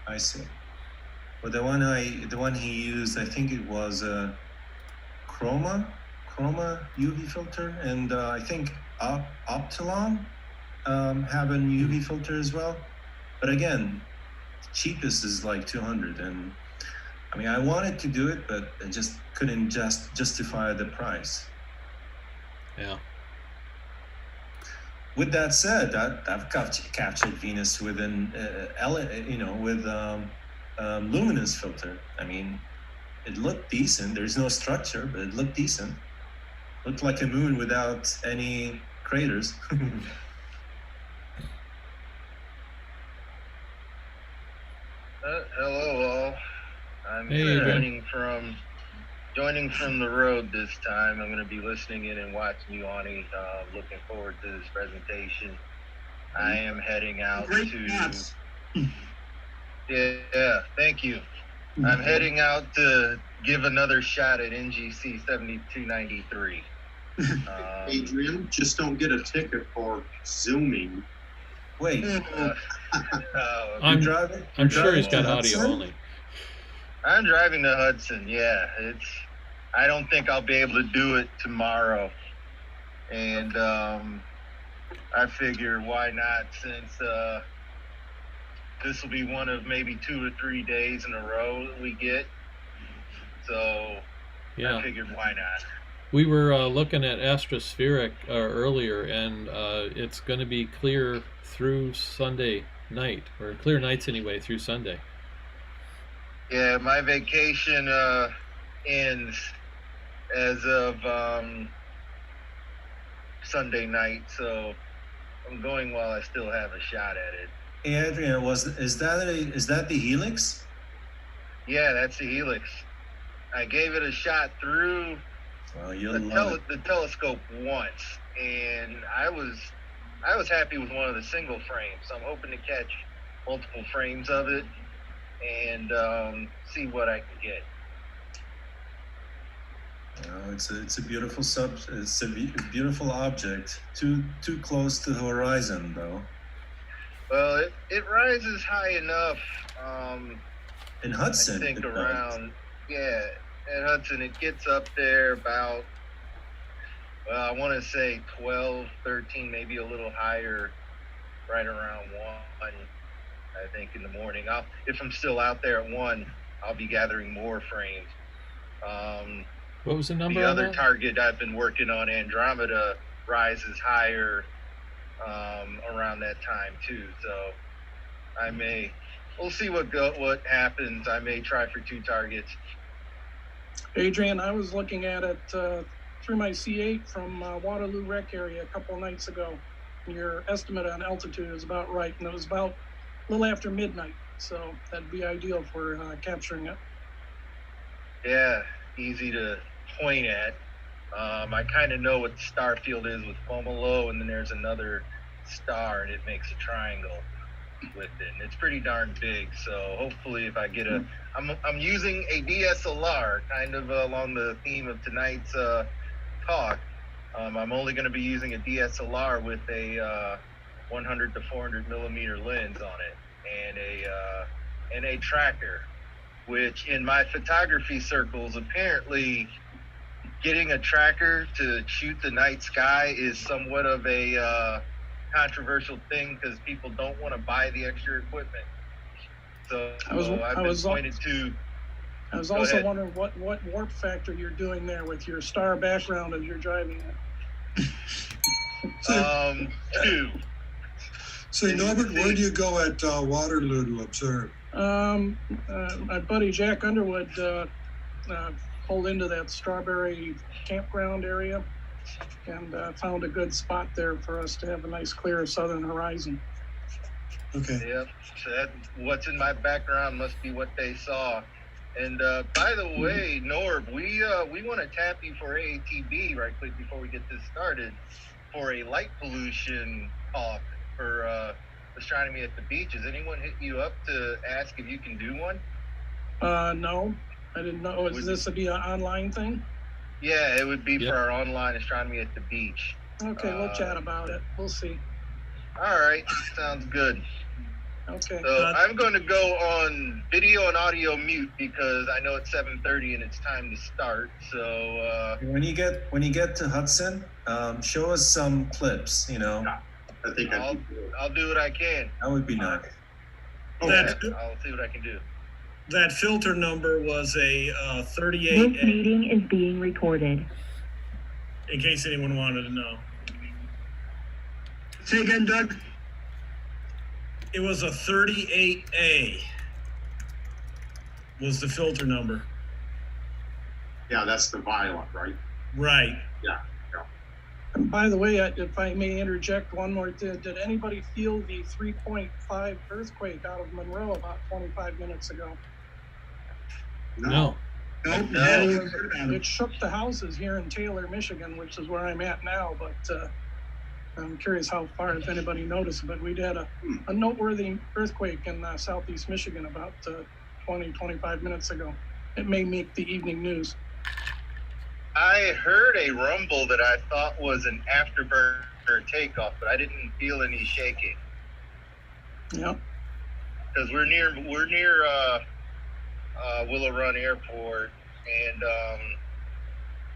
I see. But the one he used, I think it was a Chroma UV filter, and I think Optilon have an UV filter as well. But again, the cheapest is like 200, and I mean, I wanted to do it, but I just couldn't justify the price. Yeah. With that said, I've captured Venus with an luminance filter. I mean, it looked decent. There's no structure, but it looked decent. Looked like a moon without any craters. Hello all. I'm Hey, joining from the road this time. I'm going to be listening in and watching you, Awni. Looking forward to this presentation. I am heading out Yeah, thank you. I'm heading out to give another shot at NGC 7293. Adrian, just don't get a ticket for zooming. Wait. I'm sure he's got audio only. I'm driving to Hudson. Yeah, I don't think I'll be able to do it tomorrow, and I figure why not, since this will be one of maybe 2 or 3 days in a row that we get. So yeah. I figured why not. We were looking at Astrophotographry earlier, and it's going to be clear through Sunday night, or clear nights anyway through Sunday. Yeah, my vacation ends as of Sunday night, so I'm going while I still have a shot at it. Hey Adrian, is that the Helix? Yeah, that's the Helix. I gave it a shot through the telescope once, and I was happy with one of the single frames. So I'm hoping to catch multiple frames of it and see what I can get. It's a beautiful it's a beautiful object. Too close to the horizon though. Well, it rises high enough. In Hudson, I think around at Hudson it gets up there about, well, I want to say 12, 13, maybe a little higher, right around 1. I think in the morning. If I'm still out there at 1, I'll be gathering more frames. What was the number? The other target I've been working on, Andromeda, rises higher around that time too. So we'll see what happens. I may try for 2 targets. Adrian, I was looking at it through my C8 from Waterloo Rec area a couple of nights ago. Your estimate on altitude is about right, and it was about a little after midnight, so that'd be ideal for capturing it. Yeah, easy to point at. I kind of know what the star field is with Pomelo, and then there's another star, and it makes a triangle with it, and it's pretty darn big. So hopefully, if I get I'm using a DSLR, kind of along the theme of tonight's talk. I'm only going to be using a DSLR with a 100 to 400 millimeter lens on it, and a tracker, which in my photography circles, apparently getting a tracker to shoot the night sky is somewhat of a controversial thing, because people don't want to buy the extra equipment. So I was also wondering what warp factor you're doing there with your star background as you're driving it. 2. So Norbert, where do you go at Waterloo to observe? My buddy Jack Underwood pulled into that Strawberry campground area and found a good spot there for us to have a nice clear southern horizon. Okay. Yep. So what's in my background must be what they saw. And by the way, Norb, we want to tap you for AATB right quick before we get this started for a light pollution talk for astronomy at the beach. Has anyone hit you up to ask if you can do one? No, I didn't know. Is this be an online thing? Yeah, it would be for our online astronomy at the beach. Okay, we'll chat about it. We'll see. All right, sounds good. Okay. So I'm going to go on video and audio mute because I know it's 7:30 and it's time to start. So when you get to Hudson, show us some clips. Yeah, I think I'll do what I can. That would be nice. Yeah, I'll see what I can do. That filter number was a 38. This meeting is being recorded. In case anyone wanted to know. Say again, Doug? It was a 38A was the filter number. Yeah, that's the violet, right? Right. Yeah. And by the way, if I may interject one more, did anybody feel the 3.5 earthquake out of Monroe about 25 minutes ago? No. It shook the houses here in Taylor, Michigan, which is where I'm at now, but I'm curious how far, if anybody noticed, but we had a noteworthy earthquake in southeast Michigan about 25 minutes ago. It may make the evening news. I heard a rumble that I thought was an afterburner takeoff, but I didn't feel any shaking. Yeah. Because we're near Willow Run Airport, and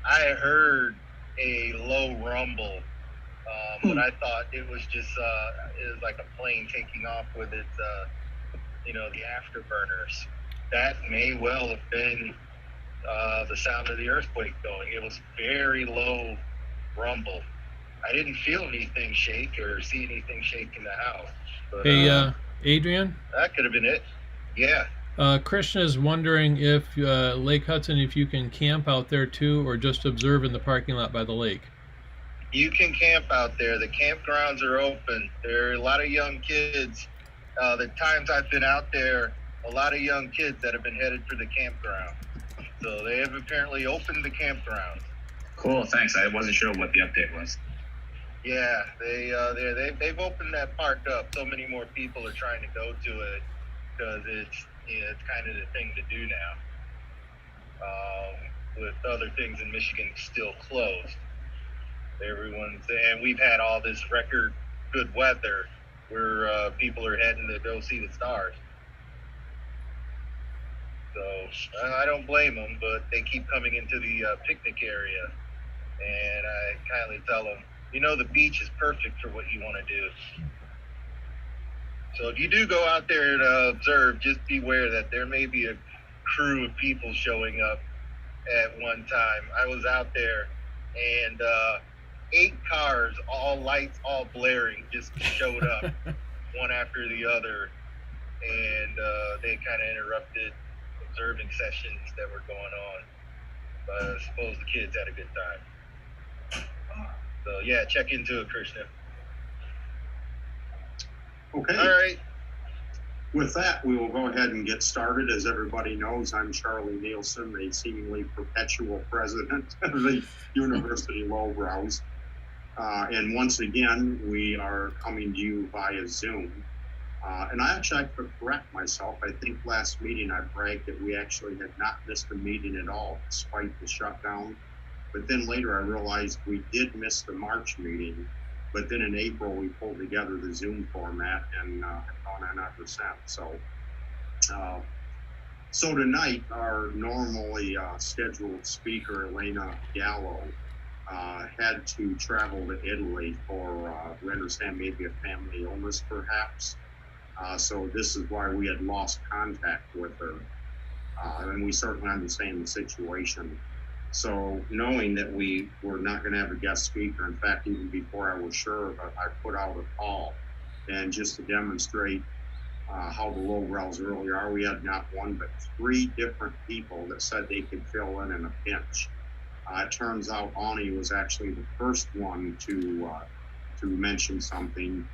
I heard a low rumble, but I thought it was just it was like a plane taking off with its the afterburners. That may well have been the sound of the earthquake going. It was very low rumble. I didn't feel anything shake or see anything shake in the house. But, Hey, Adrian? That could have been it. Yeah. Krishna is wondering if Lake Hudson, if you can camp out there too, or just observe in the parking lot by the lake. You can camp out there. The campgrounds are open. There are a lot of young kids. The times I've been out there, a lot of young kids that have been headed for the campground. So they have apparently opened the campground. Cool, thanks. I wasn't sure what the update was. Yeah, they've opened that park up. So many more people are trying to go to it because it's kind of the thing to do now. With other things in Michigan still closed, and we've had all this record good weather where people are heading to go see the stars. So I don't blame them, but they keep coming into the picnic area, and I kindly tell them, the beach is perfect for what you want to do. So if you do go out there and observe, just beware that there may be a crew of people showing up at one time. I was out there, and 8 cars, all lights, all blaring, just showed up one after the other, and they kind of interrupted observing sessions that were going on. But I suppose the kids had a good time. So yeah, check into it, Krishna. Okay. All right. With that, we will go ahead and get started. As everybody knows, I'm Charlie Nielsen, the seemingly perpetual president of the University Lowbrows. And once again, we are coming to you via Zoom. And I could correct myself. I think last meeting I bragged that we actually had not missed a meeting at all, despite the shutdown. But then later I realized we did miss the March meeting. But then in April, we pulled together the Zoom format and have gone on ever since. So tonight, our normally scheduled speaker, Elena Gallo, had to travel to Italy for, we understand, maybe a family illness perhaps. So this is why we had lost contact with her. And we certainly understand the situation. So knowing that we were not going to have a guest speaker, in fact, even before I was sure of it, I put out a call. And just to demonstrate how the Lowbrows really are, we had not one but 3 different people that said they could fill in a pinch. It turns out Awni was actually the first one to mention something.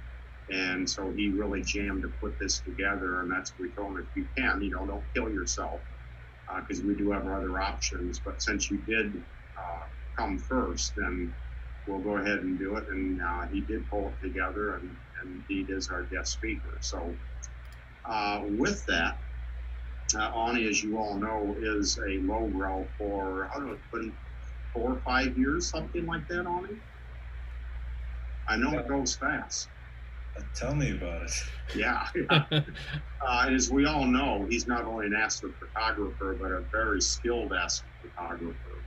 And so he really jammed to put this together. And that's what we told him, if you can, don't kill yourself. Because we do have other options, but since you did come first, then we'll go ahead and do it. And he did pull it together, and indeed is our guest speaker. So with that, Awni, as you all know, is a lowbrow for, I don't know, it's been 4 or 5 years, something like that, Awni? I know it goes fast. Tell me about it. Yeah. As we all know, he's not only an astrophotographer, but a very skilled astrophotographer.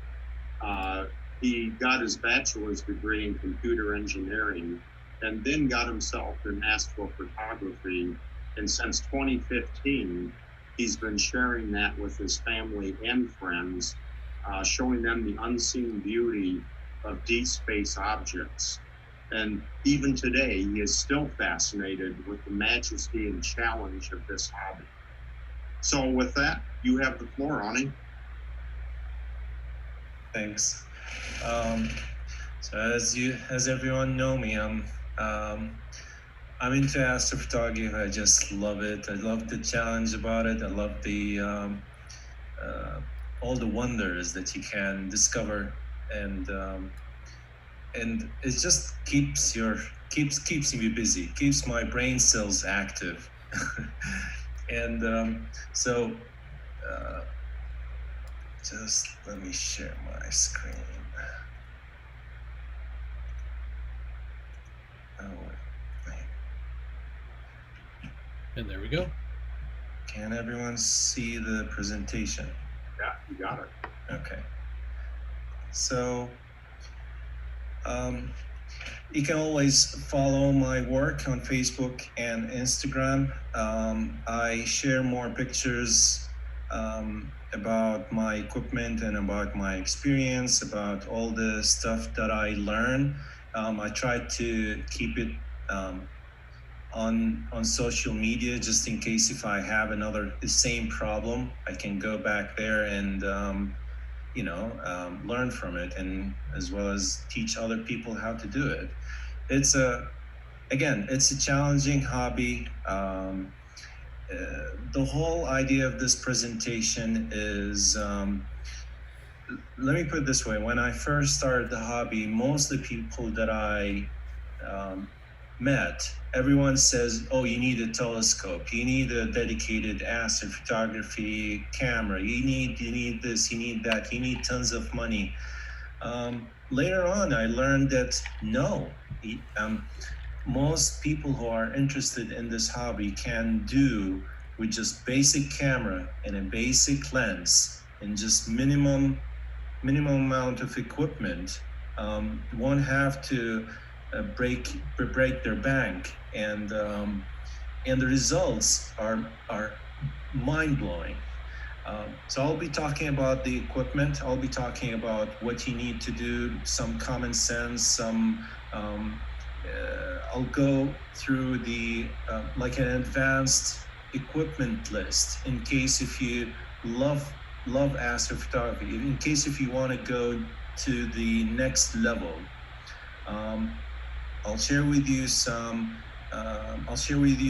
He got his bachelor's degree in computer engineering and then got himself in astrophotography. And since 2015, he's been sharing that with his family and friends, showing them the unseen beauty of deep space objects. And even today, he is still fascinated with the majesty and challenge of this hobby. So with that, you have the floor, Awni. Thanks. So as everyone know me, I'm into astrophotography. I just love it. I love the challenge about it. I love the all the wonders that you can discover, and it just keeps me busy, keeps my brain cells active, and so just let me share my screen. And there we go. Can everyone see the presentation? Yeah, you got it. Okay. So you can always follow my work on Facebook and Instagram. I share more pictures about my equipment and about my experience, about all the stuff that I learn. I try to keep it on social media, just in case if I have the same problem, I can go back there and learn from it, and as well as teach other people how to do it. It's a challenging hobby. The whole idea of this presentation is, let me put it this way: when I first started the hobby, most of the people that I met, everyone says, oh, you need a telescope, you need a dedicated astrophotography camera, you need this, you need that, you need tons of money. Later on, I learned that no, most people who are interested in this hobby can do with just basic camera and a basic lens and just minimum amount of equipment. Won't have to break their bank, and the results are mind-blowing. So I'll be talking about the equipment. I'll be talking about what you need to do, some common sense, some I'll go through the like an advanced equipment list in case if you love astrophotography, in case if you want to go to the next level. I'll share with you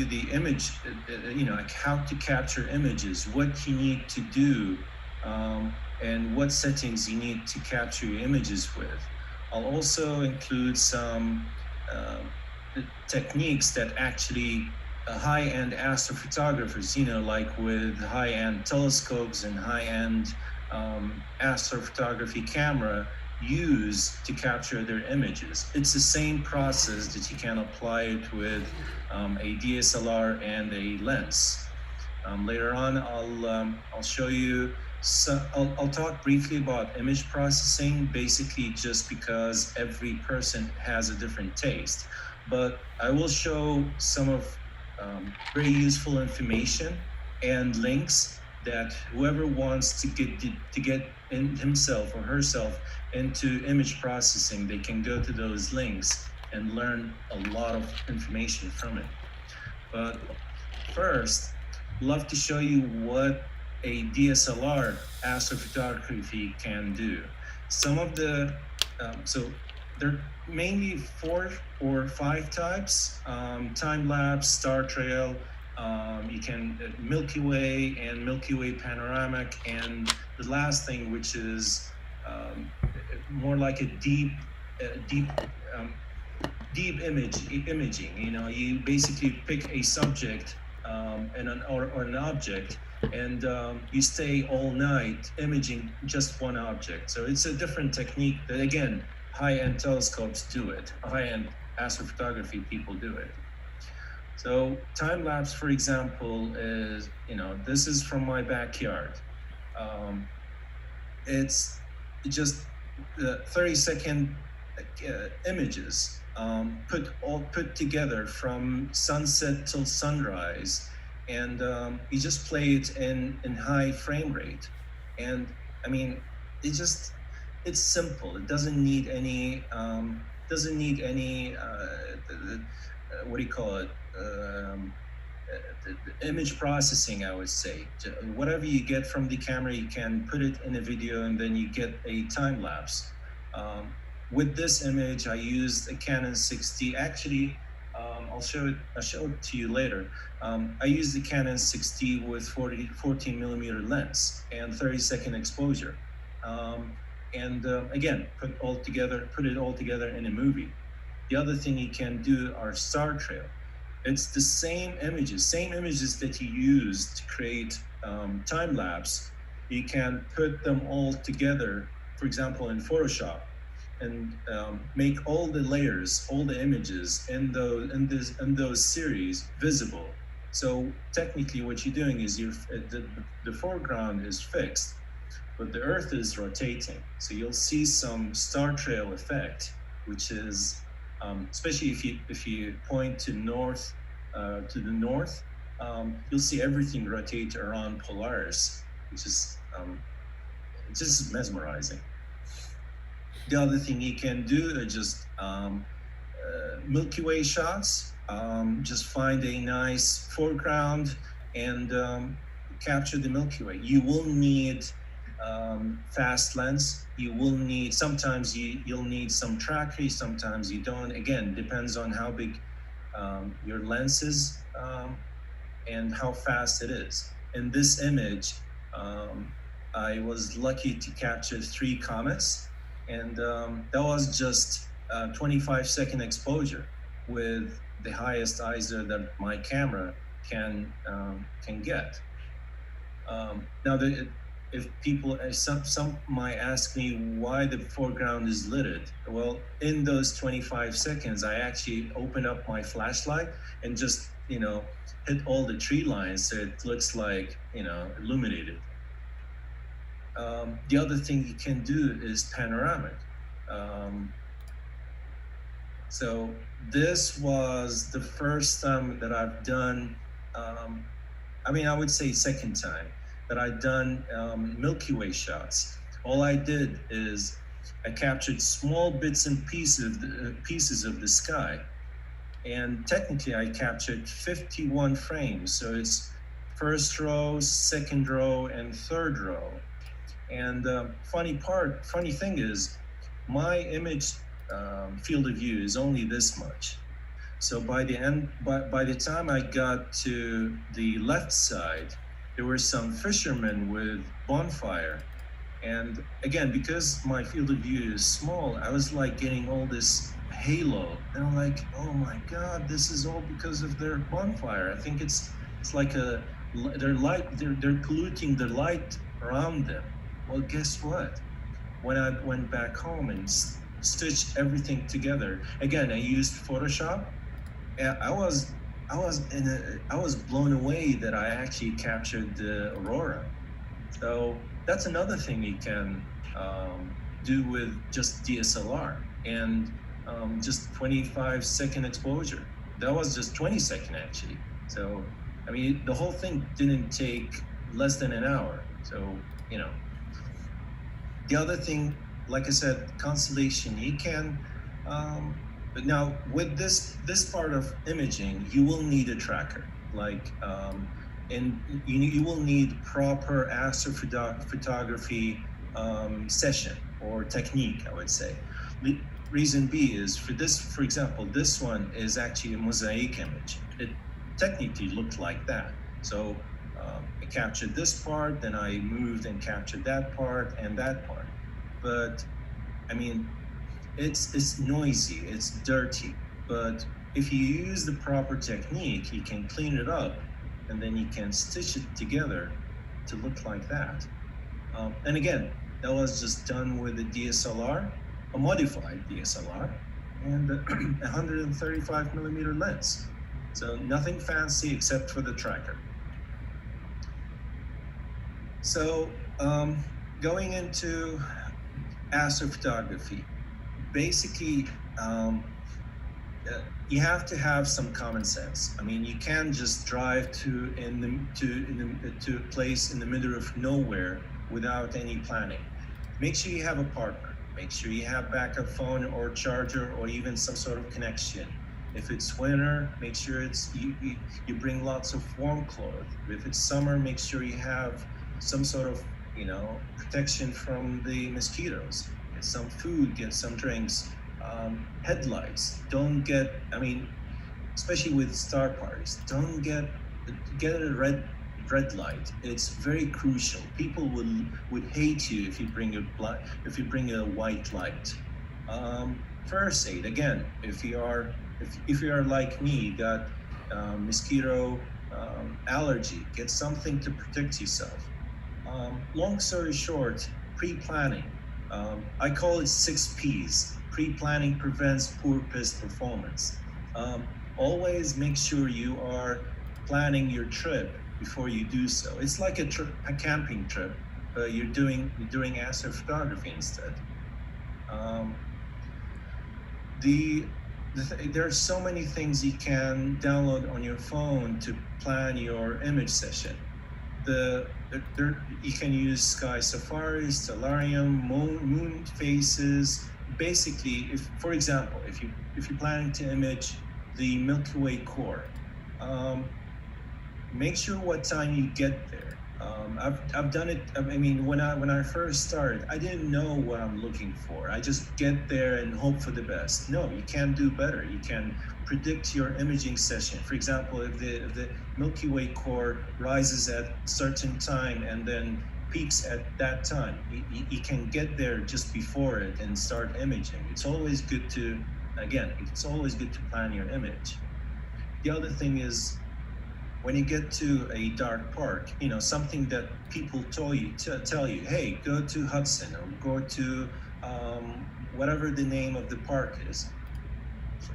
the image, like how to capture images, what you need to do, and what settings you need to capture your images with. I'll also include some techniques that actually high-end astrophotographers, like with high-end telescopes and high-end astrophotography camera, use to capture their images. It's the same process that you can apply it with a DSLR and a lens. Later on, I'll show you. I'll talk briefly about image processing, basically just because every person has a different taste. But I will show some of very useful information and links that whoever wants to get in himself or herself into image processing, they can go to those links and learn a lot of information from it. But first, love to show you what a DSLR astrophotography can do. Some of the, so there are mainly 4 or 5 types: time-lapse, star trail, you can Milky Way and Milky Way panoramic, and the last thing, which is more like a deep imaging. You basically pick a subject and an object, and you stay all night imaging just one object. So it's a different technique that, again, high-end telescopes do it. High-end astrophotography people do it. So time lapse, for example, is, this is from my backyard. It's just 30-second images put together from sunset till sunrise, and you just play it in high frame rate. And I mean, it's simple. It doesn't need any what do you call it? The image processing, I would say. Whatever you get from the camera, you can put it in a video, and then you get a time lapse. With this image, I used a Canon 6D. Actually, I'll show it to you later. I used the Canon 6D with 14 millimeter lens and 30-second exposure. Again, put it all together in a movie. The other thing you can do are star trail. It's the same images that you use to create time lapse. You can put them all together, for example, in Photoshop, and make all the layers, all the images in those series visible. So technically, what you're doing is the foreground is fixed, but the Earth is rotating. So you'll see some star trail effect, which is especially if you point to the north, you'll see everything rotate around Polaris, which is just mesmerizing. The other thing you can do are just Milky Way shots. Just find a nice foreground and capture the Milky Way. You will need fast lens. You will need, sometimes you'll need some tracker, sometimes you don't. Again, depends on how big your lens is and how fast it is. In this image, I was lucky to capture 3 comets, and that was just 25-second exposure with the highest ISO that my camera can get. Now, if people, some might ask me why the foreground is lit. Well, in those 25 seconds, I actually open up my flashlight and just, hit all the tree lines so it looks like, illuminated. The other thing you can do is panoramic. So this was the first time that I've done, I would say second time that I've done Milky Way shots. All I did is I captured small bits and pieces of the sky. And technically I captured 51 frames. So it's first row, second row, and third row. And funny thing is, my image field of view is only this much. So by the time I got to the left side, there were some fishermen with bonfire. And again, because my field of view is small, I was like getting all this halo. And I'm like, oh my God, this is all because of their bonfire. I think it's like they're polluting the light around them. Well, guess what? When I went back home and stitched everything together, again, I used Photoshop. And I was blown away that I actually captured the aurora. So that's another thing you can do with just DSLR and just 25-second exposure. That was just 20-second actually. So the whole thing didn't take less than an hour. So the other thing, like I said, constellation, you can. But now with this part of imaging, you will need a tracker, and you will need proper astrophotography session or technique, I would say. Reason B is for example, this one is actually a mosaic image. It technically looked like that. So I captured this part, then I moved and captured that part and that part. But it's noisy, it's dirty, but if you use the proper technique, you can clean it up and then you can stitch it together to look like that. And again, that was just done with a DSLR, a modified DSLR, and a 135 millimeter lens. So nothing fancy except for the tracker. So going into astrophotography, basically you have to have some common sense. I mean, you can't just drive to a place in the middle of nowhere without any planning. Make sure you have a partner. Make sure you have backup phone or charger or even some sort of connection. If it's winter, make sure you bring lots of warm clothes. If it's summer, make sure you have some sort of protection from the mosquitoes. Get some food, get some drinks. Headlights. Don't get, especially with star parties, don't get a red light. It's very crucial. People would hate you if you bring a white light. First aid, again, if you are like me, got mosquito allergy, get something to protect yourself. Long story short, pre-planning. I call it 6 P's. Pre-planning prevents poor pest performance. Always make sure you are planning your trip before you do so. It's like a camping trip. You're doing astrophotography instead. There are so many things you can download on your phone to plan your image session. You can use Sky Safari, Stellarium, moon faces. Basically, for example, if you're planning to image the Milky Way core, make sure what time you get there. I've done it. When I first started, I didn't know what I'm looking for. I just get there and hope for the best. No, you can do better. You can predict your imaging session. For example, if the Milky Way core rises at certain time and then peaks at that time, you can get there just before it and start imaging. It's always good to plan your image. The other thing is, when you get to a dark park, something that people tell you, hey, go to Hudson or go to whatever the name of the park is.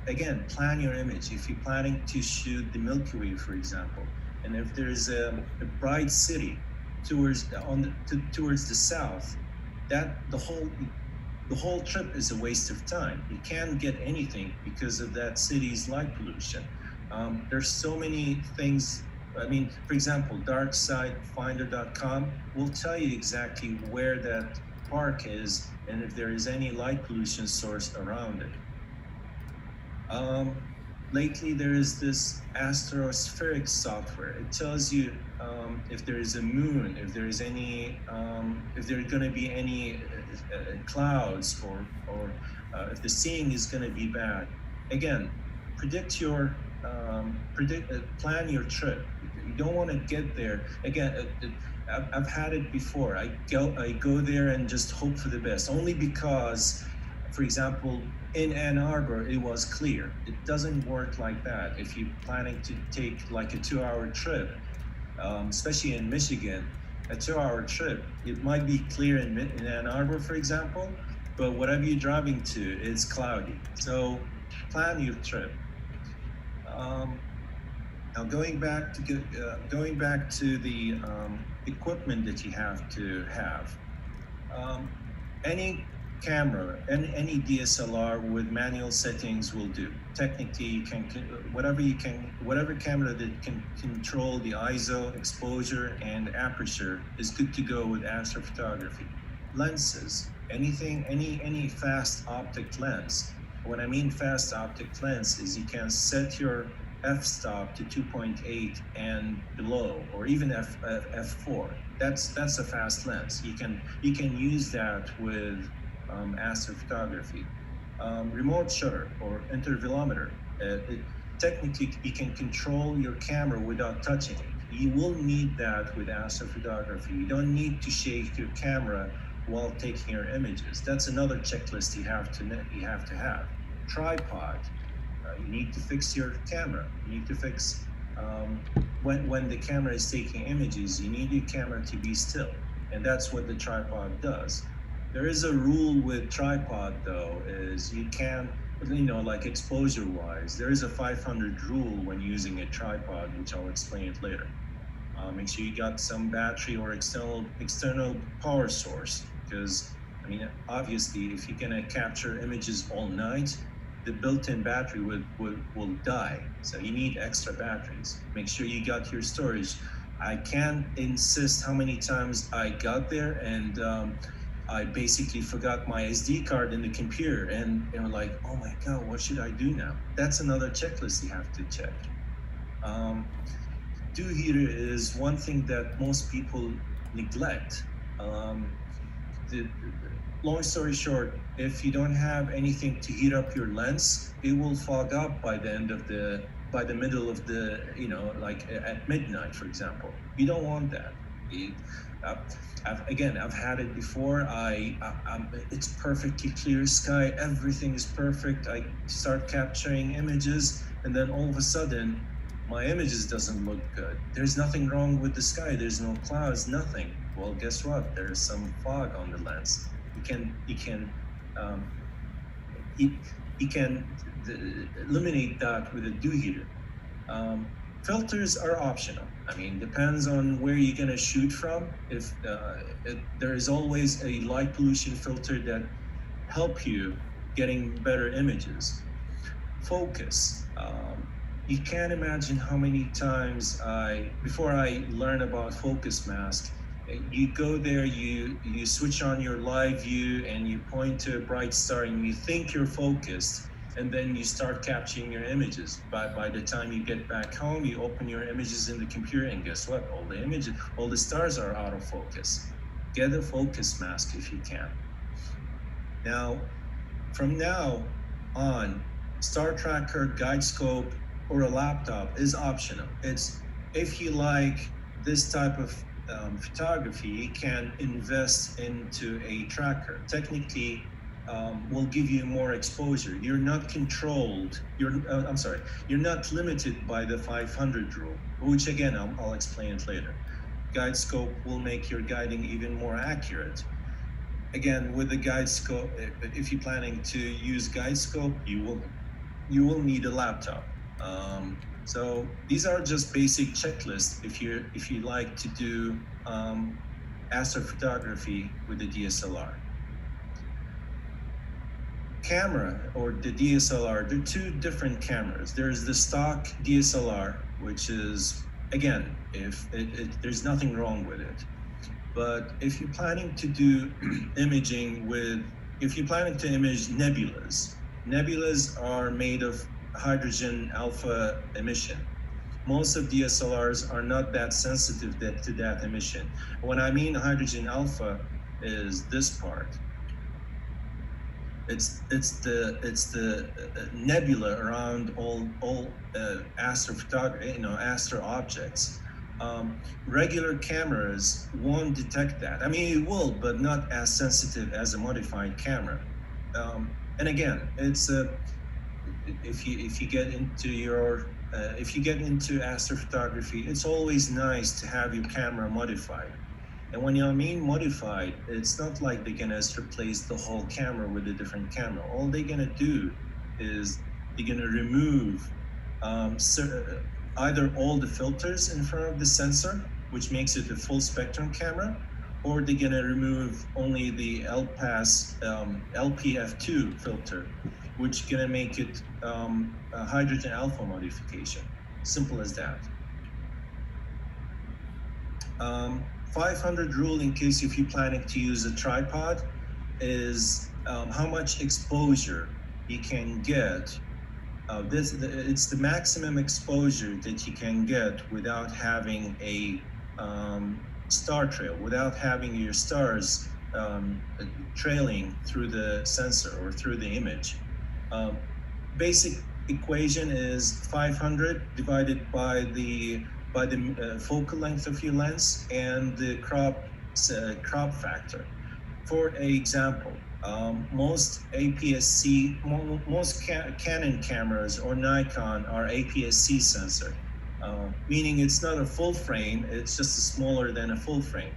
Again, plan your image. If you're planning to shoot the Milky Way, for example, and if there's a bright city towards the south, that the whole trip is a waste of time. You can't get anything because of that city's light pollution. There's so many things. For example, darksidefinder.com will tell you exactly where that park is and if there is any light pollution source around it. Lately, there is this Astrophotography software. It tells you if there is a moon, if there is any, if there are going to be any clouds, or if the seeing is going to be bad. Again, plan your trip. You don't want to get there. Again, I've had it before. I go there and just hope for the best, only because, for example, in Ann Arbor, it was clear. It doesn't work like that. If you're planning to take like a 2-hour trip, especially in Michigan, a 2-hour trip, it might be clear in Ann Arbor, for example, but whatever you're driving to, it's cloudy. So plan your trip. Now going back to the equipment that you have to have. Any camera and any DSLR with manual settings will do. Technically, you can whatever camera that can control the ISO, exposure, and aperture is good to go with astrophotography. Lenses, any fast optic lens. When I mean fast optic lens is you can set your f-stop to 2.8 and below, or even f4. That's a fast lens. You can use that with astrophotography. Remote shutter or intervalometer. Technically, you can control your camera without touching it. You will need that with astrophotography. You don't need to shake your camera while taking your images. That's another checklist you have to have. Tripod. You need to fix your camera. You need to fix when the camera is taking images. You need your camera to be still, and that's what the tripod does. There is a rule with tripod though, is you can like exposure-wise, there is a 500 rule when using a tripod, which I'll explain it later. Make sure you got some battery or external power source, because obviously, if you're gonna capture images all night, the built-in battery will die. So you need extra batteries. Make sure you got your storage. I can't insist how many times I got there and I basically forgot my SD card in the computer, and like, oh my God, what should I do now? That's another checklist you have to check. Dew heater is one thing that most people neglect. Long story short, if you don't have anything to heat up your lens, it will fog up by the middle of the, like at midnight, for example. You don't want that. I've had it before. It's perfectly clear sky. Everything is perfect. I start capturing images, and then all of a sudden, my images doesn't look good. There's nothing wrong with the sky. There's no clouds, nothing. Well, guess what? There's some fog on the lens. You can eliminate that with a dew heater. Filters are optional. Depends on where you're gonna shoot from. If there is always a light pollution filter that help you getting better images. Focus. You can't imagine how many times before I learned about focus mask, you go there, you switch on your live view and you point to a bright star and you think you're focused, and then you start capturing your images. By the time you get back home, you open your images in the computer, and guess what? All the stars are out of focus. Get a focus mask if you can. Now, from now on, Star Tracker, Guide Scope, or a laptop is optional. It's if you like this type of photography, you can invest into a tracker. Technically, will give you more exposure. You're not controlled. You're not limited by the 500 rule, which again I'll explain it later. Guide Scope will make your guiding even more accurate. Again, with the Guide Scope, if you're planning to use Guide Scope, you will need a laptop. So these are just basic checklists if you like to do astrophotography with the DSLR. Camera or the DSLR, there are two different cameras. There's the stock DSLR, which is, again, there's nothing wrong with it. But if you're planning to do imaging if you're planning to image nebulas are made of hydrogen alpha emission. Most of DSLRs are not that sensitive to that emission. When I mean hydrogen alpha is this part. It's the nebula around all astrophotography, astro objects. Regular cameras won't detect that. It will, but not as sensitive as a modified camera. And again, it's if you get into astrophotography, it's always nice to have your camera modified. And when I mean modified, it's not like they're gonna replace the whole camera with a different camera. All they're gonna do is they're gonna remove either all the filters in front of the sensor, which makes it a full spectrum camera, or they're gonna remove only the LPF2 filter, which is gonna make it a hydrogen alpha modification. Simple as that. 500 rule, in case if you're planning to use a tripod, is how much exposure you can get. It's the maximum exposure that you can get without having a star trail, without having your stars trailing through the sensor or through the image. Basic equation is 500 divided by the focal length of your lens and the crop factor. For example, most APS-C, most Canon cameras or Nikon are APS-C sensor, meaning it's not a full frame, it's just smaller than a full frame.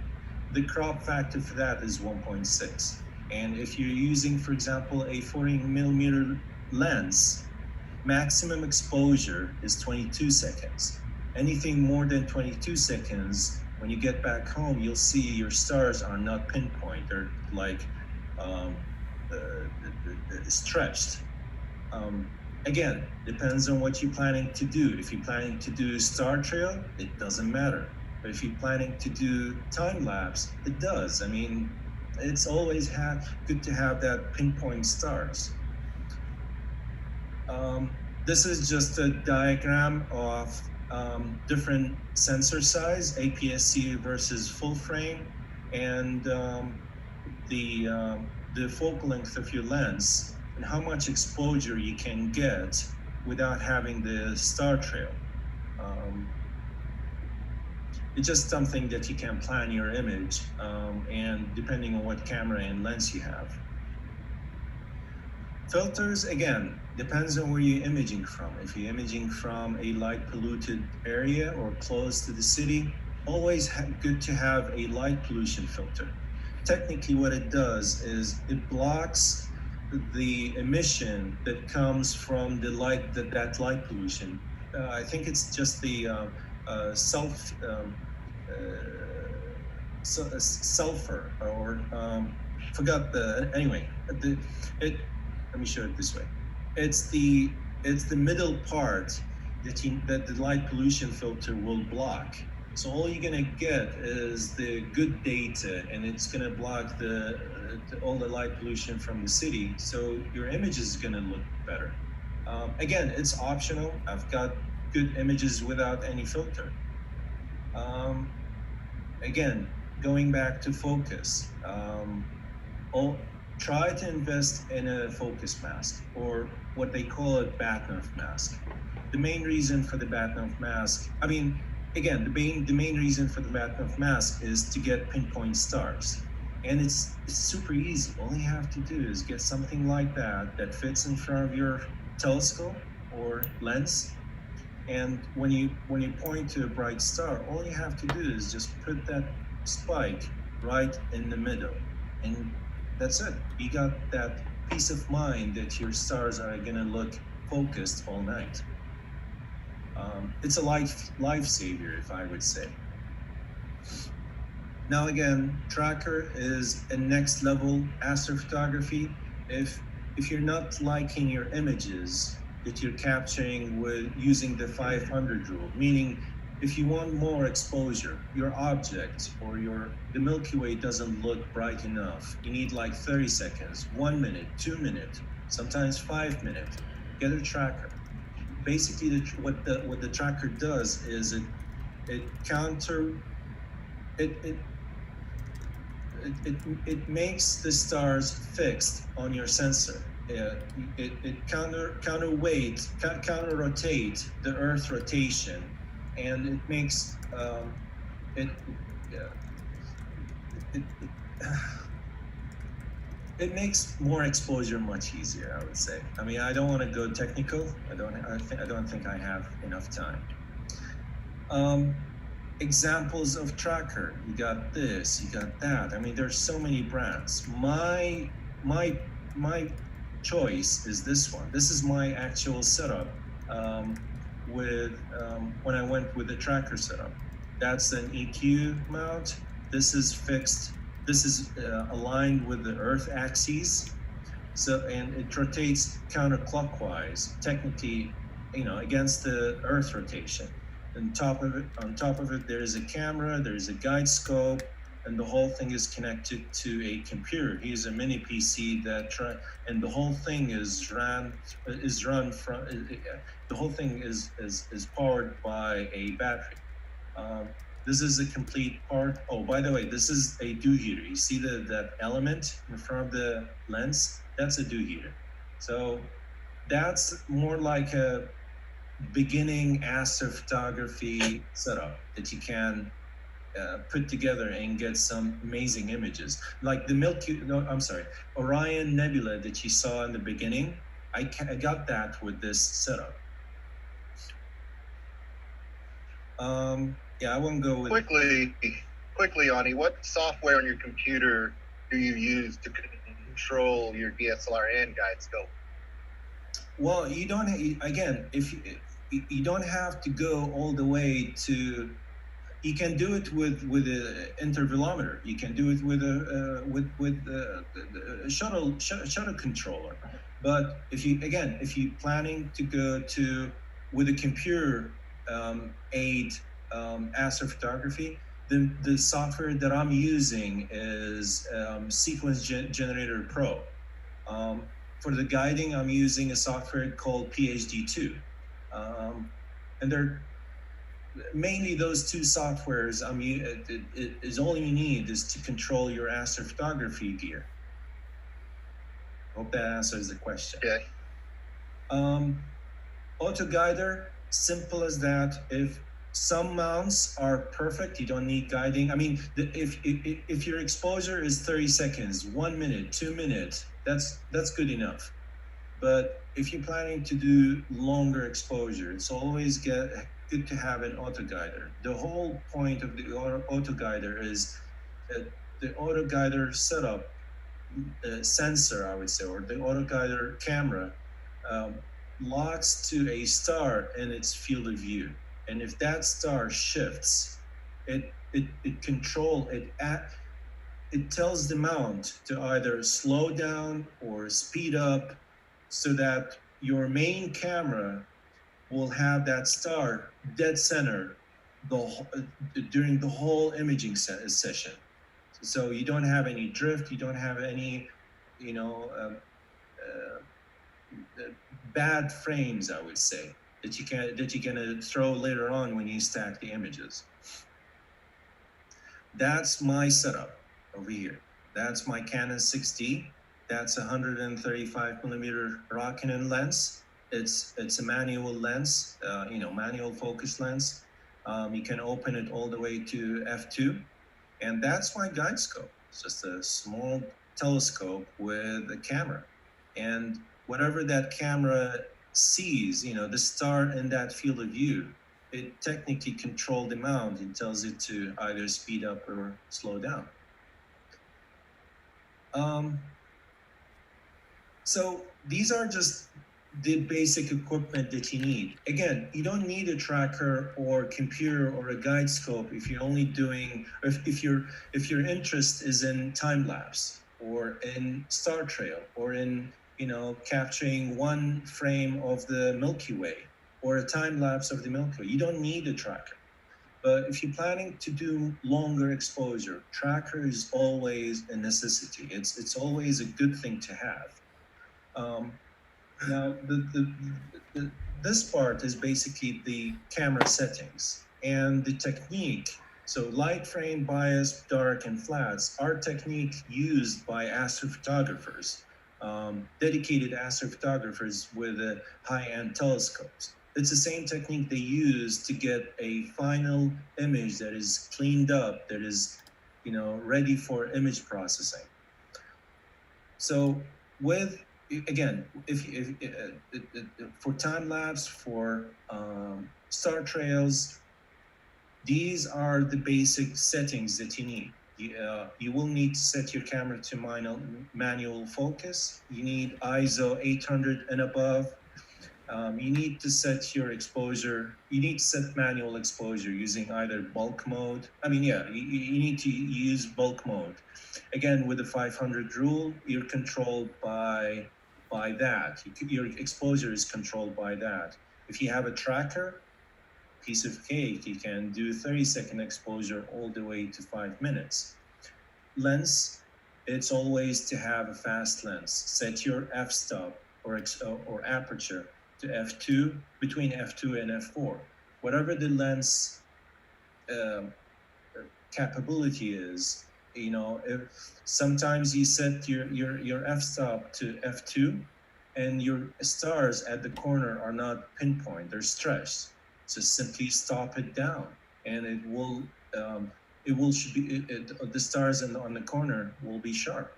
The crop factor for that is 1.6. And if you're using, for example, a 40 millimeter lens, maximum exposure is 22 seconds. Anything more than 22 seconds, when you get back home, you'll see your stars are not pinpoint. They're like stretched. Again, depends on what you're planning to do. If you're planning to do star trail, it doesn't matter. But if you're planning to do time lapse, it does. I mean, it's always good to have that pinpoint stars. This is just a diagram of different sensor size, APS-C versus full frame, and the focal length of your lens, and how much exposure you can get without having the star trail. It's just something that you can plan your image, and depending on what camera and lens you have. Filters, again, depends on where you're imaging from. If you're imaging from a light polluted area or close to the city, always good to have a light pollution filter. Technically what it does is it blocks the emission that comes from the light, that light pollution. I think it's just the sulfur, or forgot the, anyway, let me show it this way. It's the middle part that the light pollution filter will block. So all you're gonna get is the good data, and it's gonna block all the light pollution from the city. So your image is gonna look better. Again, it's optional. I've got good images without any filter. Again, going back to focus, try to invest in a focus mask, or what they call a bat-nerf mask. The main reason for the bat-nerf mask, I mean, again, the main reason for the bat-nerf mask is to get pinpoint stars. And it's super easy. All you have to do is get something like that fits in front of your telescope or lens. And when you point to a bright star, all you have to do is just put that spike right in the middle. And that's it. You got that peace of mind that your stars are gonna look focused all night. It's a lifesaver, if I would say. Now again, tracker is a next level astrophotography. If you're not liking your images that you're capturing with using the 500 rule, meaning if you want more exposure, your object or the Milky Way doesn't look bright enough. You need like 30 seconds, 1 minute, 2 minutes, sometimes 5 minutes. Get a tracker. Basically, what the tracker does is it makes the stars fixed on your sensor. It counter rotate the Earth rotation, and it makes it makes more exposure much easier, I would say. I mean, I don't want to go technical. I don't think I have enough time. Examples of tracker. You got this, you got that. I mean, there's so many brands. My choice is this one. This is my actual setup when I went with the tracker setup. That's an EQ mount. This is fixed. This is aligned with the Earth axis. So, and it rotates counterclockwise, technically, against the Earth rotation. On top of it, there is a camera, there is a guide scope, and the whole thing is connected to a computer. Here's a mini PC and the whole thing is powered by a battery. This is a complete part. Oh, by the way, this is a dew heater. You see that element in front of the lens? That's a dew heater. So that's more like a beginning astrophotography setup that you can put together and get some amazing images. Like the Orion Nebula that you saw in the beginning. I got that with this setup. Yeah, I won't go with... Quickly, Awni, what software on your computer do you use to control your DSLR and guide scope? Well, you don't. Again, if you don't have to go all the way to. You can do it with an intervalometer. You can do it with a shuttle controller. But if you're planning to go to with a computer aid astrophotography, the software that I'm using is Sequence Generator Pro. For the guiding, I'm using a software called PhD2, and they're mainly those two softwares. Is all you need is to control your astrophotography gear. Hope that answers the question. Okay. Auto guider, simple as that. If some mounts are perfect, you don't need guiding. I mean, if your exposure is 30 seconds, 1 minute, 2 minutes, that's good enough. But if you're planning to do longer exposure, it's always good to have an auto guider. The whole point of the auto guider is that the auto guider setup, sensor, I would say, or the auto guider camera locks to a star in its field of view. And if that star shifts, it tells the mount to either slow down or speed up, so that your main camera will have that star dead center during the whole imaging session. So you don't have any drift, you don't have any, bad frames, I would say, that you're gonna throw later on when you stack the images. That's my setup over here. That's my Canon 6D. That's a 135 millimeter Rokinon lens. It's a manual lens, manual focus lens. You can open it all the way to f2, and that's my guide scope. It's just a small telescope with a camera, and whatever that camera sees, the star in that field of view, it technically controls the mount. It tells it to either speed up or slow down. So these are just the basic equipment that you need. Again, you don't need a tracker or computer or a guide scope if you're only doing, if your interest is in time lapse or in star trail or in capturing one frame of the Milky Way or a time lapse of the Milky Way. You don't need a tracker. But if you're planning to do longer exposure, tracker is always a necessity. It's always a good thing to have. Now, this part is basically the camera settings and the technique. So light frame, bias, dark, and flats are technique used by astrophotographers, dedicated astrophotographers with high-end telescopes. It's the same technique they use to get a final image that is cleaned up, that is, ready for image processing. So again, if for time lapse, for star trails, these are the basic settings that you need. You will need to set your camera to manual focus. You need ISO 800 and above. You need to set your exposure. You need to set manual exposure using either bulk mode. You need to use bulk mode. Again, with the 500 rule, you're controlled by that. Your exposure is controlled by that. If you have a tracker, piece of cake, you can do 30-second exposure all the way to 5 minutes. Lens, it's always to have a fast lens. Set your f-stop or aperture to f2, between f2 and f4. Whatever the lens capability is, if sometimes you set your f-stop to f2 and your stars at the corner are not pinpoint, they're stretched. So simply stop it down, and the stars on the corner will be sharp.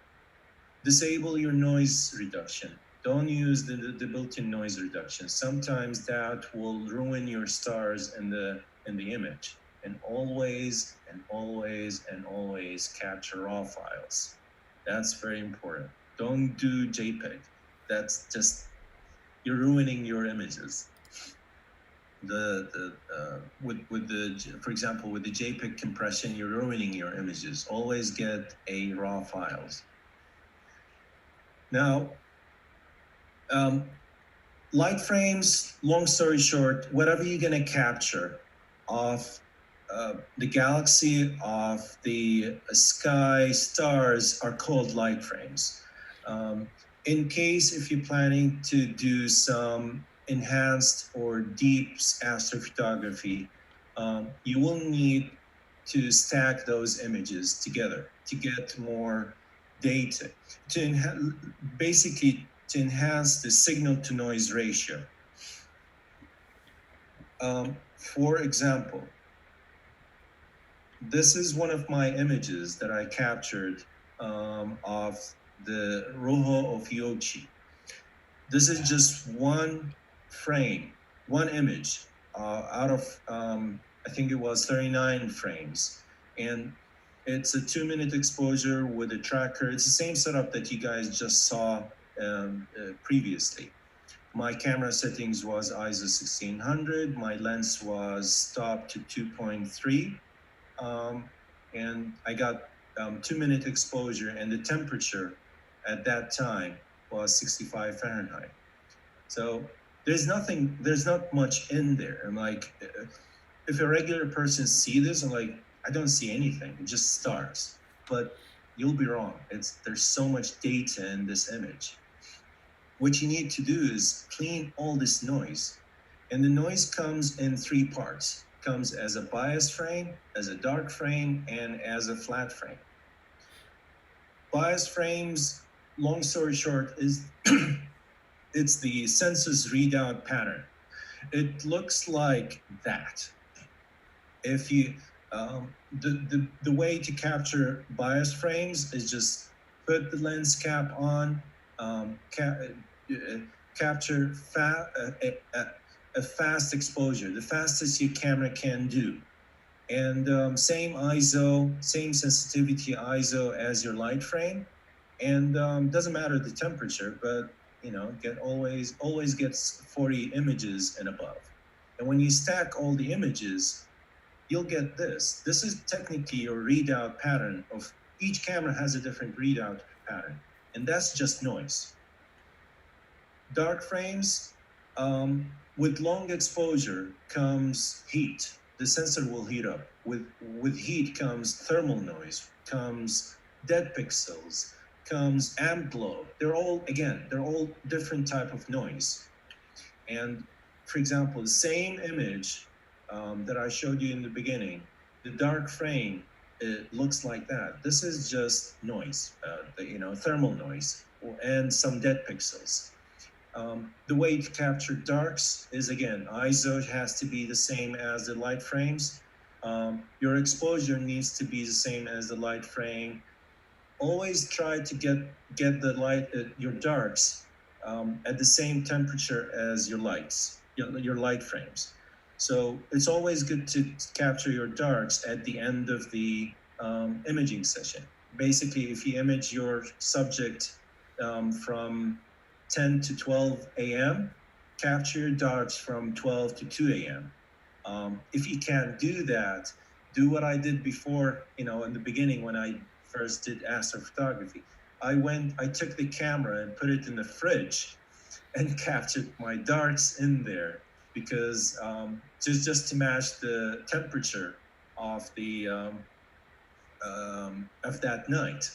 Disable your noise reduction. Don't use the built-in noise reduction. Sometimes that will ruin your stars in the image. And always capture raw files. That's very important. Don't do JPEG. That's just you're ruining your images. For example, with the JPEG compression, you're ruining your images. Always get a raw files. Now, light frames, long story short, whatever you're gonna capture of the galaxy, of the sky, stars are called light frames. In case if you're planning to do some enhanced or deep astrophotography, you will need to stack those images together to get more data, basically to enhance the signal to noise ratio. For example, this is one of my images that I captured of the Rojo of Yochi. This is just one frame, one image out of, I think it was 39 frames. And it's a 2-minute exposure with a tracker. It's the same setup that you guys just saw previously. My camera settings was ISO 1600. My lens was stopped to 2.3. And I got 2-minute exposure, and the temperature at that time was 65 Fahrenheit. So there's not much in there. I'm like, if a regular person see this, I'm like, I don't see anything, it just stars. But you'll be wrong. There's so much data in this image. What you need to do is clean all this noise. And the noise comes in 3 parts. It comes as a bias frame, as a dark frame, and as a flat frame. Bias frames, long story short, is it's the census readout pattern. It looks like that. If you, the way to capture bias frames is just put the lens cap on, capture a fast exposure, the fastest your camera can do. And same ISO, same sensitivity ISO as your light frame. And doesn't matter the temperature, but always gets 40 images and above. And when you stack all the images, you'll get this. This is technically your readout pattern of each camera has a different readout pattern, and that's just noise. Dark frames, with long exposure comes heat. The sensor will heat up. With heat comes thermal noise, comes dead pixels, comes amp glow. They're all different type of noise. And for example, the same image that I showed you in the beginning, the dark frame, it looks like that. This is just noise, thermal noise and some dead pixels. The way to capture darks is, again, ISO has to be the same as the light frames. Your exposure needs to be the same as the light frame. Always try to get the light, your darks, at the same temperature as your lights, your light frames. So it's always good to capture your darks at the end of the imaging session. Basically, if you image your subject from 10 to 12 a.m., capture your darks from 12 to 2 a.m. If you can't do that, do what I did before, in the beginning when I first did astrophotography. I took the camera and put it in the fridge and captured my darks in there, because just to match the temperature of the of that night.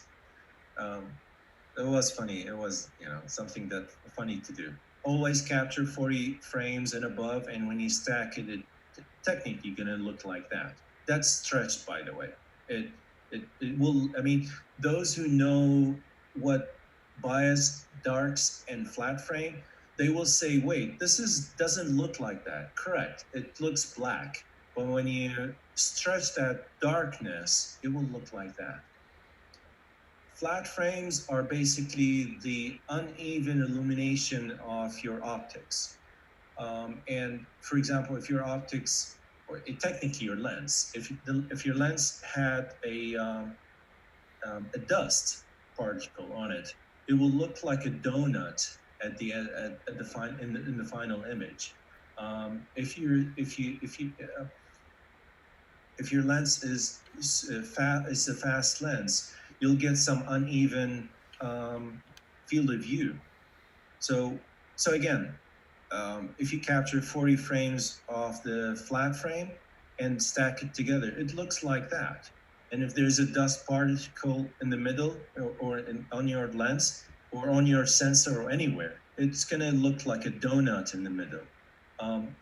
It was funny. It was something that funny to do. Always capture 40 frames and above, and when you stack it, technically gonna look like that. That's stretched, by the way. It will. I mean, those who know what bias, darks, and flat frame, they will say, wait, doesn't look like that. Correct, it looks black. But when you stretch that darkness, it will look like that. Flat frames are basically the uneven illumination of your optics. And for example, if your optics, or technically your lens, if your lens had a dust particle on it, it will look like a donut at the in the final image. If your lens is a fast lens, you'll get some uneven field of view. So again, if you capture 40 frames of the flat frame and stack it together, it looks like that. And if there's a dust particle in the middle or on your lens or on your sensor or anywhere, it's gonna look like a donut in the middle.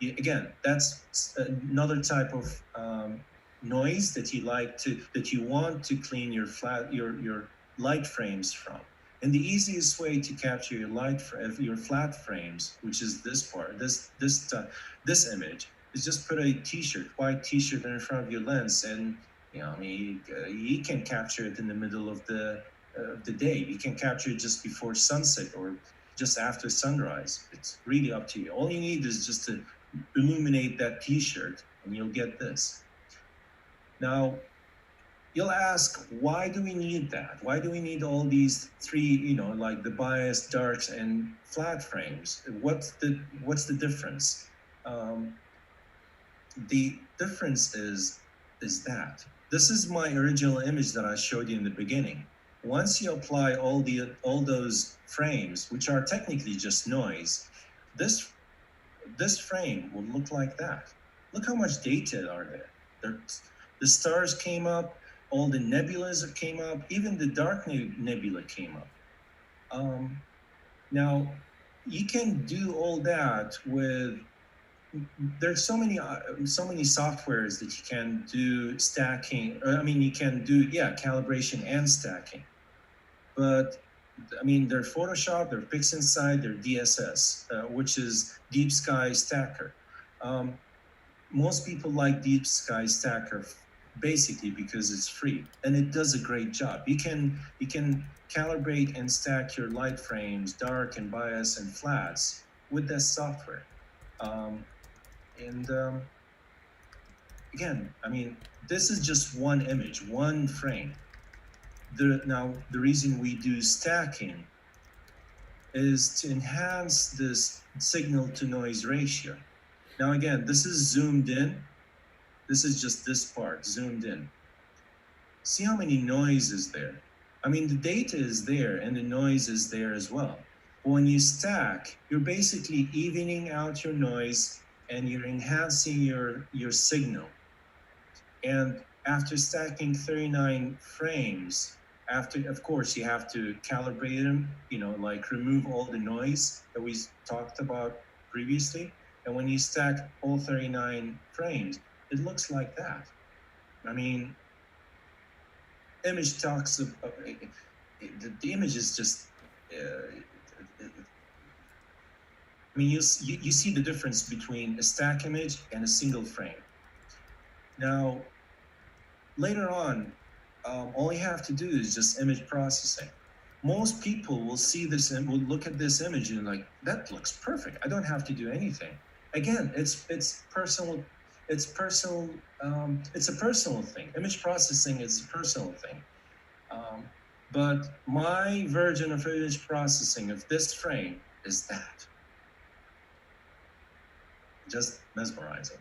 Again, that's another type of noise that you want to clean your light frames from. And the easiest way to capture your flat frames, which is this part, this image, is just put a white T-shirt in front of your lens, and you can capture it in the middle of the day. You can capture it just before sunset or just after sunrise. It's really up to you. All you need is just to illuminate that T-shirt, and you'll get this. Now, you'll ask, why do we need that? Why do we need all these three, like the bias, darks, and flat frames? What's the difference? The difference is that this is my original image that I showed you in the beginning. Once you apply all those frames, which are technically just noise, this frame will look like that. Look how much data are there. The stars came up, all the nebulas came up, even the dark nebula came up. Now, you can do all that with, there's so many softwares that you can do stacking. You can do, calibration and stacking. But, they're Photoshop, they're PixInsight, they're DSS, which is Deep Sky Stacker. Most people like Deep Sky Stacker basically because it's free and it does a great job. You can calibrate and stack your light frames, dark and bias and flats with this software. Again, this is just one image, one frame. Now, the reason we do stacking is to enhance this signal to noise ratio. Now, again, this is zoomed in. This is just this part zoomed in. See how many noise is there? The data is there and the noise is there as well. But when you stack, you're basically evening out your noise and you're enhancing your signal. And after stacking 39 frames, of course, you have to calibrate them, like remove all the noise that we talked about previously. And when you stack all 39 frames, it looks like that. Image talks of, the image is just, you see the difference between a stack image and a single frame. Now, later on, all you have to do is just image processing. Most people will see this and will look at this image and like, that looks perfect. I don't have to do anything. Again, it's personal. It's personal. It's a personal thing. Image processing is a personal thing. But my version of image processing of this frame is that. Just mesmerizing.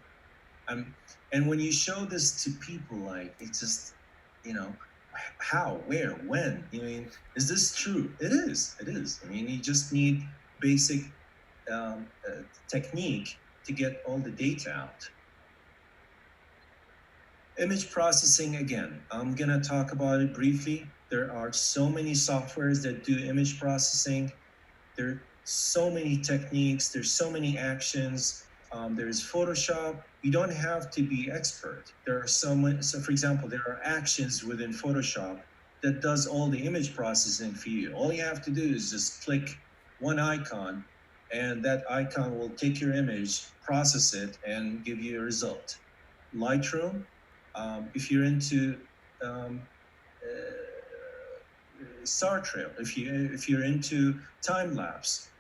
And when you show this to people, like, it's just, how, where, when? Is this true? It is. It is. You just need basic technique to get all the data out. Image processing, again, I'm going to talk about it briefly. There are so many softwares that do image processing. There are so many techniques. There's so many actions. There's Photoshop. You don't have to be expert. There are so for example, there are actions within Photoshop that does all the image processing for you. All you have to do is just click one icon, and that icon will take your image, process it, and give you a result. Lightroom, if you're into Star Trail, if you're into time lapse,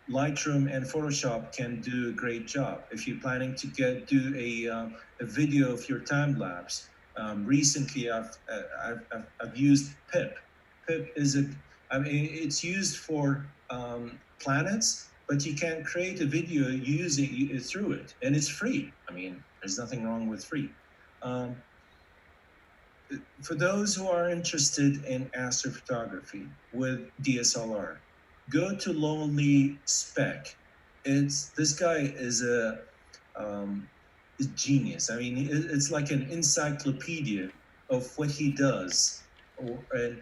Lightroom and Photoshop can do a great job. If you're planning to do a video of your time lapse, recently I've used PIP. PIP is it's used for planets, but you can create a video using through it, and it's free. I mean, there's nothing wrong with free. For those who are interested in astrophotography with DSLR, go to Lonely Spec. This guy is a genius. I mean, it's like an encyclopedia of what he does, and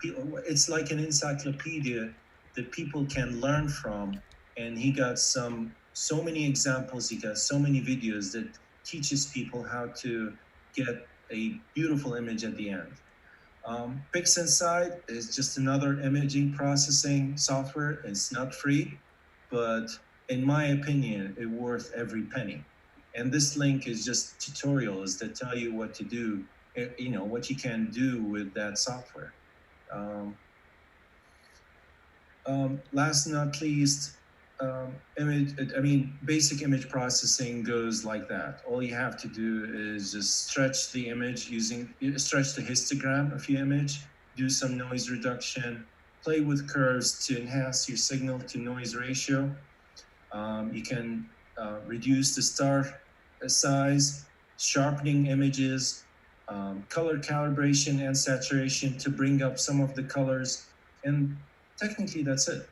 it's like an encyclopedia that people can learn from. And he got so many examples. He got so many videos that teaches people how to get a beautiful image at the end. PixInsight is just another imaging processing software. It's not free, but in my opinion, it's worth every penny. And this link is just tutorials that tell you what to do, what you can do with that software. Last but not least, basic image processing goes like that. All you have to do is just stretch the image stretch the histogram of your image, do some noise reduction, play with curves to enhance your signal to noise ratio. You can reduce the star size, sharpening images, color calibration and saturation to bring up some of the colors, and technically that's it.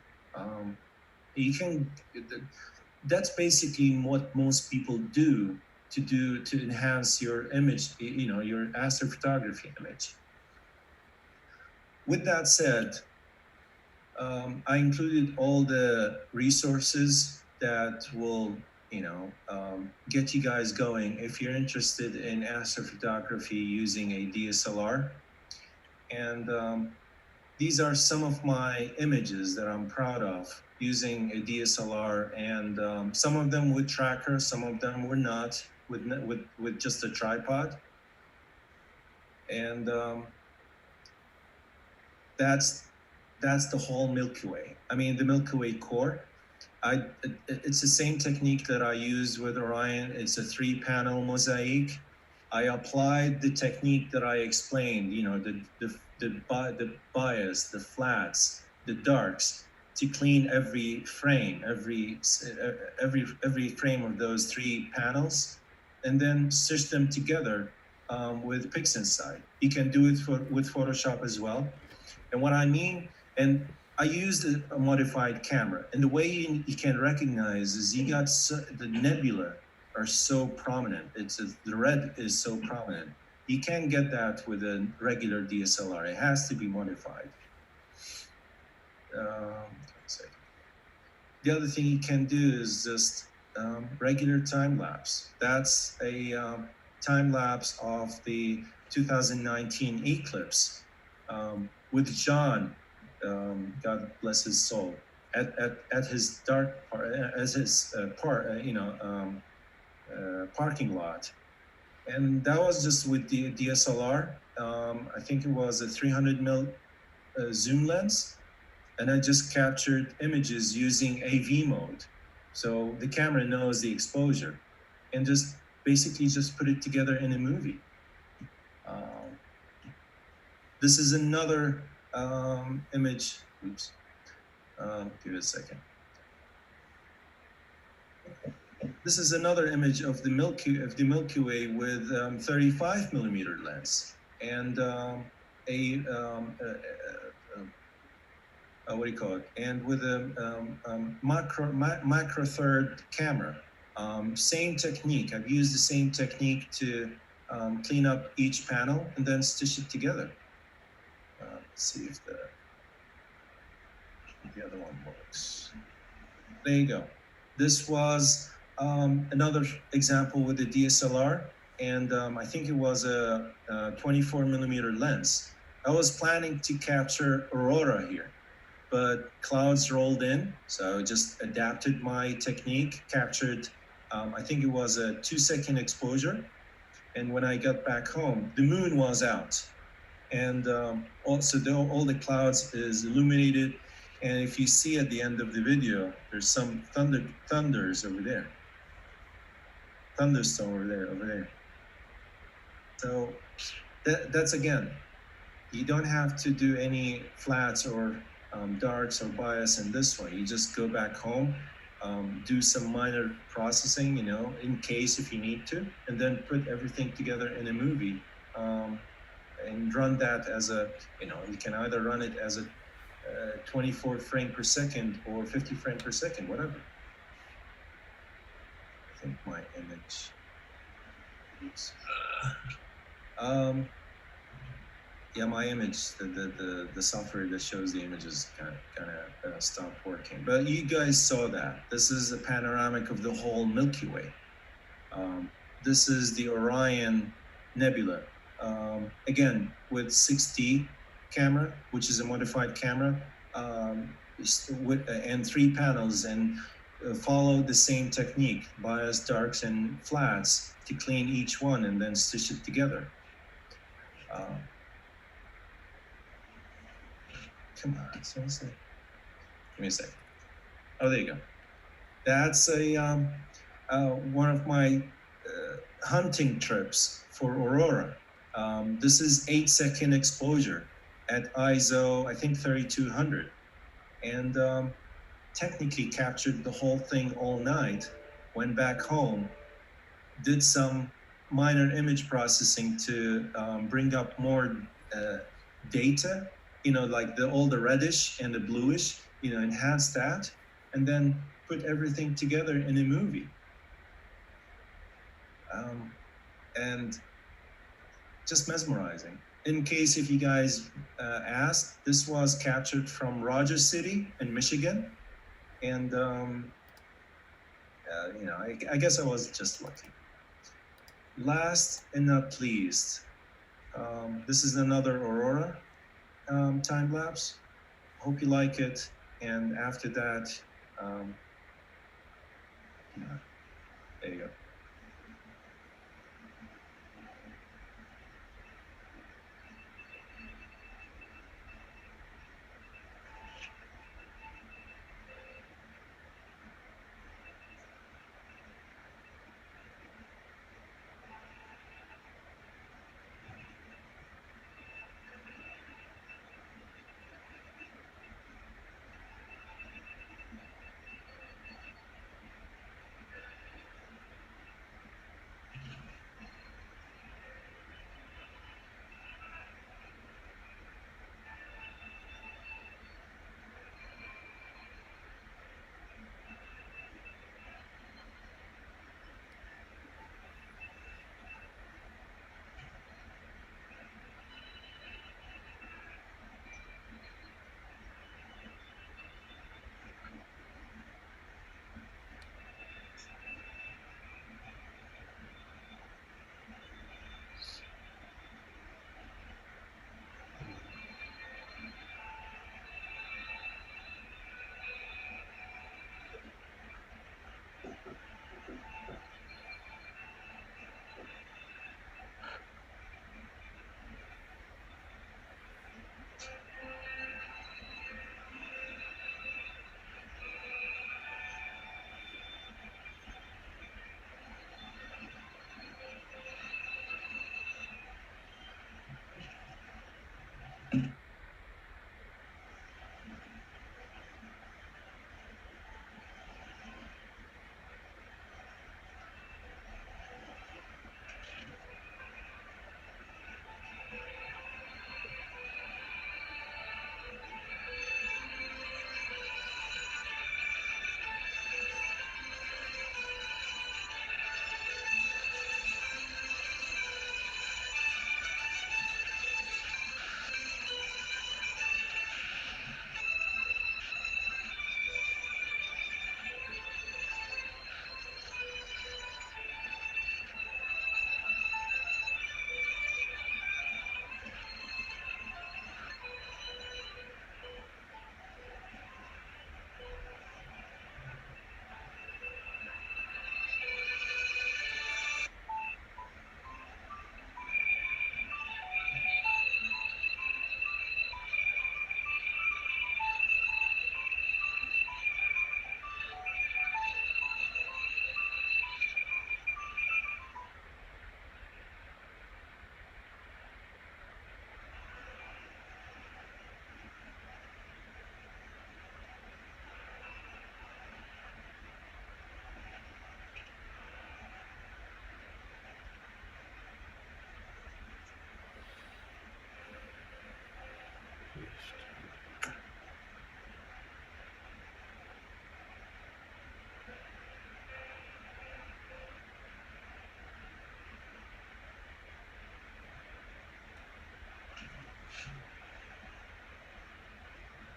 That's basically what most people do to enhance your image, your astrophotography image. With that said, I included all the resources that will, get you guys going if you're interested in astrophotography using a DSLR. And these are some of my images that I'm proud of using a DSLR, and some of them with tracker, some of them were not, with just a tripod. And that's the whole Milky Way. I mean, the Milky Way core. It's the same technique that I use with Orion. It's a 3-panel mosaic. I applied the technique that I explained, the bias, the flats, the darks, to clean every frame, every frame of those 3 panels, and then stitch them together with PixInsight. You can do it with Photoshop as well. And what I mean, and I used a modified camera, and the way you can recognize is you got the nebula are so prominent. The red is so prominent. You can't get that with a regular DSLR. It has to be modified. The other thing you can do is just regular time lapse. That's a time lapse of the 2019 eclipse with John, God bless his soul, at his dark part, as his parking lot. And that was just with the DSLR. I think it was a 300 mil zoom lens, and I just captured images using AV mode. So the camera knows the exposure, and just basically just put it together in a movie. This is another image. Oops. Give it a second. This is another image of the Milky Way with 35 millimeter lens and what do you call it? And with a macro third camera. Same technique. I've used the same technique to clean up each panel and then stitch it together. Let's see if the other one works. There you go. This was another example with the DSLR, and I think it was a 24 millimeter lens. I was planning to capture aurora here, but clouds rolled in, so I just adapted my technique, captured, I think it was a 2-second exposure, and when I got back home, the moon was out, and also all the clouds is illuminated, and if you see at the end of the video, there's some thunders over there. Thunderstorm over there. So that's again, you don't have to do any flats or darks or bias in this one. You just go back home, do some minor processing, in case if you need to, and then put everything together in a movie, and run that as a, you can either run it as a 24 frame per second or 50 frame per second, whatever. I think my image, oops. Yeah, my image, the software that shows the images kind of stopped working. But you guys saw that. This is a panoramic of the whole Milky Way. This is the Orion Nebula. Again, with 6D camera, which is a modified camera, and 3 panels, and follow the same technique, bias, darks, and flats to clean each one and then stitch it together. Come on, seriously. Give me a second. Oh, there you go. That's one of my hunting trips for Aurora. This is 8-second exposure at ISO, I think 3200, and technically captured the whole thing all night. Went back home, did some minor image processing to bring up more data, like all the reddish and the bluish, enhance that, and then put everything together in a movie. And just mesmerizing. In case if you guys asked, this was captured from Rogers City in Michigan. And, I guess I was just lucky. Last and not least, this is another Aurora time lapse. Hope you like it. And after that, there you go.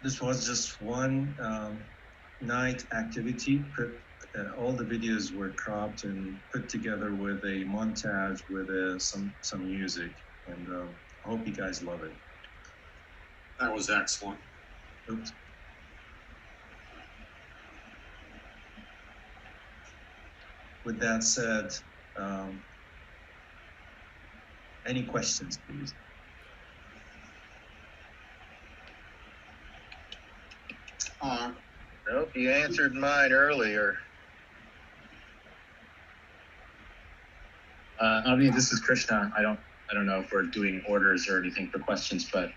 this was just one night activity. All the videos were cropped and put together with a montage with some music, and I hope you guys love it. That was excellent. Oops. With that said, any questions, please? Nope, you answered mine earlier. Avni, this is Krishna. I don't know if we're doing orders or anything for questions, but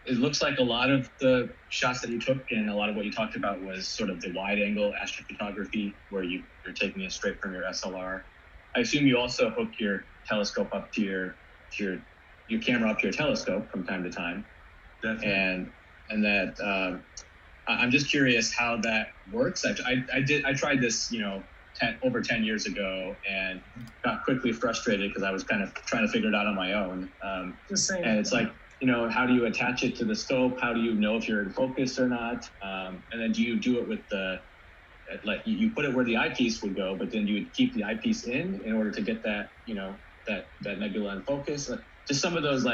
it looks like a lot of the shots that you took and a lot of what you talked about was sort of the wide angle astrophotography where you're taking it straight from your SLR. I assume you also hook your telescope up to your camera up to your telescope from time to time. Definitely. And that I'm just curious how that works. I tried this, over 10 years ago and got quickly frustrated because I was kind of trying to figure it out on my own. And it's like, how do you attach it to the scope? How do you know if you're in focus or not? And then do you do it with like you put it where the eyepiece would go, but then you would keep the eyepiece in order to get that, that nebula in focus? Just some of those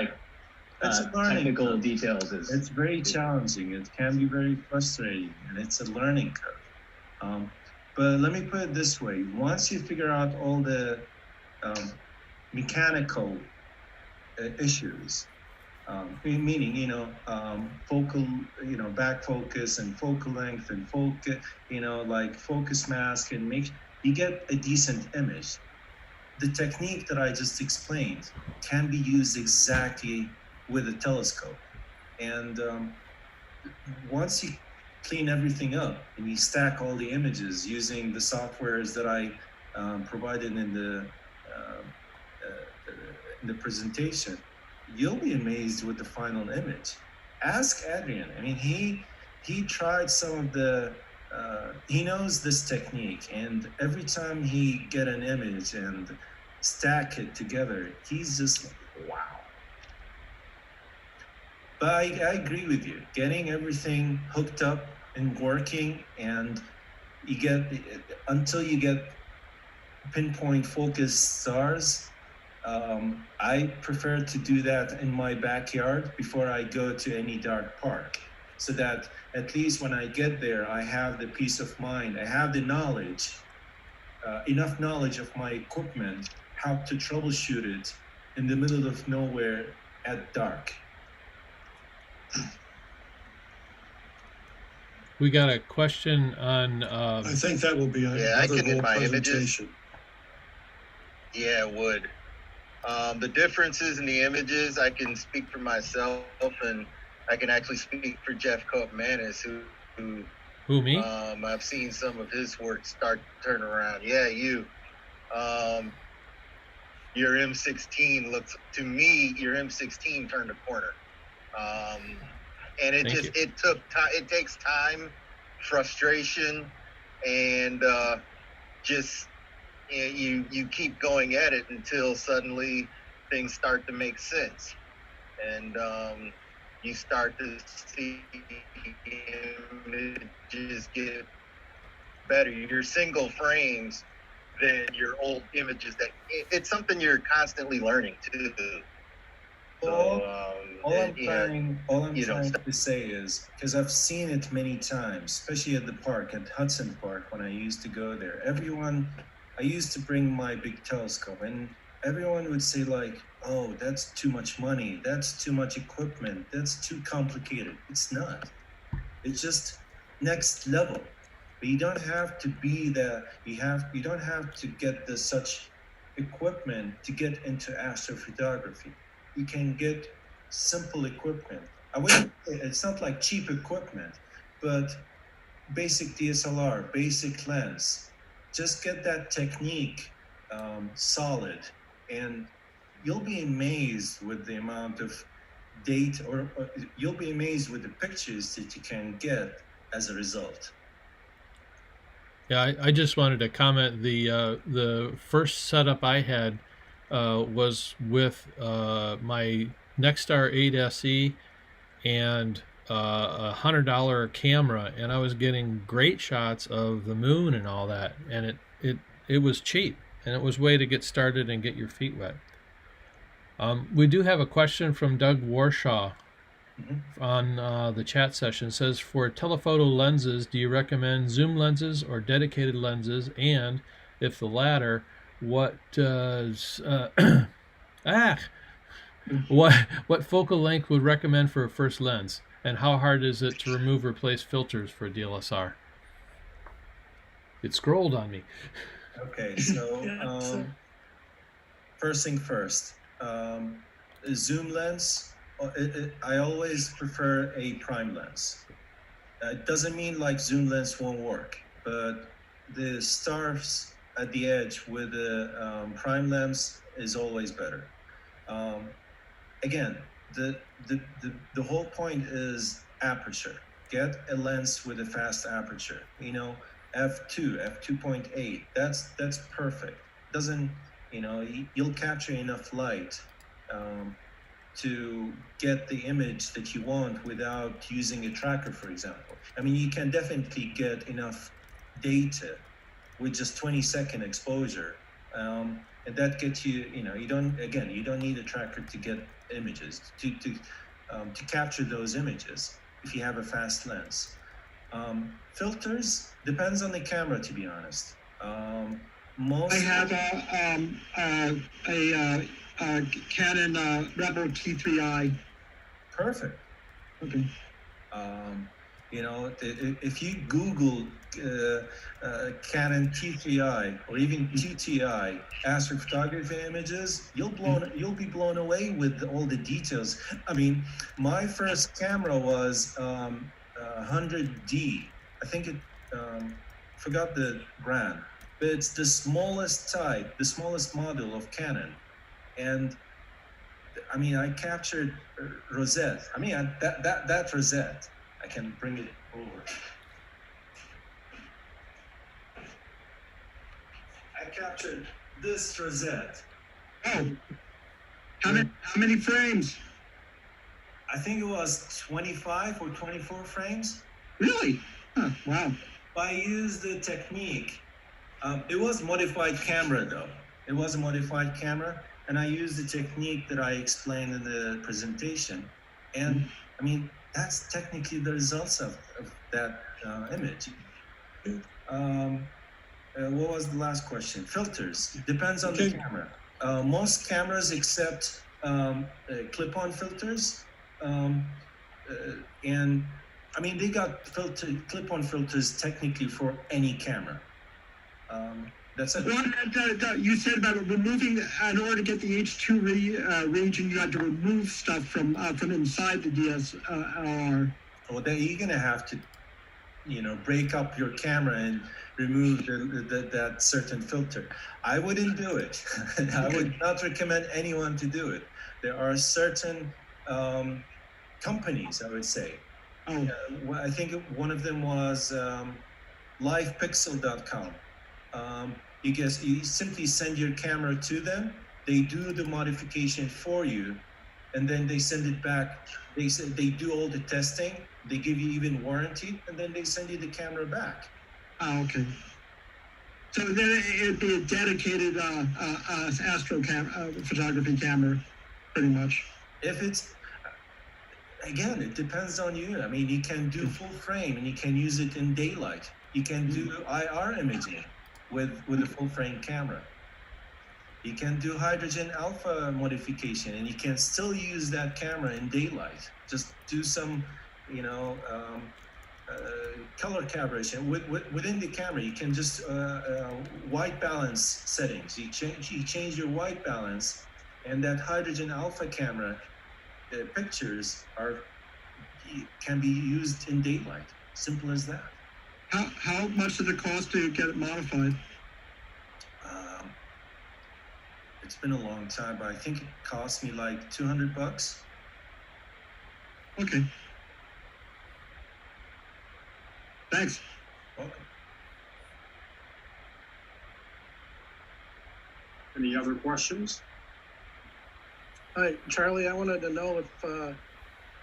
technical details. It's very challenging. It can be very frustrating, and it's a learning curve. But let me put it this way: once you figure out all the mechanical issues, meaning focal, back focus and focal length and focus, like focus mask, and you get a decent image. The technique that I just explained can be used exactly with a telescope. And once you clean everything up and you stack all the images using the softwares that I provided in the presentation, you'll be amazed with the final image. Ask Adrian. I mean, he tried some of the, he knows this technique, and every time he get an image and stack it together, he's just like, wow. But I agree with you. Getting everything hooked up and working, and until you get pinpoint focus stars, I prefer to do that in my backyard before I go to any dark park, so that at least when I get there, I have the peace of mind. I have the knowledge, enough knowledge of my equipment, how to troubleshoot it in the middle of nowhere at dark. We got a question on. I think that will be another whole presentation. Yeah, it would. The differences in the images, I can speak for myself, and I can actually speak for Jeff Koopmanis, Who, me? I've seen some of his work start to turn around. Yeah, you. Your M16 looks, to me, your M16 turned a corner. And it took time. It takes time, frustration, and just you keep going at it until suddenly things start to make sense, and you start to see images get better. Your single frames than your old images. It's something you're constantly learning to do. All I'm trying to say is, because I've seen it many times, especially at the park, at Hudson Park, when I used to go there. I used to bring my big telescope, and everyone would say like, oh, that's too much money, that's too much equipment, that's too complicated. It's not. It's just next level. But you don't have to be you don't have to get such equipment to get into astrophotography. You can get simple equipment. I wouldn't say it's not like cheap equipment, but basic DSLR, basic lens. Just get that technique solid, and you'll be amazed with the amount of data, or you'll be amazed with the pictures that you can get as a result. Yeah, I just wanted to comment. The first setup I had was with my Nexstar 8 SE, and a $100 camera, and I was getting great shots of the moon and all that, and it was cheap, and it was a way to get started and get your feet wet. We do have a question from Doug Warshaw on the chat session. It says, for telephoto lenses, do you recommend zoom lenses or dedicated lenses? And if the latter, what does what focal length would recommend for a first lens? And how hard is it to remove or replace filters for DLSR? It scrolled on me. Okay, so first thing first, zoom lens, I always prefer a prime lens. It doesn't mean like zoom lens won't work, but the stars at the edge with the prime lens is always better. Again, the whole point is aperture. Get a lens with a fast aperture. You know, f2.8. That's perfect. Doesn't, you know, you'll capture enough light to get the image that you want without using a tracker, for example. I mean, you can definitely get enough data with just 20-second exposure, and that gets you, you know, you don't need a tracker to get images, to capture those images if you have a fast lens. Filters depends on the camera, to be honest. I have a Canon Rebel T3i. Perfect. Okay. You know, if you Google Canon T3i or even GTI astrophotography images, you'll be blown away with all the details. I mean, my first camera was 100D. I think it forgot the brand, but it's the smallest type, the smallest model of Canon. And I mean, I captured rosette. I mean, that rosette, I can bring it over. I captured this rosette. Oh, how many frames? I think it was 25 or 24 frames. Really? Huh, wow. I used the technique. It was modified camera though. It was a modified camera. And I used the technique that I explained in the presentation. And I mean, that's technically the results of that image. What was the last question? Filters. Depends on the camera. Most cameras accept clip-on filters. And I mean, they got clip-on filters technically for any camera. That's it. You said about removing, in order to get the H2 region, you had to remove stuff from inside the DSLR. Well, then you're going to have to, you know, break up your camera and remove that certain filter. I wouldn't do it. I would not recommend anyone to do it. There are certain companies, I would say. Oh. I think one of them was livepixel.com. You simply send your camera to them. They do the modification for you, and then they send it back. They do all the testing. They give you even warranty, and then they send you the camera back. Oh, okay. So then it'd be a dedicated photography camera, pretty much. If it's, again, it depends on you. I mean, you can do full frame, and you can use it in daylight. You can do IR imaging with a full frame camera. You can do hydrogen alpha modification, and you can still use that camera in daylight. Just do some, you know, color calibration within the camera. You can just white balance settings. You change your white balance, and that hydrogen alpha camera pictures can be used in daylight. Simple as that. How much does it cost to get it modified? It's been a long time, but I think it cost me like $200. Okay. Thanks. Welcome. Any other questions? Hi, Charlie. I wanted to know if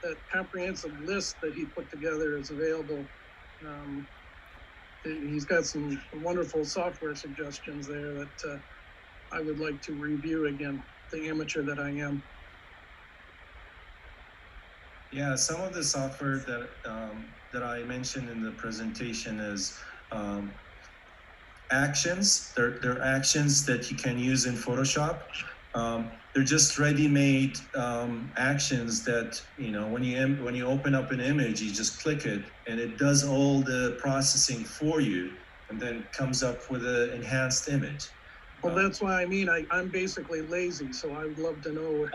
that comprehensive list that he put together is available. He's got some wonderful software suggestions there that I would like to review again, the amateur that I am. Yeah, some of the software that I mentioned in the presentation is actions. They're actions that you can use in Photoshop. They're just ready-made actions that, you know, when you open up an image, you just click it and it does all the processing for you, and then comes up with an enhanced image. Well, that's why I mean, I'm basically lazy, so I would love to know.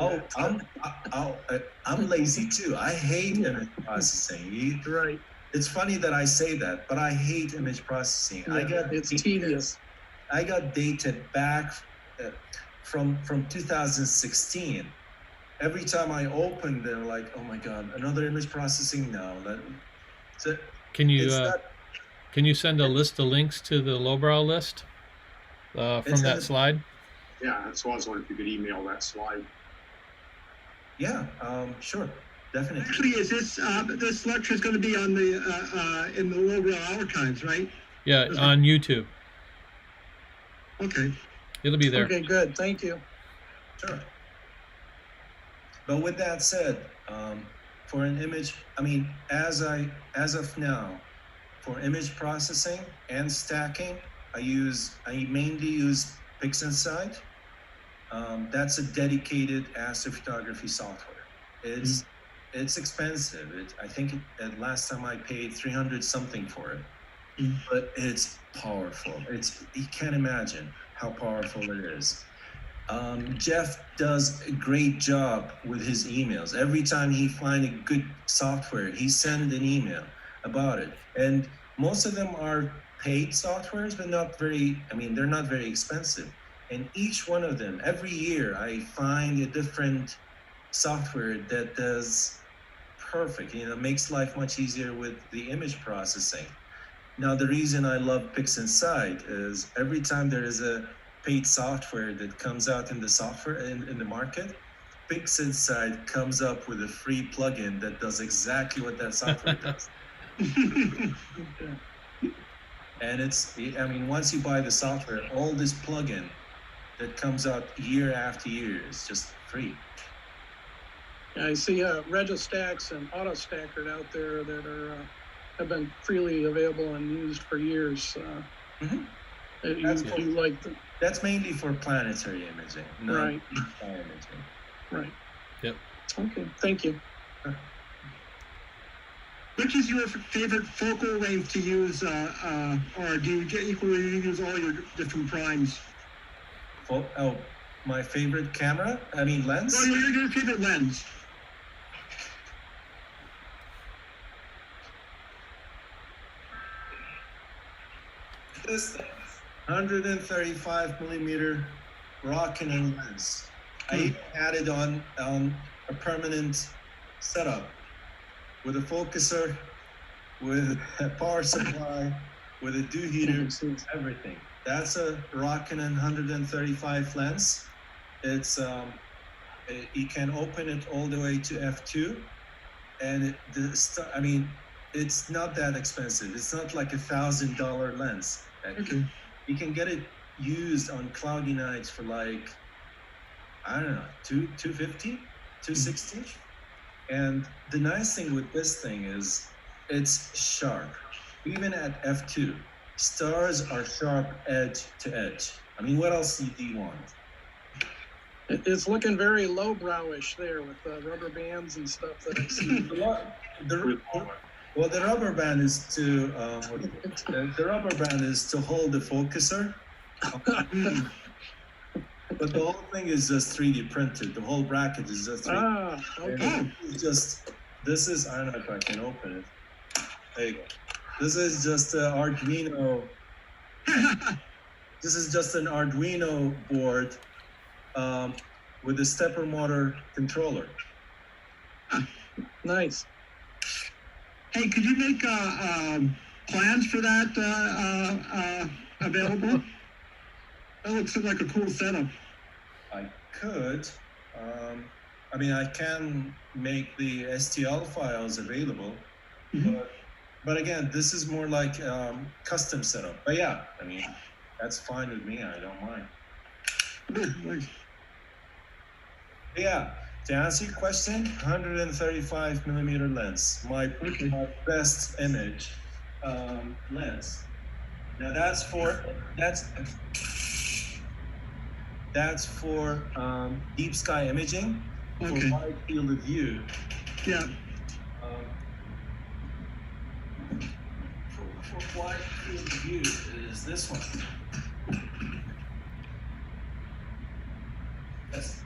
I'm lazy too. I hate image processing. Right. It's funny that I say that, but I hate image processing. Yeah, it's tedious. I got dated back from 2016. Every time I open, they're like, "Oh my God, another image processing now." Can you send a list of links to the Lowbrow list from that slide? Yeah, that's why I was wondering if you could email that slide. Yeah, sure, definitely. Actually, is this lecture is going to be on the in the Lowbrow archives, right? Yeah, on YouTube. Okay. It'll be there. Okay, good. Thank you. Sure. But with that said, for an image, I mean, as of now, for image processing and stacking, I mainly use PixInsight. That's a dedicated astrophotography software. It's expensive. I think last time I paid 300 something for it, but it's powerful. You can't imagine how powerful it is. Jeff does a great job with his emails. Every time he finds a good software, he sends an email about it. And most of them are paid softwares, but they're not very expensive. And each one of them, every year, I find a different software that does perfect, makes life much easier with the image processing. Now, the reason I love PixInsight is every time there is a paid software that comes out in the software in the market, PixInsight comes up with a free plugin that does exactly what that software does. And once you buy the software, all this plugin that comes out year after year is just free. Yeah, I see Registax and AutoStacker out there that have been freely available and used for years. That's mainly for planetary imaging, not right? Sky imaging. Right. Yep. Okay. Thank you. Which is your favorite focal length to use, or do you equally use all your different primes? My favorite camera? Lens? Oh, your favorite lens. This thing, 135 millimeter Rokinon lens. I even had it on a permanent setup with a focuser, with a power supply, with a dew heater, everything. That's a Rokinon 135 lens. It's you can open it all the way to f2, and it's not that expensive. It's not like $1,000 lens. Okay. You can get it used on cloudy nights for like, I don't know, $250, $260. And the nice thing with this thing is it's sharp. Even at f2, stars are sharp edge to edge. What else do you want? It's looking very lowbrowish there with the rubber bands and stuff that I see. The rubber band is to hold the focuser. But the whole thing is just 3D printed. The whole bracket is just 3D. Okay. This is, I don't know if I can open it. There you go. This is just an Arduino. This is just an Arduino board with a stepper motor controller. Nice. Hey, could you make plans for that available? That looks like a cool setup. I could. I mean, I can make the STL files available, but again, this is more like custom setup. But yeah, I mean, that's fine with me. I don't mind. Yeah, to answer your question, 135 millimeter lens, my best image lens. Now that's for deep sky imaging for wide field of view. Yeah. For wide field of view is this one. That's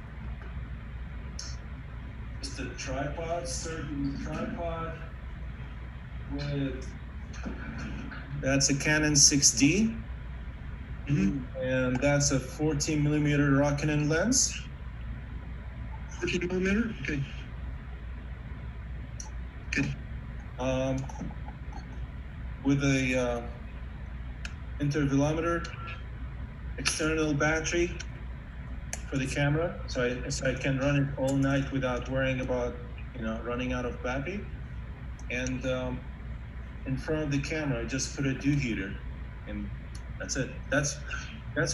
just a tripod, certain tripod with, that's a Canon 6D. And that's a 14 millimeter Rokinon lens. 14 millimeter? Okay. Good. With a intervalometer external battery for the camera, so I can run it all night without worrying about running out of battery. And in front of the camera, I just put a dew heater, and that's it. That's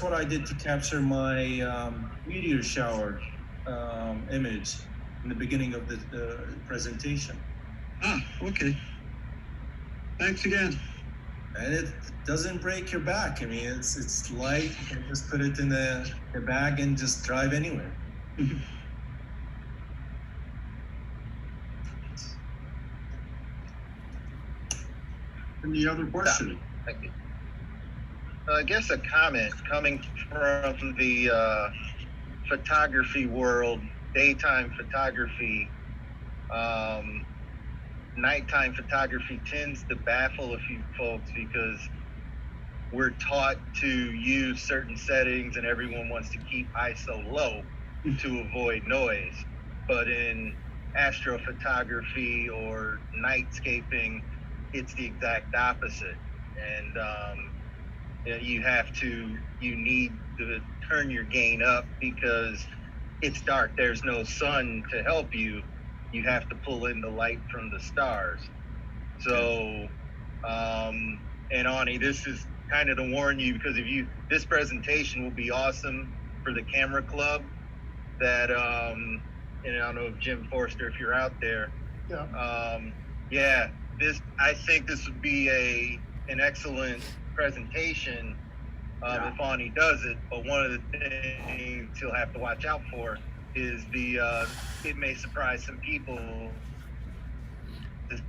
what I did to capture my meteor shower image in the beginning of the presentation. Ah, okay. Thanks again. And it doesn't break your back. I mean, it's light. You can just put it in the bag and just drive anywhere. Any other question? Thank you. I guess a comment coming from the photography world, daytime photography, nighttime photography tends to baffle a few folks because we're taught to use certain settings and everyone wants to keep ISO low to avoid noise. But in astrophotography or nightscaping, it's the exact opposite. And you need to turn your gain up because it's dark. There's no sun to help you. You have to pull in the light from the stars. So, and Awni, this is kind of to warn you because this presentation will be awesome for the camera club that, and I don't know if Jim Forster, if you're out there. I think this would be an excellent presentation if Awni does it, but one of the things he'll have to watch out for is it may surprise some people. The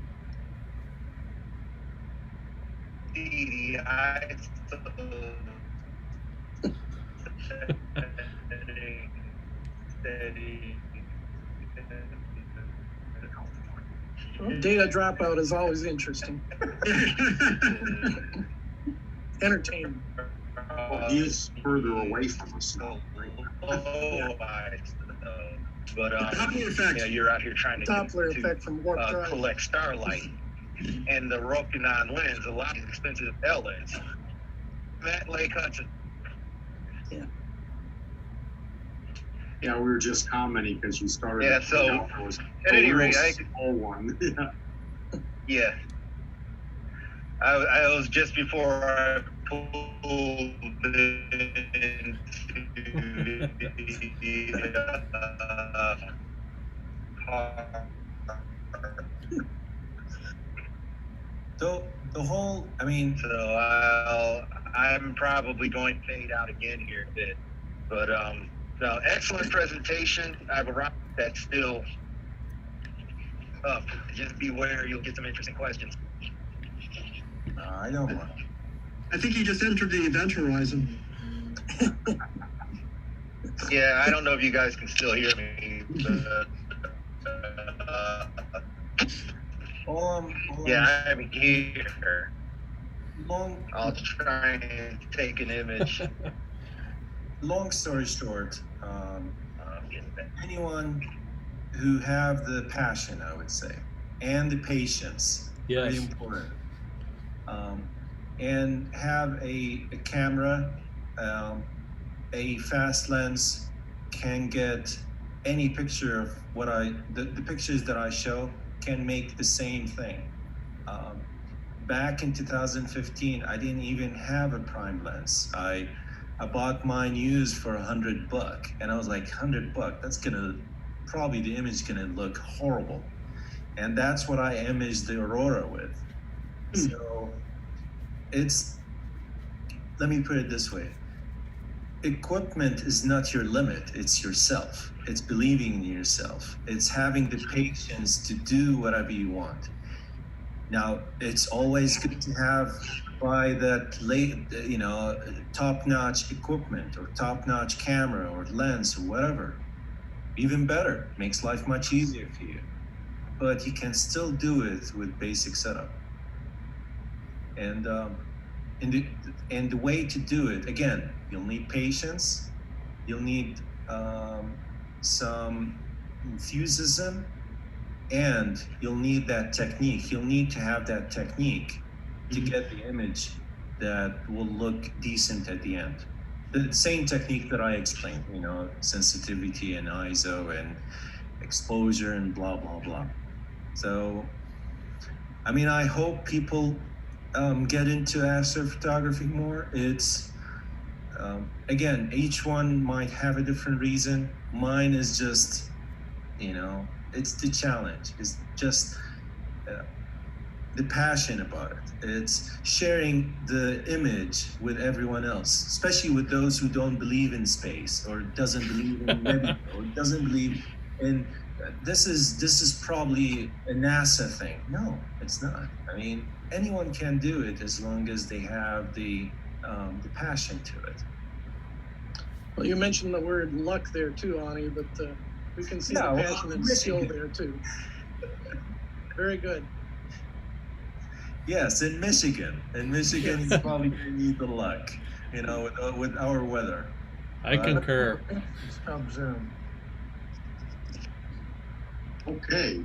Data dropout is always interesting. Entertaining. He's further away from us now. But Doppler effect. you're out here trying to Doppler effect from warp drive. Collect starlight, and the Rokinon lens, a lot of expensive L lens. Matt Lake Hudson. Yeah, we were just commenting because you started. Yeah, so at any rate, one. Yeah. I was just before I pulled into the car. The whole, I mean. So I'm probably going to fade out again here a bit, but no, excellent presentation. I have a rock that's still up. Just beware, you'll get some interesting questions. I don't want. I think he just entered the event horizon. Yeah, I don't know if you guys can still hear me. Yeah, I'm here. I'll try and take an image. Long story short, anyone who have the passion, I would say, and the patience, very important, and have a camera, a fast lens can get any picture of the pictures that I show can make the same thing. Back in 2015, I didn't even have a prime lens. I bought mine used for $100, and I was like, $100, that's probably the image gonna look horrible. And that's what I imaged the aurora with. So let me put it this way. Equipment is not your limit, it's yourself. It's believing in yourself. It's having the patience to do whatever you want. Now, it's always good to buy that top-notch equipment or top-notch camera or lens or whatever. Even better, makes life much easier for you. But you can still do it with basic setup. And the way to do it, again, you'll need patience, you'll need some enthusiasm, and you'll need that technique. You'll need to have that technique to get the image that will look decent at the end. The same technique that I explained, sensitivity and ISO and exposure and blah, blah, blah. So, I hope people get into astrophotography more. It's, again, each one might have a different reason. Mine is just, it's the challenge. It's just the passion about it. It's sharing the image with everyone else, especially with those who don't believe in space or doesn't believe in Nebula or doesn't believe in this is probably a NASA thing. No, it's not. Anyone can do it as long as they have the passion to it. Well, you mentioned the word luck there too, Awni, but we can see the passion and skill there too. Very good. Yes, in Michigan. You probably need the luck, with our weather. I concur. Stop Zoom. Okay.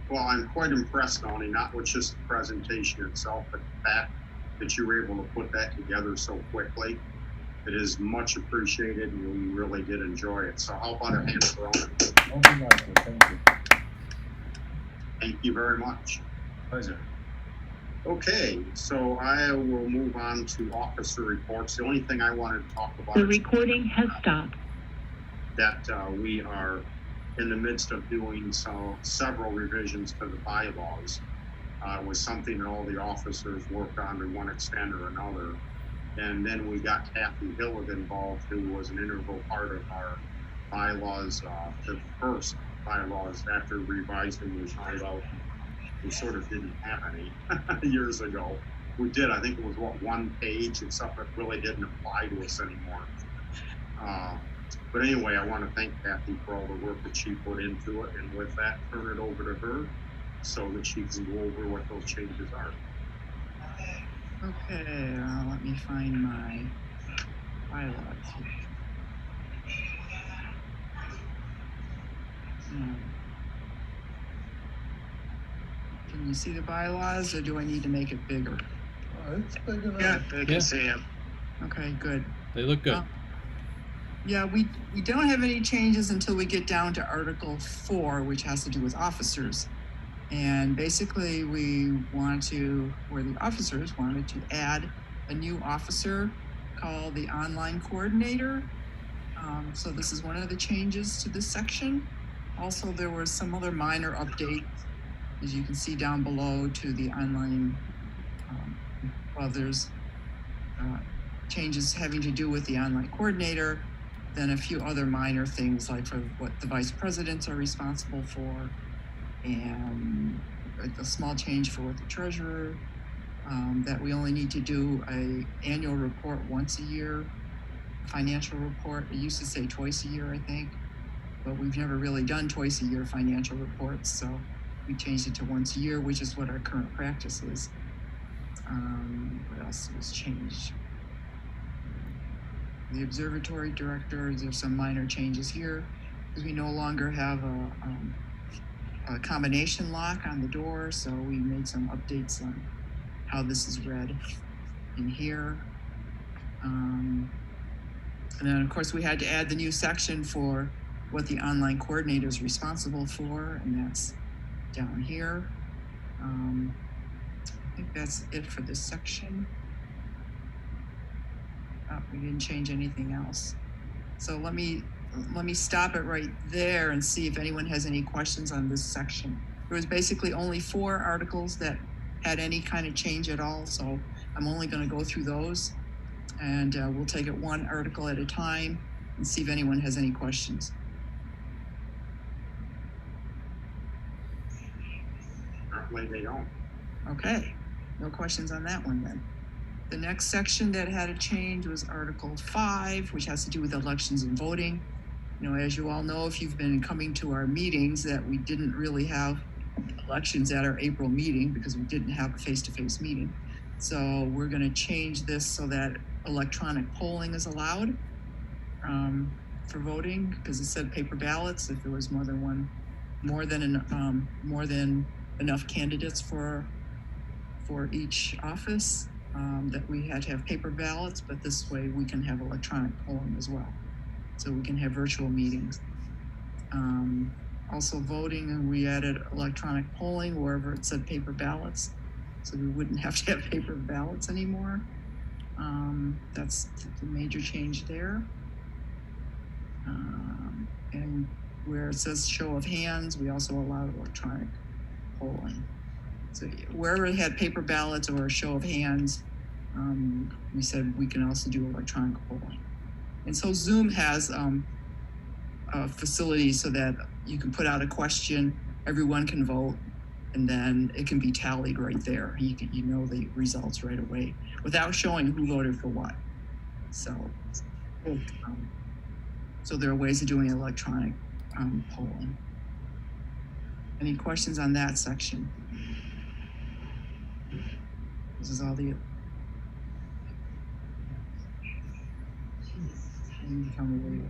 Well, I'm quite impressed, Awni, not with just the presentation itself, but the fact that you were able to put that together so quickly. It is much appreciated, and we really did enjoy it. So how about a hand for Awni? Thank you. Thank you very much. Pleasure. Okay, so I will move on to officer reports. The only thing I wanted to talk about The recording has stopped. That we are in the midst of doing several revisions to the bylaws. It was something that all the officers worked on to one extent or another. And then we got Kathy Hillig involved, who was an integral part of our bylaws, the first bylaws after revising was found out we sort of didn't have any years ago. We did, I think it was one page, except it really didn't apply to us anymore. But anyway, I want to thank Kathy for all the work that she put into it, and with that, turn it over to her so that she can go over what those changes are. Okay, let me find my bylaws here. Can you see the bylaws, or do I need to make it bigger? It's big enough. Yeah, I can see him. Okay, good. They look good. Yeah, we don't have any changes until we get down to Article 4, which has to do with officers. And basically the officers wanted to add a new officer called the online coordinator. So this is one of the changes to this section. Also, there was some other minor updates, as you can see down below, to the online, there's changes having to do with the online coordinator, then a few other minor things like for what the vice presidents are responsible for, and a small change for what the treasurer, that we only need to do an annual report once a year, financial report. It used to say twice a year, I think, but we've never really done twice a year financial reports, so we changed it to once a year, which is what our current practice is. What else was changed? The observatory director, there's some minor changes here, because we no longer have a combination lock on the door, so we made some updates on how this is read in here. And then of course we had to add the new section for what the online coordinator is responsible for, and that's down here. I think that's it for this section. Oh, we didn't change anything else. So let me stop it right there and see if anyone has any questions on this section. There was basically only 4 articles that had any kind of change at all, so I'm only going to go through those, and we'll take it one article at a time and see if anyone has any questions. Apparently they don't. Okay, no questions on that one then. The next section that had a change was Article 5, which has to do with elections and voting. You know, as you all know, if you've been coming to our meetings, that we didn't really have elections at our April meeting because we didn't have a face-to-face meeting. So we're going to change this so that electronic polling is allowed for voting, because it said paper ballots if there was more than enough candidates for each office. That we had to have paper ballots, but this way we can have electronic polling as well. So we can have virtual meetings. Also voting, and we added electronic polling wherever it said paper ballots. So we wouldn't have to have paper ballots anymore. That's the major change there. And where it says show of hands, we also allowed electronic polling. So wherever it had paper ballots or a show of hands, we said we can also do electronic polling. And so Zoom has a facility so that you can put out a question, everyone can vote, and then it can be tallied right there. You know the results right away without showing who voted for what. So there are ways of doing electronic polling. Any questions on that section? This is all the. Tell me later.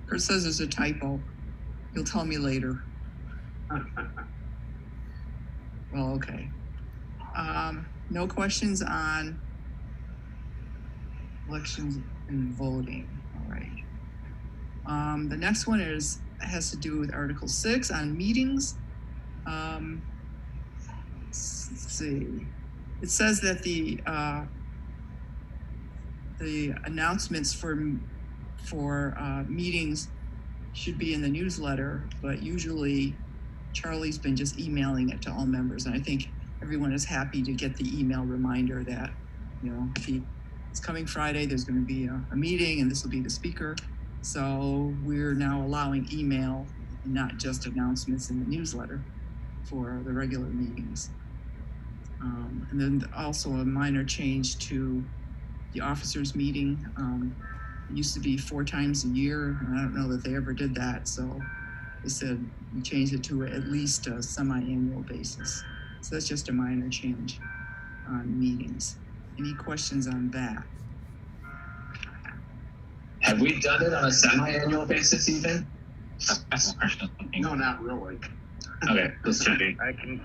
Kurt says there's a typo. He'll tell me later. Well, okay. No questions on elections and voting. All right. The next one has to do with Article 6 on meetings. Let's see. It says that the announcements for meetings should be in the newsletter, but usually Charlie's been just emailing it to all members, and I think everyone is happy to get the email reminder that, you know, it's coming Friday, there's going to be a meeting, and this will be the speaker. So we're now allowing email, not just announcements in the newsletter for the regular meetings. And then also a minor change to the officers' meeting. It used to be 4 times a year, and I don't know that they ever did that. So they said we changed it to at least a semi-annual basis. So that's just a minor change on meetings. Any questions on that? Have we done it on a semi-annual basis even? No, not really. Okay, just checking.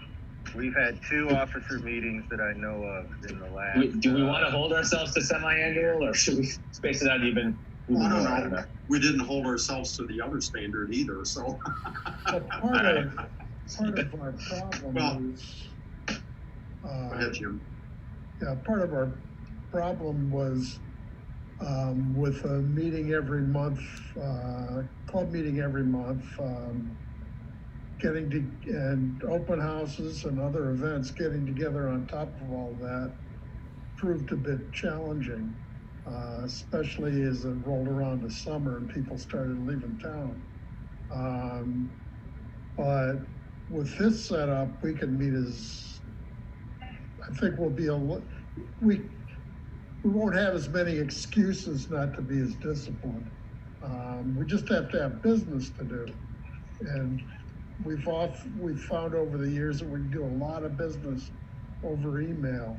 We've had 2 officer meetings that I know of in the last. Do we want to hold ourselves to semi-annual, or should we space it out even? I don't know. We didn't hold ourselves to the other standard either, so. But part of our problem is. Go ahead, Jim. Yeah, part of our problem was with a meeting every month, club meeting every month, and open houses and other events, getting together on top of all that proved a bit challenging, especially as it rolled around to summer and people started leaving town. But with this setup, we can meet I think we won't have as many excuses not to be as disciplined. We just have to have business to do. And we've found over the years that we can do a lot of business over email,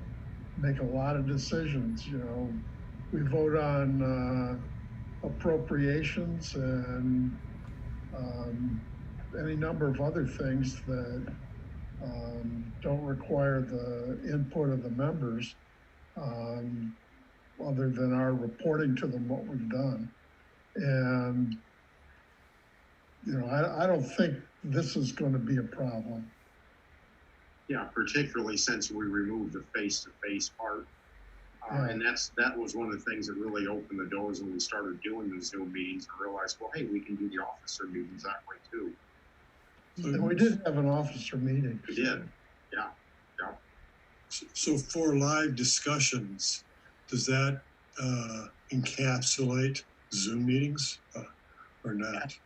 make a lot of decisions. You know, we vote on appropriations and any number of other things that don't require the input of the members, other than our reporting to them what we've done. And you know, I don't think this is going to be a problem. Yeah, particularly since we removed the face-to-face part. Yeah. And that was one of the things that really opened the doors when we started doing the Zoom meetings and realized, well, hey, we can do the officer meetings that way too. And we did have an officer meeting. We did, yeah. So for live discussions, does that encapsulate Zoom meetings or not?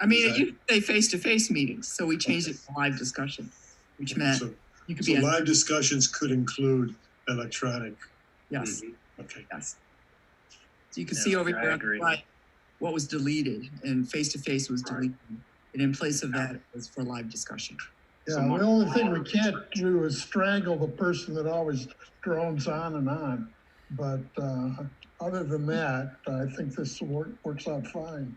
I mean, you say face-to-face meetings, so we changed it to live discussion, which meant you could so be live discussions could include electronic. Yes. Okay. Yes. So you can see over here on the right what was deleted, and face-to-face was deleted, and in place of that it was for live discussion. Yeah, the only thing we can't do is strangle the person that always drones on and on. But other than that, I think this works out fine.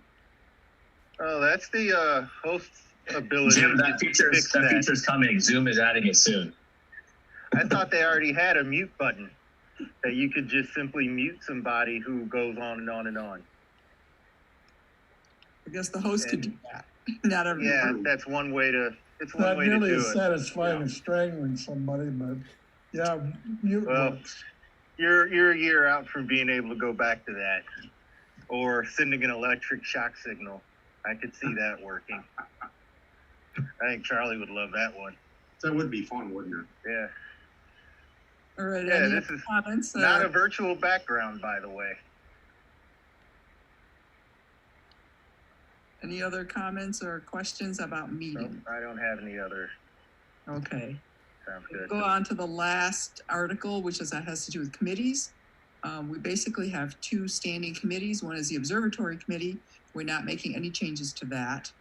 Oh, that's the host's ability. Jim, that feature's coming. Zoom is adding it soon. I thought they already had a mute button that you could just simply mute somebody who goes on and on and on. I guess the host could do that. Not every. Yeah, that's one way to. It's one Not way to do nearly as it. satisfying as strangling somebody, but yeah, mute works. You're a year out from being able to go back to that, or sending an electric shock signal. I could see that working. I think Charlie would love that one. That would be fun, wouldn't it? Yeah. All right. Yeah, any this is comments? not a virtual background, by the way. Any other comments or questions about meeting? Nope, I don't have any other. Okay. Sounds good. We'll go on to the last article, which has to do with committees. We basically have two standing committees. One is the Observatory Committee. We're not making any changes to that,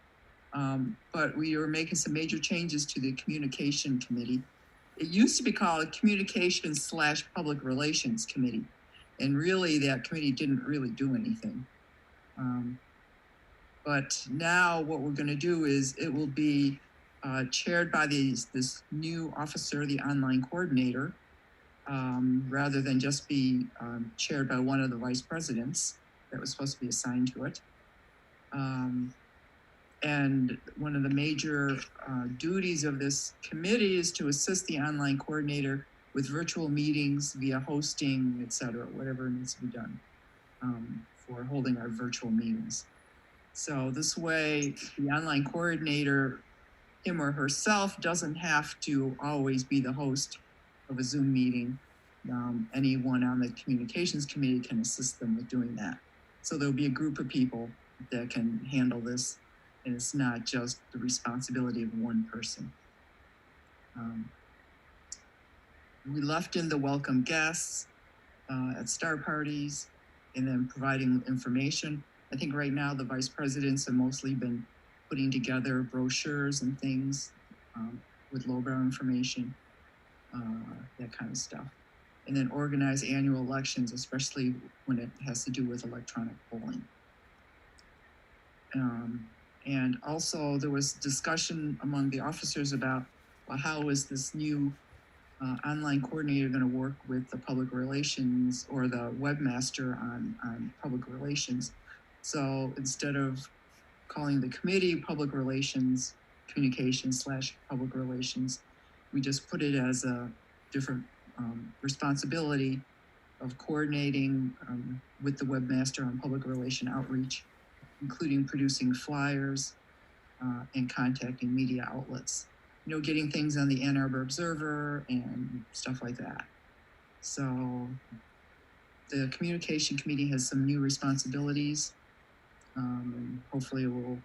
but we are making some major changes to the Communication Committee. It used to be called Communications/Public Relations Committee, and really that committee didn't really do anything. But now what we're going to do is it will be chaired by this new officer, the online coordinator, rather than just be chaired by one of the vice presidents that was supposed to be assigned to it. And one of the major duties of this committee is to assist the online coordinator with virtual meetings via hosting, et cetera, whatever needs to be done for holding our virtual meetings. So this way, the online coordinator, him or herself, doesn't have to always be the host of a Zoom meeting. Anyone on the communications committee can assist them with doing that. So there'll be a group of people that can handle this, and it's not just the responsibility of one person. We left in the welcome guests at star parties, and then providing information. I think right now the vice presidents have mostly been putting together brochures and things with lowbrow information, that kind of stuff. And then organize annual elections, especially when it has to do with electronic polling. And also there was discussion among the officers about, well, how is this new online coordinator going to work with the public relations or the webmaster on public relations. So instead of calling the committee public relations, communications/public relations, we just put it as a different responsibility of coordinating with the webmaster on public relation outreach, including producing flyers and contacting media outlets, you know, getting things on the Ann Arbor Observer and stuff like that. So the communication committee has some new responsibilities, and hopefully it will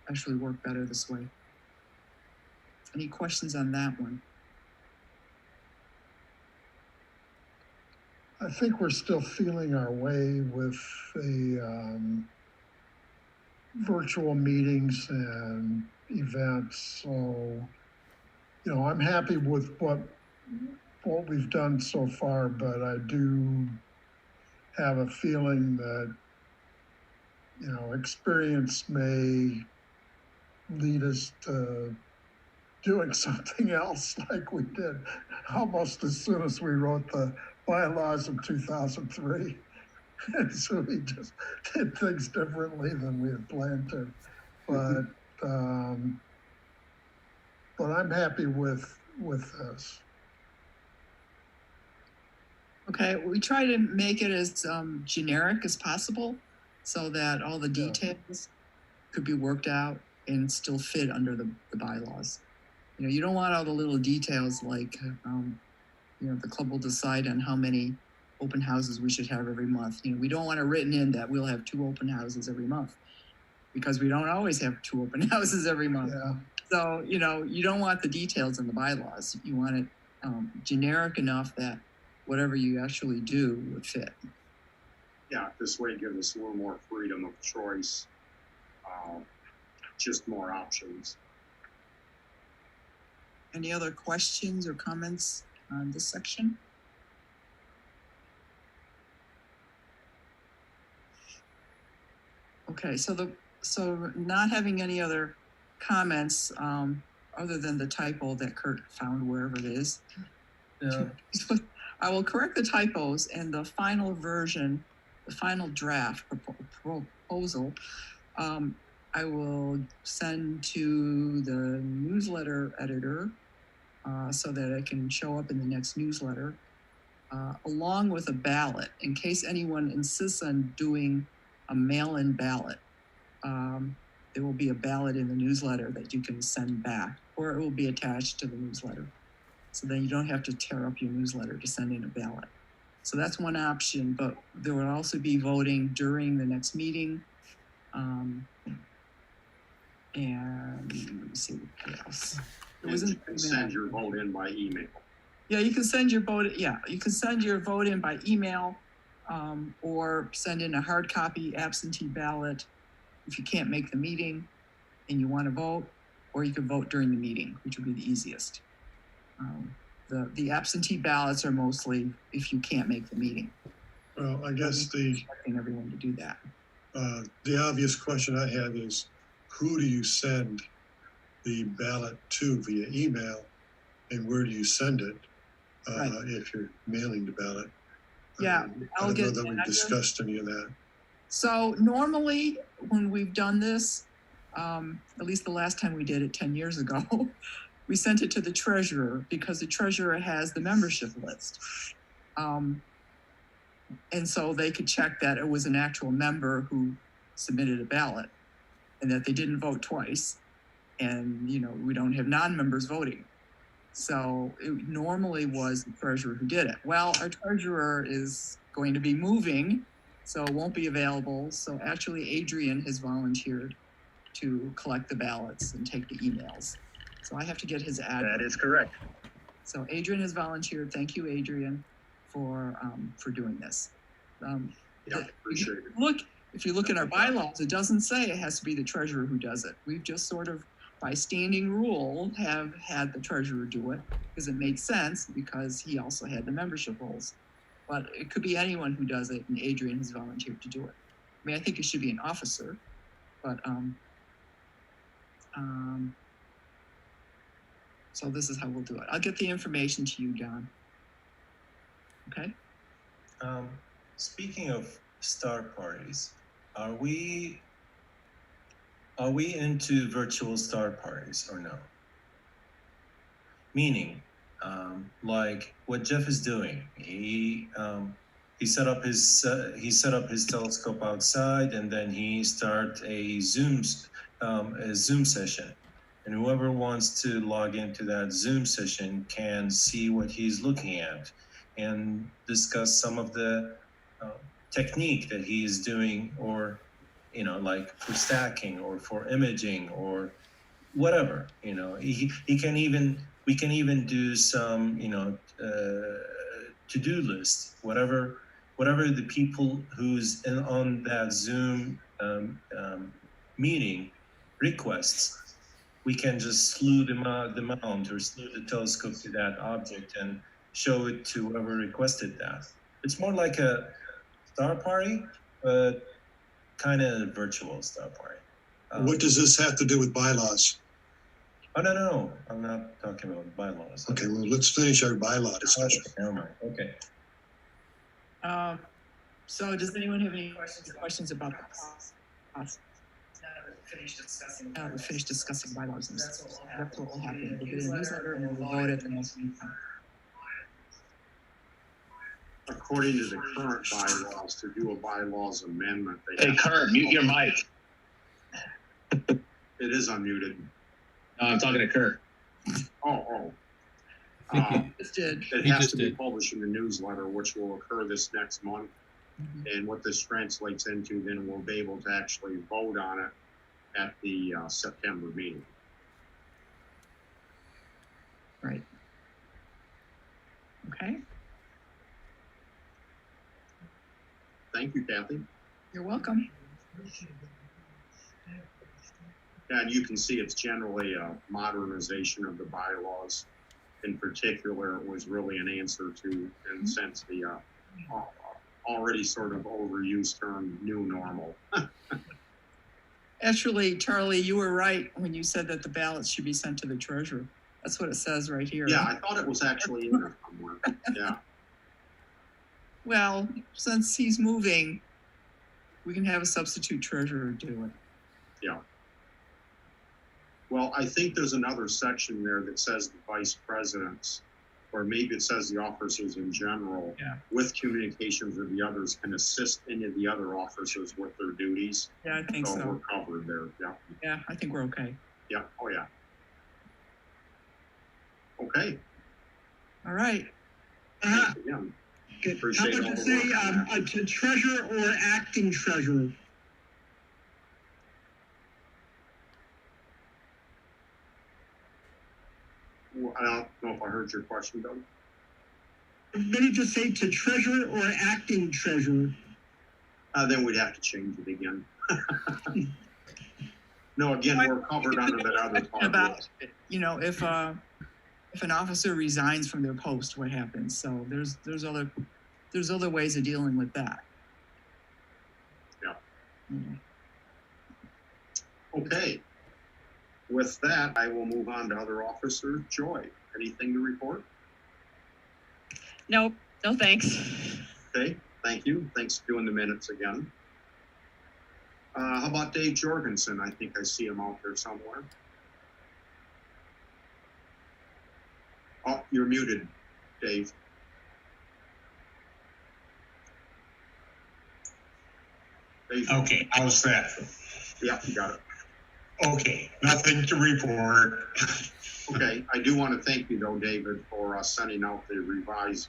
actually work better this way. Any questions on that one? I think we're still feeling our way with the virtual meetings and events. So, you know, I'm happy with what we've done so far, but I do have a feeling that, you know, experience may lead us to doing something else like we did almost as soon as we wrote the bylaws in 2003. So we just did things differently than we had planned to. But I'm happy with this. Okay, we try to make it as generic as possible so that all the details could be worked out and still fit under the bylaws. You know, you don't want all the little details like, you know, the club will decide on how many open houses we should have every month. You know, we don't want it written in that we'll have 2 open houses every month, because we don't always have 2 open houses every month. Yeah. So, you know, you don't want the details in the bylaws. You want it generic enough that whatever you actually do would fit. Yeah, this way gives us a little more freedom of choice, just more options. Any other questions or comments on this section? Okay, so not having any other comments other than the typo that Kurt found wherever it is. Yeah. I will correct the typos, and the final version, the final draft proposal, I will send to the newsletter editor so that it can show up in the next newsletter, along with a ballot, in case anyone insists on doing a mail-in ballot. There will be a ballot in the newsletter that you can send back, or it will be attached to the newsletter. So then you don't have to tear up your newsletter to send in a ballot. So that's one option, but there will also be voting during the next meeting. And let me see what else. You can send your vote in by email. Yeah, you can send your vote. Yeah, you can send your vote in by email, or send in a hard copy absentee ballot if you can't make the meeting and you want to vote, or you can vote during the meeting, which would be the easiest. The absentee ballots are mostly if you can't make the meeting. Well, I guess expecting everyone to do that. The obvious question I have is, who do you send the ballot to via email, and where do you send it if you're mailing the ballot? Yeah, I don't know that we've discussed any of that. So normally when we've done this, at least the last time we did it 10 years ago, we sent it to the treasurer because the treasurer has the membership list. And so they could check that it was an actual member who submitted a ballot and that they didn't vote twice. And, you know, we don't have non-members voting. So it normally was the treasurer who did it. Well, our treasurer is going to be moving, so it won't be available. So actually Adrian has volunteered to collect the ballots and take the emails. So I have to get his address. That is correct. So Adrian has volunteered. Thank you, Adrian, for doing this. Yeah, appreciate it. Look, if you look at our bylaws, it doesn't say it has to be the treasurer who does it. We've just sort of, by standing rule, have had the treasurer do it because it makes sense because he also had the membership roles. But it could be anyone who does it, and Adrian has volunteered to do it. I mean, I think it should be an officer, but so this is how we'll do it. I'll get the information to you, John. Okay? Speaking of star parties, are we into virtual star parties or no? Meaning, like what Jeff is doing, he set up his telescope outside, and then he start a Zoom session. And whoever wants to log into that Zoom session can see what he's looking at and discuss some of the technique that he is doing, or, you know, like for stacking or for imaging or whatever, you know. We can even do some, you know, to-do list, whatever the people who's on that Zoom meeting requests. We can just slew the mount or slew the telescope to that object and show it to whoever requested that. It's more like a star party, but kind of virtual star party. What does this have to do with bylaws? Oh, no. I'm not talking about bylaws. Okay, well, let's finish our bylaw discussion. Okay, never mind. Okay. So does anyone have any questions about the process? Now that we've finished discussing bylaws themselves. That's what will happen. We'll get a newsletter and we'll vote at the next meeting. According to the current bylaws, to do a bylaws amendment, Hey, Kurt, mute your mic. It is unmuted. No, I'm talking to Kurt. Oh. Just did. It has to be published in the newsletter, which will occur this next month. Mm-hmm. And what this translates into, then we'll be able to actually vote on it at the September meeting. Right. Okay. Thank you, Kathy. You're welcome. And you can see it's generally a modernization of the bylaws. In particular, it was really an answer to, in a sense, the already sort of overused term new normal. Actually, Charlie, you were right when you said that the ballots should be sent to the treasurer. That's what it says right here. Yeah, I thought it was actually in there somewhere. Yeah. Well, since he's moving, we can have a substitute treasurer do it. Yeah. Well, I think there's another section there that says the vice presidents, or maybe it says the officers in general, with communications with the others, can assist any of the other officers with their duties. Yeah, I think so. We're covered there. Yeah. Yeah, I think we're okay. Yeah. Oh, yeah. Okay. All right. Yeah. Good. Appreciate How about to say to treasurer or acting treasurer? Well, I don't know if I heard your question, Doug. Maybe just say to treasurer or acting treasurer. Then we'd have to change it again. No, again, we're covered under that other part. About, you know, if an officer resigns from their post, what happens? So there's other ways of dealing with that. Yeah. Okay. With that, I will move on to other officers. Joy, anything to report? Nope. No, thanks. Okay, thank you. Thanks for doing the minutes again. How about Dave Jorgensen? I think I see him out there somewhere. Oh, you're muted, Dave. Dave. Okay, how's that? Yeah, you got it. Okay, nothing to report. Okay, I do want to thank you though, David, for sending out the revised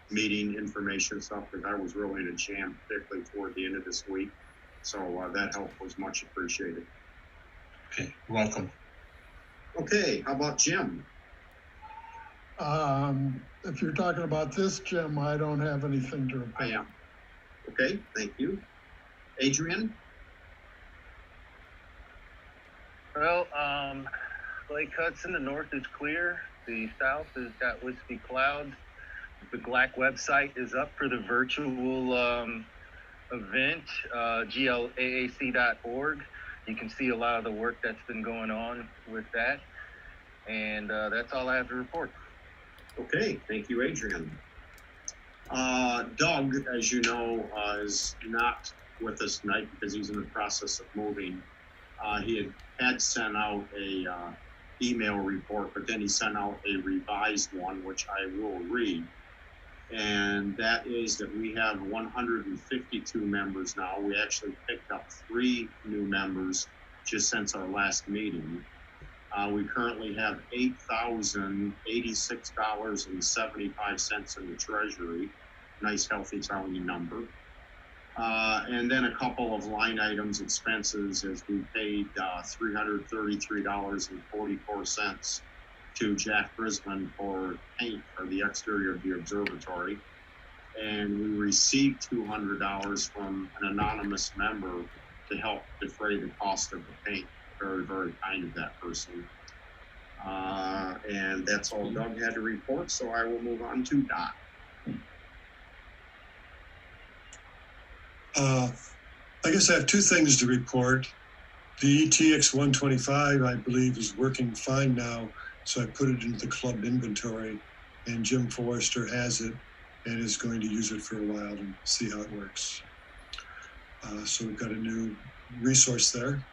meeting information stuff, because I was really in a jam, particularly toward the end of this week. So that help was much appreciated. Okay, welcome. Okay, how about Jim? If you're talking about this, Jim, I don't have anything to report. I am. Okay, thank you. Adrian? Well, Lake Hudson, the north is clear. The south has got wispy clouds. The GLAC website is up for the virtual event, glaac.org. You can see a lot of the work that's been going on with that. And that's all I have to report. Okay, thank you, Adrian. Doug, as you know, is not with us tonight because he's in the process of moving. He had sent out a email report, but then he sent out a revised one, which I will read. And that is that we have 152 members now. We actually picked up 3 new members just since our last meeting. We currently have $8,086.75 in the treasury. Nice, healthy, sounding number. And then a couple of line items, expenses, as we paid $333.44 to Jack Brisbane for paint for the exterior of the observatory. And we received $200 from an anonymous member to help defray the cost of the paint. Very, very kind of that person. And that's all Doug had to report, so I will move on to Dot. I guess I have 2 things to report. The ETX 125, I believe, is working fine now, so I put it into the club inventory, and Jim Forrester has it. and is going to use it for a while and see how it works. So we've got a new resource there.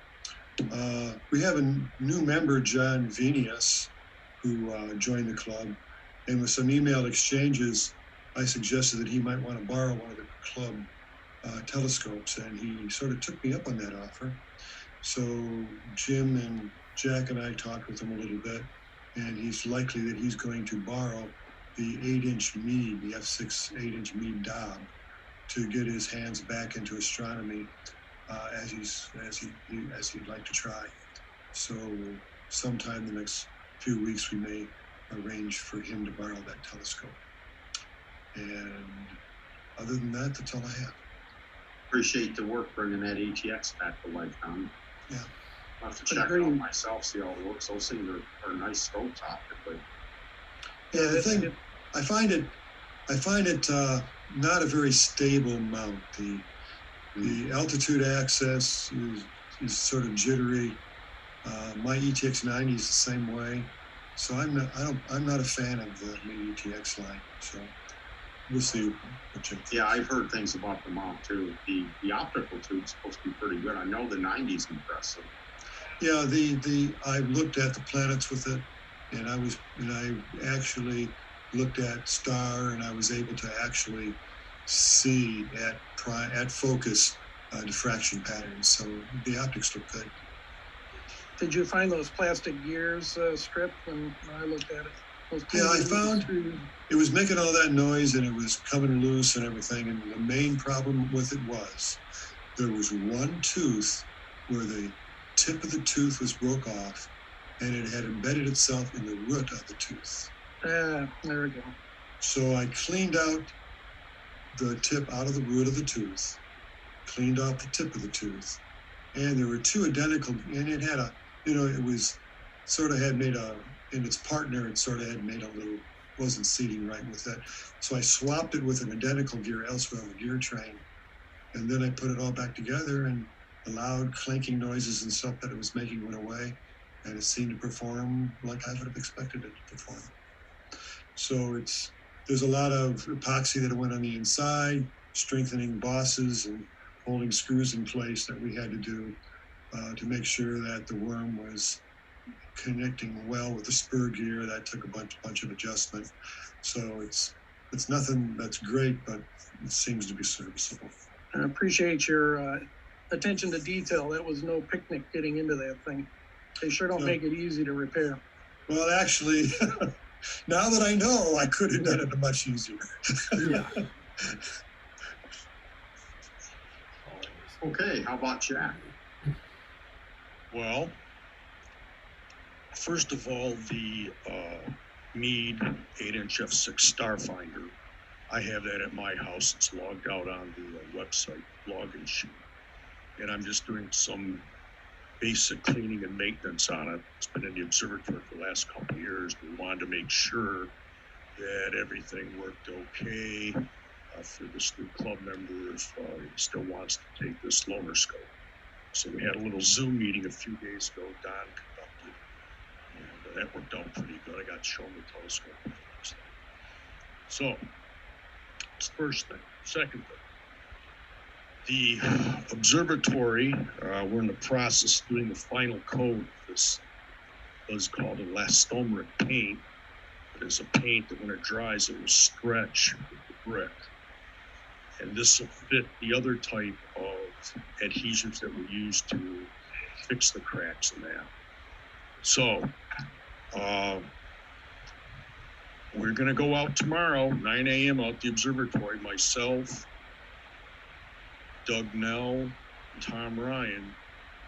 We have a new member, John Venius, who joined the club, and with some email exchanges, I suggested that he might want to borrow one of the club telescopes, and he sort of took me up on that offer. So Jim and Jack and I talked with him a little bit, and he's likely that he's going to borrow the 8-inch Meade, the F6 8-inch Meade Dob, to get his hands back into astronomy as he'd like to try. So sometime in the next few weeks, we may arrange for him to borrow that telescope. And other than that, that's all I have. Appreciate the work bringing that ATX back to life, Tom. Yeah. I'll have to check it out myself, see how it works. Those things are nice scopes optically. Yeah, the thing, I find it not a very stable mount. The altitude access is sort of jittery. My ETX 90 is the same way. So I'm not a fan of the new ETX line. So we'll see what you think. Yeah, I've heard things about the mount too. The optical tube's supposed to be pretty good. I know the 90's impressive. Yeah, I've looked at the planets with it, and I actually looked at star, and I was able to actually see at focus diffraction patterns. So the optics look good. Did you find those plastic gears stripped when I looked at it? Yeah, I found it was making all that noise and it was coming loose and everything. And the main problem with it was there was one tooth where the tip of the tooth was broke off and it had embedded itself in the root of the tooth. There we go. So I cleaned out the tip out of the root of the tooth, cleaned off the tip of the tooth, and there were two identical, and it had it was sort of had made in its partner, it sort of had made a little, wasn't seating right with it. So I swapped it with an identical gear elsewhere on the gear train. And then I put it all back together, and the loud clanking noises and stuff that it was making went away. And it seemed to perform like I would have expected it to perform. So there's a lot of epoxy that went on the inside, strengthening bosses and holding screws in place that we had to do to make sure that the worm was connecting well with the spur gear. That took a bunch of adjustment. So it's nothing that's great, but it seems to be serviceable. I appreciate your attention to detail. That was no picnic getting into that thing. They sure don't make it easy to repair. Well, actually, now that I know, I could have done it much easier. Yeah. Okay, how about Jack? Well, first of all, the Meade 8-inch F6 Starfinder, I have that at my house. It's logged out on the website login sheet. And I'm just doing some basic cleaning and maintenance on it. It's been in the observatory for the last couple of years. We wanted to make sure that everything worked okay for this new club member if he still wants to take this loaner scope. So we had a little Zoom meeting a few days ago, Don conducted, and that worked out pretty good. I got shown the telescope. So, that's the first thing. Second thing, the observatory, we're in the process of doing the final coat of this, what's called elastomeric paint. It is a paint that when it dries, it will stretch with the brick. And this will fit the other type of adhesives that we use to fix the cracks in that. So, we're gonna go out tomorrow, 9 a.m. out the observatory, myself, Doug Nell, Tom Ryan,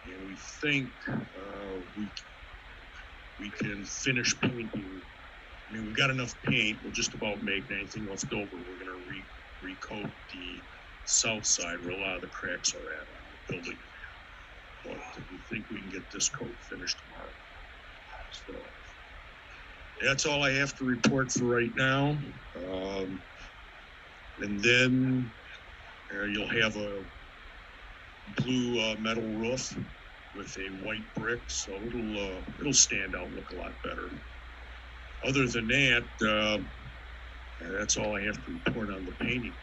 and we think we can finish painting. I mean, we've got enough paint, we'll just about make anything left over. We're gonna recoat the south side where a lot of the cracks are at on the building. But we think we can get this coat finished tomorrow. So that's all I have to report for right now. And then you'll have a blue metal roof with a white brick, so it'll stand out and look a lot better. Other than that, That's all I have to report on the painting.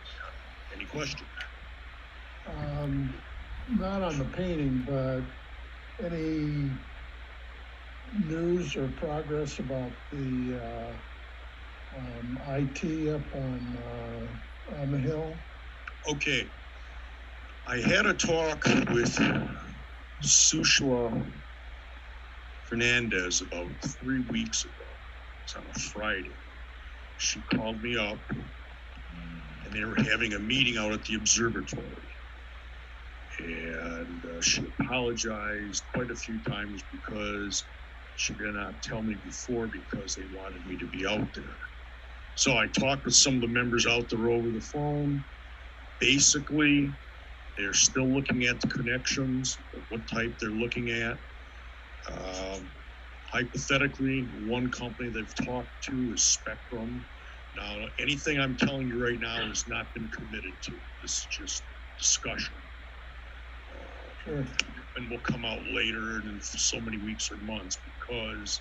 Any questions? Not on the painting, but any news or progress about the IT up on the hill? Okay. I had a talk with Sushla Fernandez about 3 weeks ago. It's on a Friday. She called me up and they were having a meeting out at the observatory. And she apologized quite a few times because she did not tell me before because they wanted me to be out there. So I talked with some of the members out there over the phone. Basically, they're still looking at the connections, what type they're looking at. Hypothetically, one company they've talked to is Spectrum. Now, anything I'm telling you right now has not been committed to. This is just discussion. Sure. And will come out later in so many weeks or months because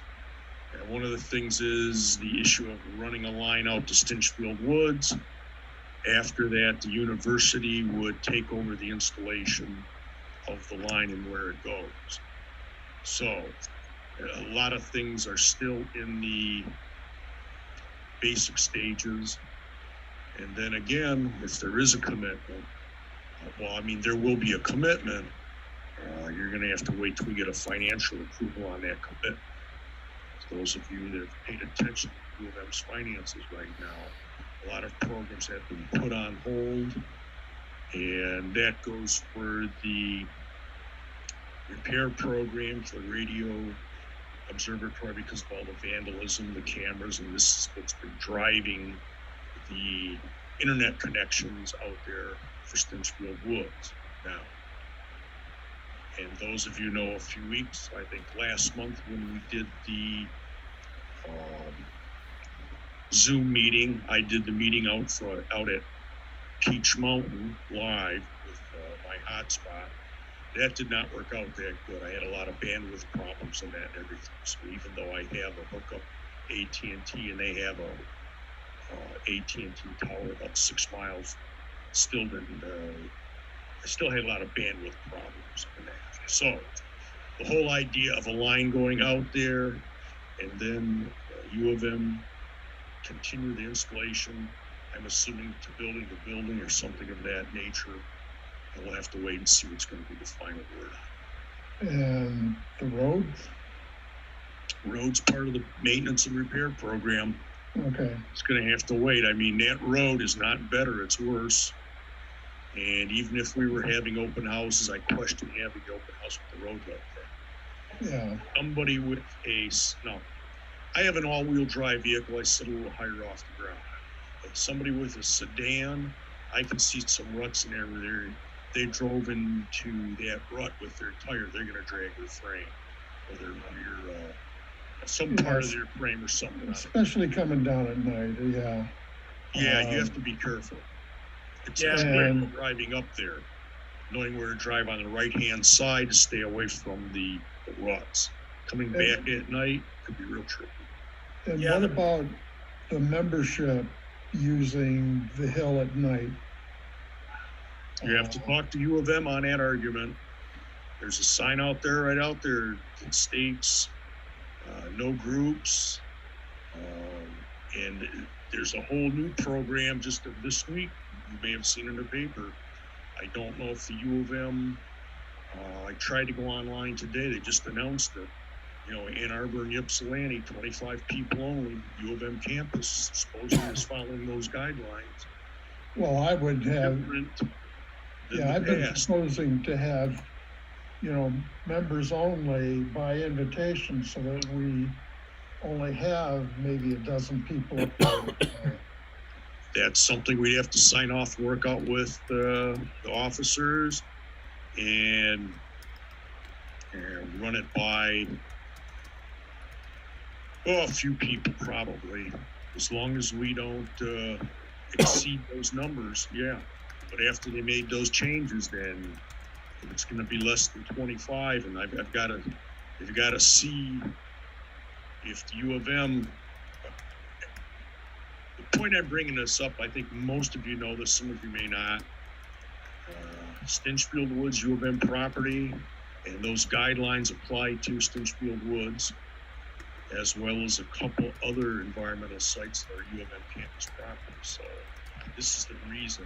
one of the things is the issue of running a line out to Stinchfield Woods. After that, the university would take over the installation of the line and where it goes. So a lot of things are still in the basic stages. And then again, if there is a commitment, well, I mean, there will be a commitment. You're going to have to wait till we get a financial approval on that commitment. Those of you that have paid attention to U of M's finances right now, a lot of programs have been put on hold, and that goes for the repair program for the radio observatory because of all the vandalism, the cameras, and this is what's been driving the internet connections out there for Stinchfield Woods now. And those of you know a few weeks, I think last month when we did the Zoom meeting, I did the meeting out at Peach Mountain live with my hotspot. That did not work out that good. I had a lot of bandwidth problems and that and everything. So even though I have a hookup AT&T and they have a AT&T tower about 6 miles, still didn't. I still had a lot of bandwidth problems in that. So the whole idea of a line going out there and then U of M continue the installation, I'm assuming to building the building or something of that nature. And we'll have to wait and see what's going to be the final word. And the roads? Road's part of the maintenance and repair program. Okay. It's going to have to wait. I mean, that road is not better, it's worse. And even if we were having open houses, I question having the open house with the road like that. Yeah. Somebody with no, I have an all-wheel drive vehicle. I sit a little higher off the ground. But somebody with a sedan, I can see some ruts in there where they drove into that rut with their tire. They're going to drag their frame or their rear, some part of their frame or something. Especially coming down at night, yeah. Yeah, you have to be careful. It's critical driving up there, knowing where to drive on the right-hand side to stay away from the ruts. Coming back at night could be real tricky. And what about the membership using the hill at night? You have to talk to U of M on that argument. There's a sign out there, right out there, that states no groups. And there's a whole new program just of this week. You may have seen in the paper. I don't know if the U of M, I tried to go online today. They just announced it. You know, Ann Arbor and Ypsilanti, 25 people only. U of M campus supposedly is following those guidelines. Well, I would have, I've been proposing to have, members only by invitation so that we only have maybe a dozen people up there. That's something we have to sign off, work out with the officers and run it by a few people probably, as long as we don't exceed those numbers, yeah. But after they made those changes, then it's going to be less than 25, and I've got to see if the U of M, the point I'm bringing this up, I think most of you know this, some of you may not. Stinchfield Woods U of M property, and those guidelines apply to Stinchfield Woods, as well as a couple other environmental sites that are U of M campus property. So this is the reason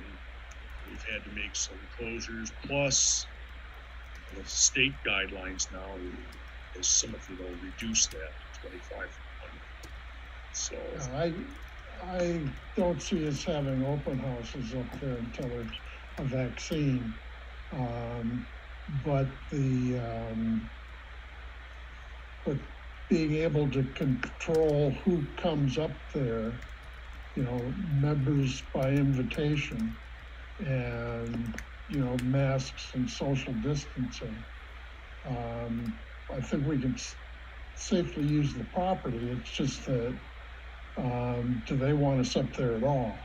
we've had to make some closures, plus the state guidelines now, as some of you know, reduce that to 25. So I don't see us having open houses up there until there's a vaccine. But being able to control who comes up there, you know, members by invitation, and, you know, masks and social distancing. I think we can safely use the property. It's just that, do they want us up there at all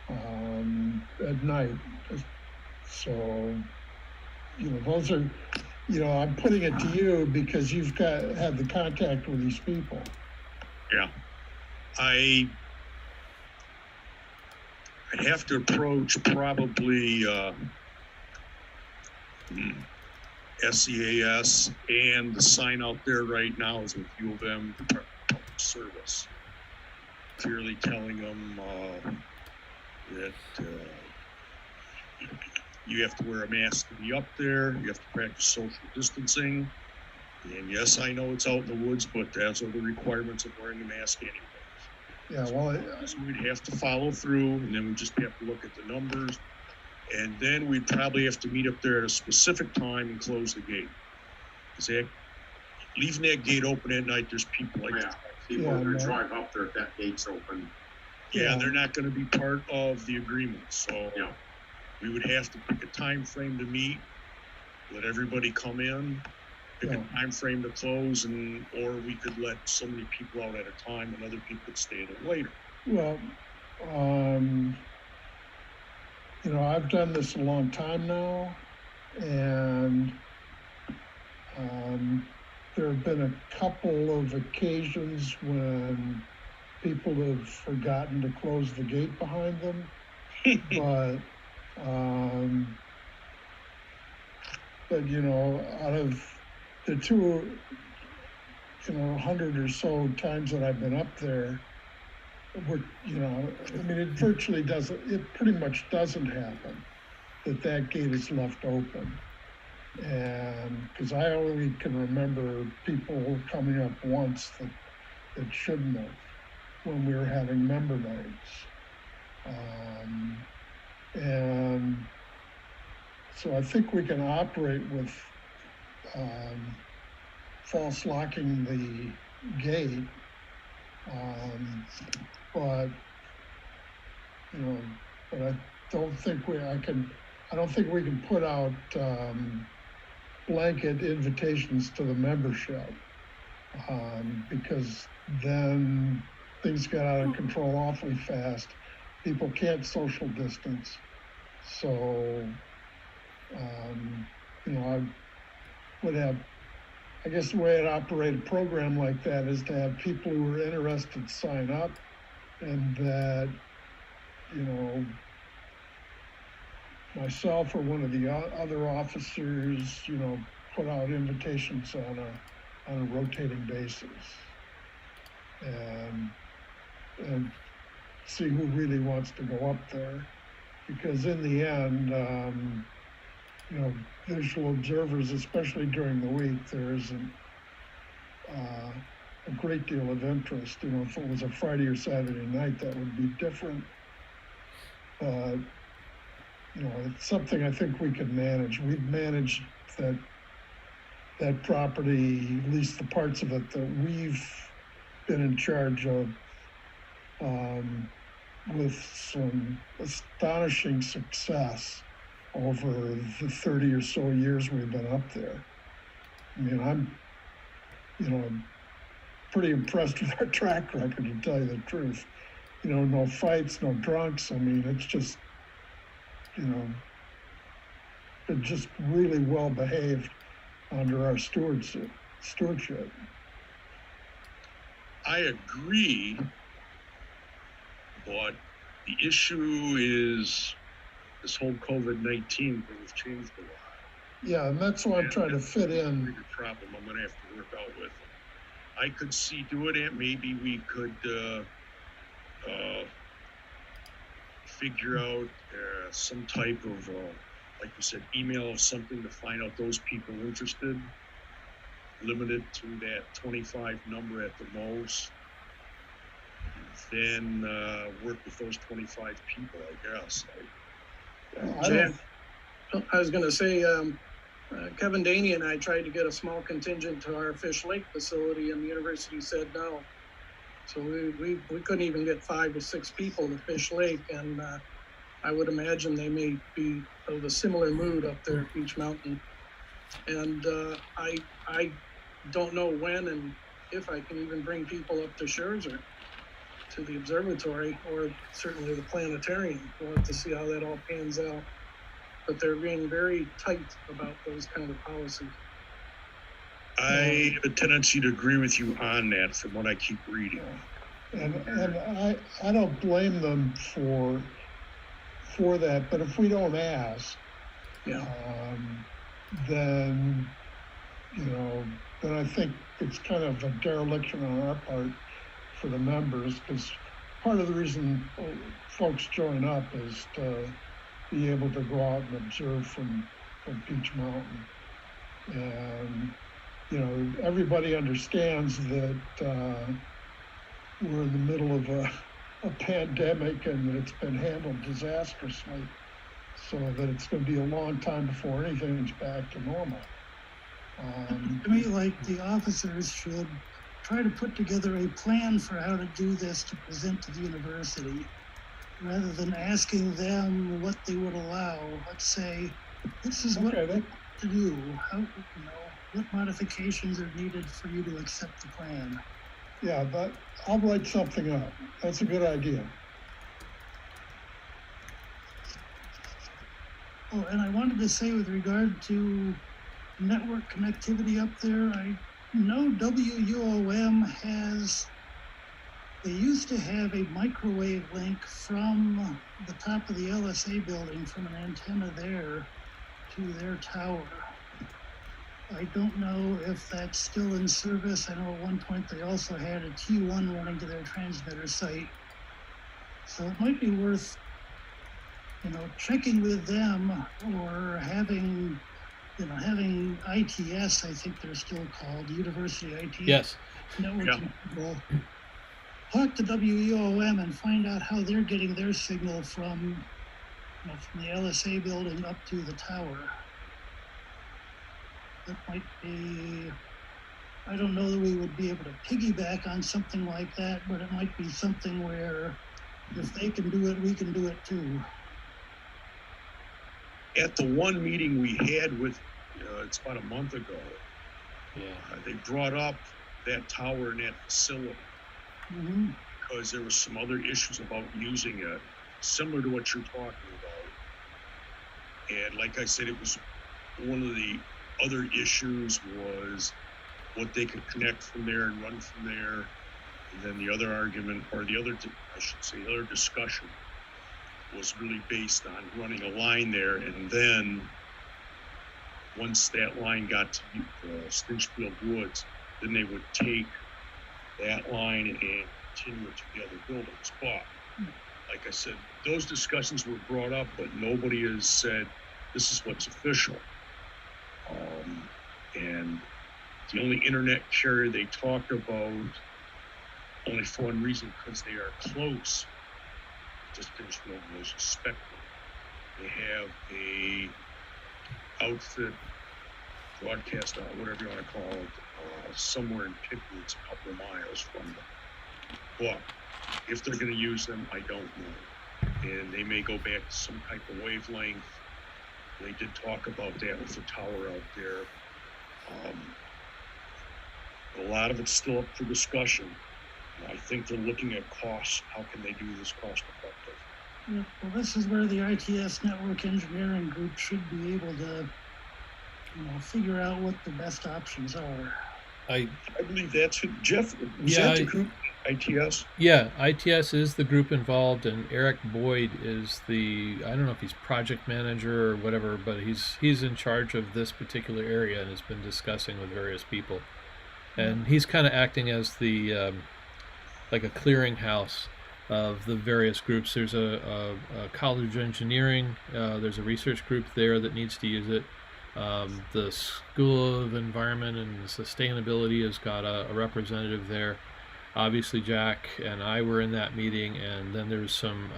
at night? So, you know, those are, you know, I'm putting it to you because you've had the contact with these people. Yeah, I'd have to approach probably SEAS, and the sign out there right now is with U of M Department of Public Service, clearly telling them that you have to wear a mask to be up there, you have to practice social distancing, and yes, I know it's out in the woods, but that's are the requirements of wearing a mask anyway. Yeah, well, so we'd have to follow through, and then we just have to look at the numbers, and then we'd probably have to meet up there at a specific time and close the gate. Because leaving that gate open at night, there's people like people are going to drive up there if that gate's open. Yeah, they're not going to be part of the agreement. So we would have to pick a time frame to meet, let everybody come in, pick a time frame to close, or we could let so many people out at a time and other people could stay a little later. Well, you know, I've done this a long time now, and there have been a couple of occasions when people have forgotten to close the gate behind them, but you know, out of the 100 or so times that I've been up there, you know, I mean, it virtually doesn't, it pretty much doesn't happen that gate is left open. And because I only can remember people coming up once that shouldn't have, when we were having member nights. And so I think we can operate with false locking the gate, but you know, but I don't think we can put out blanket invitations to the membership, because then things got out of control awfully fast. People can't social distance. So, you know, I would have, I guess the way I'd operate a program like that is to have people who are interested sign up, and that, you know, myself or one of the other officers, you know, put out invitations on a rotating basis, and see who really wants to go up there. Because in the end, you know, visual observers, especially during the week, there isn't a great deal of interest. You know, if it was a Friday or Saturday night, that would be different. But you know, it's something I think we can manage. We've managed that property, at least the parts of it that we've been in charge of, with some astonishing success over the 30 or so years we've been up there. I mean, I'm, you know, pretty impressed with our track record, to tell you the truth. You know, no fights, no drunks. I mean, it's just, you know, been just really well behaved under our stewardship. I agree, But the issue is this whole COVID-19 thing has changed a lot. Yeah, and that's what I'm trying to fit in. Bigger problem I'm gonna have to work out with. I could see doing it. Maybe we could figure out some type of, like you said, email or something to find out those people interested. Limited to that 25 number at the most. Then work with those 25 people, I guess. I was going to say, Kevin Daney and I tried to get a small contingent to our Fish Lake facility, and the university said no. So we couldn't even get 5 to 6 people to Fish Lake, and I would imagine they may be of a similar mood up there at Beach Mountain. And I don't know when and if I can even bring people up to Scherzer, to the observatory, or certainly the planetarium. We'll have to see how that all pans out. But they're being very tight about those kind of policies. I have a tendency to agree with you on that from what I keep reading. And I don't blame them for that, but if we don't ask, then, then I think it's kind of a dereliction on our part for the members, because part of the reason folks join up is to be able to go out and observe from Peach Mountain. And, everybody understands that we're in the middle of a pandemic and that it's been handled disastrously, so that it's going to be a long time before anything's back to normal. To me, like, the officers should try to put together a plan for how to do this to present to the university, rather than asking them what they would allow. Let's say, this is what to do. How, what modifications are needed for you to accept the plan? Yeah, but I'll write something up. That's a good idea. Oh, and I wanted to say, with regard to network connectivity up there, I know WUOM has, they used to have a microwave link from the top of the LSA building, from an antenna there to their tower. I don't know if that's still in service. I know at one point they also had a T1 running to their transmitter site. So it might be worth, checking with them, or having ITS, I think they're still called, University ITS. Yes. Networking people. Talk to WUOM and find out how they're getting their signal from the LSA building up to the tower. That might be, I don't know that we would be able to piggyback on something like that, but it might be something where if they can do it, we can do it too. At the one meeting we had with, it's about a month ago, they brought up that tower and that facility because there were some other issues about using it, similar to what you're talking about. And like I said, it was one of the other issues was what they could connect from there and run from there. And then the other argument, or the other discussion was really based on running a line there. And then once that line got to Stinchfield Woods, then they would take that line and continue it to the other buildings. But like I said, those discussions were brought up, but nobody has said, this is what's official. And the only internet carrier they talked about, only for one reason, because they are close to Stinchfield, was Spectrum. They have a outfit, broadcast, whatever you want to call it, somewhere in Pickwood, it's a couple of miles from them. But if they're going to use them, I don't know. And they may go back to some type of wavelength. They did talk about that with the tower out there. A lot of it's still up for discussion. I think they're looking at costs. How can they do this cost effective? Yeah, well, this is where the ITS network engineering group should be able to, figure out what the best options are. I believe that's who, Jeff, was that the group? ITS? Yeah, ITS is the group involved, and Eric Boyd is I don't know if he's project manager or whatever, but he's in charge of this particular area and has been discussing with various people. And he's kind of acting as the like a clearinghouse of the various groups. There's a college of engineering. There's a research group there that needs to use it. The School of Environment and Sustainability has got a representative there. Obviously, Jack and I were in that meeting, and then there's some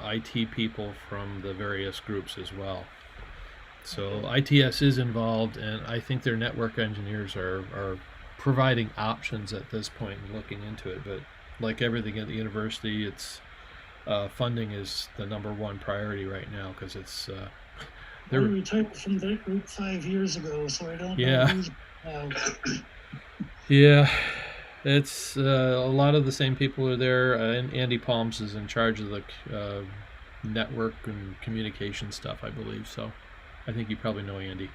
IT people from the various groups as well. So ITS is involved, and I think their network engineers are providing options at this point and looking into it. But like everything at the university, it's funding is the number one priority right now because it's. I retired from that group 5 years ago, so I don't Yeah. know who's Yeah, it's a lot of the same people are there, and Andy Palms is in charge of the network and communication stuff, I believe. So I think you probably know Andy.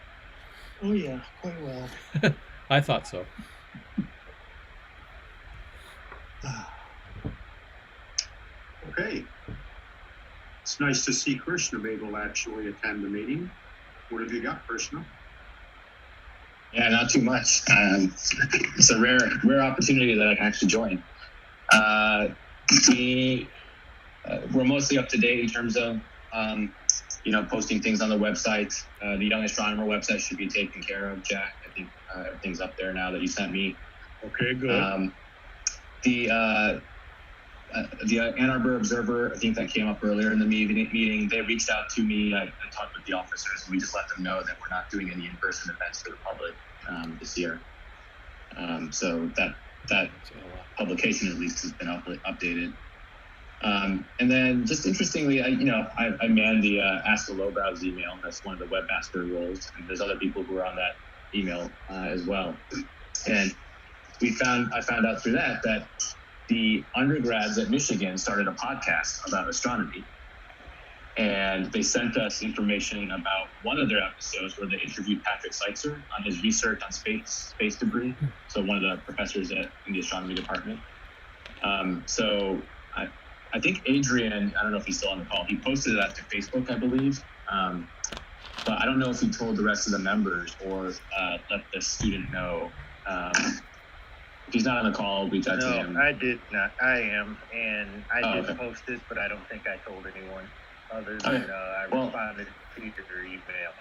Oh yeah, quite well. I thought so. Okay. It's nice to see Krishna able to actually attend the meeting. What have you got, Krishna? Yeah, not too much. It's a rare opportunity that I can actually join. We're mostly up to date in terms of, posting things on the website. The Young Astronomer website should be taken care of, Jack. I think everything's up there now that you sent me. Okay, good. The Ann Arbor Observer, I think that came up earlier in the meeting. They reached out to me. I talked with the officers, and we just let them know that we're not doing any in-person events for the public this year. So that publication at least has been updated. And then just interestingly, I manned the Ask the Lowbrows email. That's one of the webmaster roles, and there's other people who are on that email as well. And I found out through that the undergrads at Michigan started a podcast about astronomy. And they sent us information about one of their episodes where they interviewed Patrick Seitzer on his research on space debris. So one of the professors in the astronomy department. So I think Adrian, I don't know if he's still on the call, he posted that to Facebook, I believe. But I don't know if he told the rest of the members or let the student know. If he's not on the call, reach out to him. No, I did not. I am, and I did post it, but I don't think I told anyone other than I responded to your email.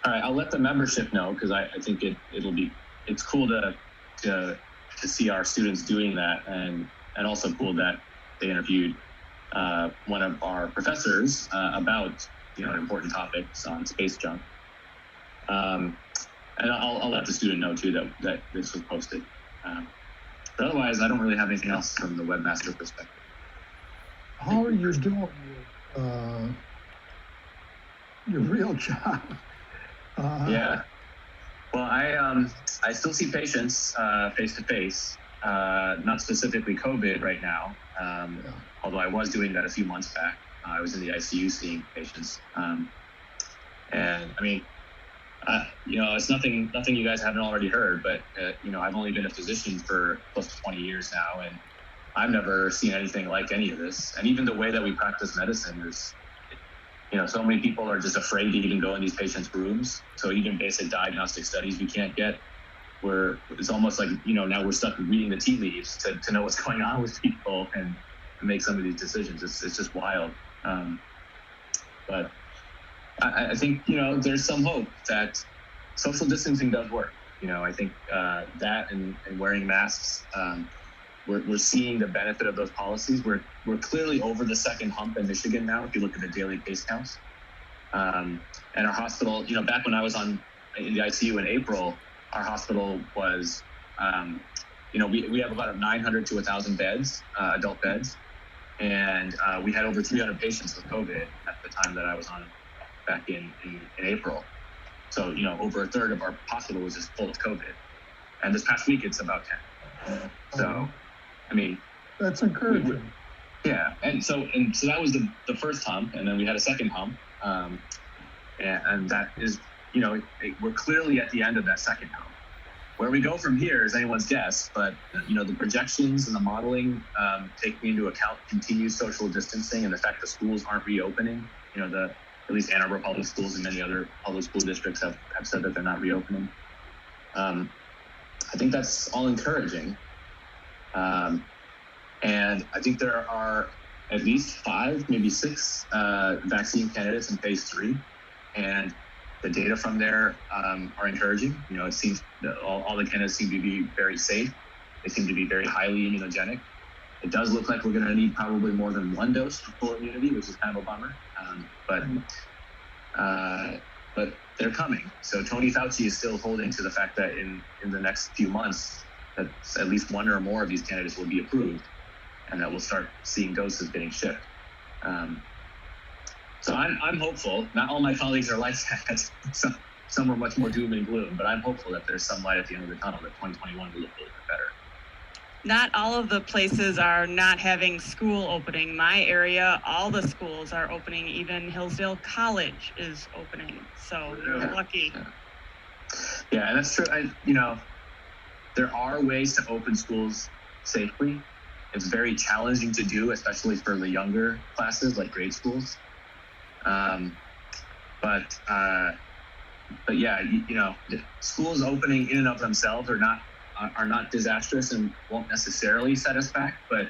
All right, I'll let the membership know because I think it's cool to see our students doing that, and also cool that they interviewed one of our professors about important topics on space junk. And I'll let the student know too that this was posted. But otherwise, I don't really have anything else from the webmaster perspective. How are you doing your real job? Yeah. Well, I still see patients face to face. Not specifically COVID right now. Although I was doing that a few months back. I was in the ICU seeing patients. And I mean, it's nothing you guys haven't already heard, but I've only been a physician for close to 20 years now, and I've never seen anything like any of this. And even the way that we practice medicine is, so many people are just afraid to even go in these patients' rooms. So even basic diagnostic studies we can't get. It's almost like, now we're stuck reading the tea leaves to know what's going on with people and make some of these decisions. It's just wild. But I think, there's some hope that social distancing does work. I think that and wearing masks, we're seeing the benefit of those policies. We're clearly over the second hump in Michigan now, if you look at the daily case counts. And our hospital, back when I was in the ICU in April, our hospital was, we have about 900 to 1,000 beds, adult beds. And we had over 300 patients with COVID at the time that I was on back in April. So, over a third of our hospital was just full of COVID. And this past week, it's about 10. So, I mean, that's encouraging. Yeah. And so that was the first hump. And then we had a second hump. And that is, we're clearly at the end of that second hump, where we go from here is anyone's guess, but the projections and the modeling taking into account continued social distancing and the fact that schools aren't reopening. At least Ann Arbor public schools and many other public school districts have said that they're not reopening. I think that's all encouraging. And I think there are at least 5, maybe 6 vaccine candidates in phase 3. And the data from there are encouraging. It seems that all the candidates seem to be very safe. They seem to be very highly immunogenic. It does look like we're going to need probably more than 1 dose for full immunity, which is kind of a bummer. But they're coming. So Tony Fauci is still holding to the fact that in the next few months, that at least 1 or more of these candidates will be approved, and that we'll start seeing doses getting shipped. So I'm hopeful. Not all my colleagues are like that. Some are much more doom and gloom, but I'm hopeful that there's some light at the end of the tunnel, that 2021 will look a little bit better. Not all of the places are not having school opening. My area, all the schools are opening. Even Hillsdale College is opening. So we're lucky. Yeah, and that's true. There are ways to open schools safely. It's very challenging to do, especially for the younger classes, like grade schools. But yeah, schools opening in and of themselves are not disastrous and won't necessarily set us back, but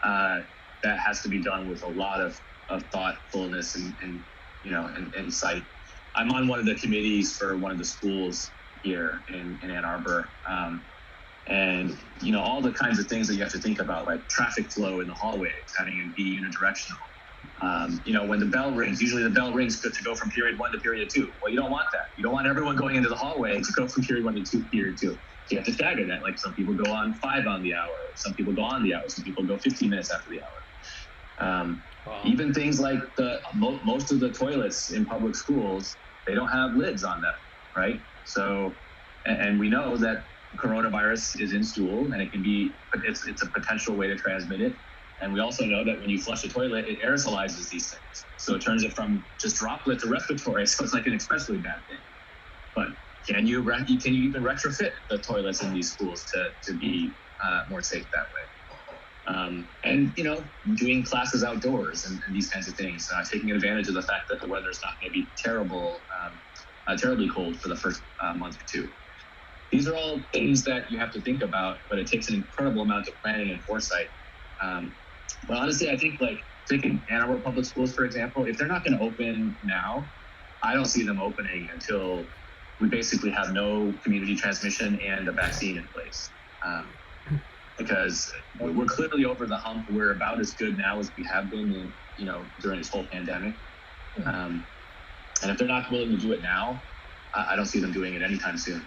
that has to be done with a lot of thoughtfulness and insight. I'm on one of the committees for one of the schools here in Ann Arbor, and all the kinds of things that you have to think about, like traffic flow in the hallways, having it be unidirectional. When the bell rings, usually the bell rings to go from period 1 to period 2. Well, you don't want that. You don't want everyone going into the hallway to go from period 1 to period 2. So you have to stagger that. Like some people go on 5 on the hour, some people go on the hour, some people go 15 minutes after the hour. Even things like most of the toilets in public schools, they don't have lids on them, right? So, and we know that coronavirus is in stool, and it's a potential way to transmit it. And we also know that when you flush a toilet, it aerosolizes these things. So it turns it from just droplet to respiratory. So it's like an especially bad thing. But can you even retrofit the toilets in these schools to be more safe that way? And doing classes outdoors and these kinds of things, taking advantage of the fact that the weather's not going to be terribly cold for the first month or 2. These are all things that you have to think about, but it takes an incredible amount of planning and foresight. But honestly, I think taking Ann Arbor Public Schools, for example, if they're not going to open now, I don't see them opening until we basically have no community transmission and a vaccine in place. Because we're clearly over the hump. We're about as good now as we have been during this whole pandemic. And if they're not willing to do it now, I don't see them doing it anytime soon.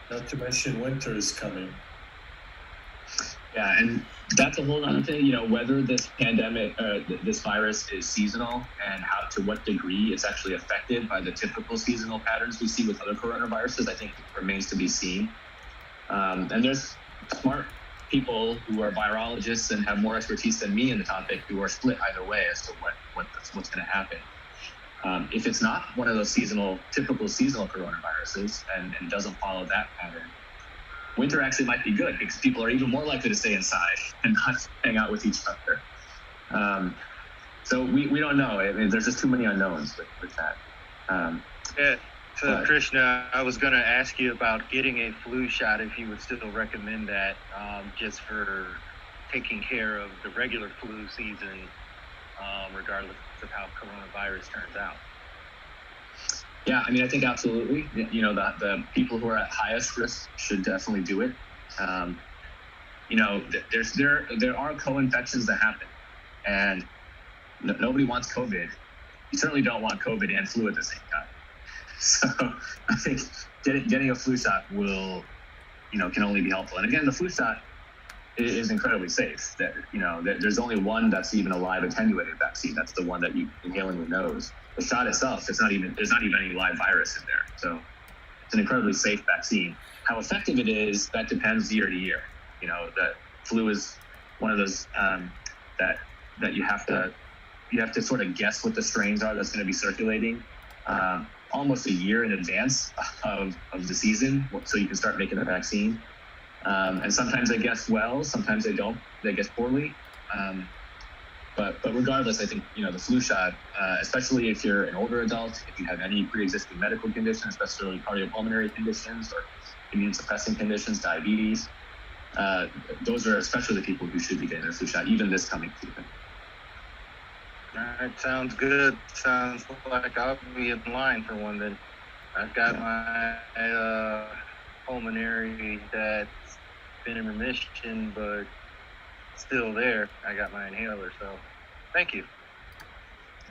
Not to mention winter is coming. Yeah, and that's a whole other thing, whether this pandemic, this virus is seasonal and to what degree it's actually affected by the typical seasonal patterns we see with other coronaviruses, I think remains to be seen. And there's smart people who are virologists and have more expertise than me in the topic who are split either way as to what's going to happen. If it's not one of those typical seasonal coronaviruses and doesn't follow that pattern, winter actually might be good because people are even more likely to stay inside and not hang out with each other. So we don't know. I mean, there's just too many unknowns with that. So Krishna, I was going to ask you about getting a flu shot, if you would still recommend that, just for taking care of the regular flu season, regardless of how coronavirus turns out. Yeah, I mean, I think absolutely. The people who are at highest risk should definitely do it. There are co-infections that happen, and nobody wants COVID. You certainly don't want COVID and flu at the same time. So I think getting a flu shot can only be helpful. And again, the flu shot is incredibly safe. There's only one that's even a live attenuated vaccine. That's the one that you inhale in the nose. The shot itself, there's not even any live virus in there. So it's an incredibly safe vaccine. How effective it is, that depends year to year. The flu is one of those that you have to sort of guess what the strains are that's going to be circulating. almost a year in advance of the season, so you can start making the vaccine. And sometimes they guess well, sometimes they don't. They guess poorly. But regardless, I think, the flu shot, especially if you're an older adult, if you have any pre-existing medical conditions, especially cardiopulmonary conditions or immune suppressing conditions, diabetes, those are especially the people who should be getting their flu shot, even this coming season. All right, sounds good. Sounds like I'll be in line for one then. I've got my pulmonary that's been in remission, but still there. I got my inhaler, so thank you.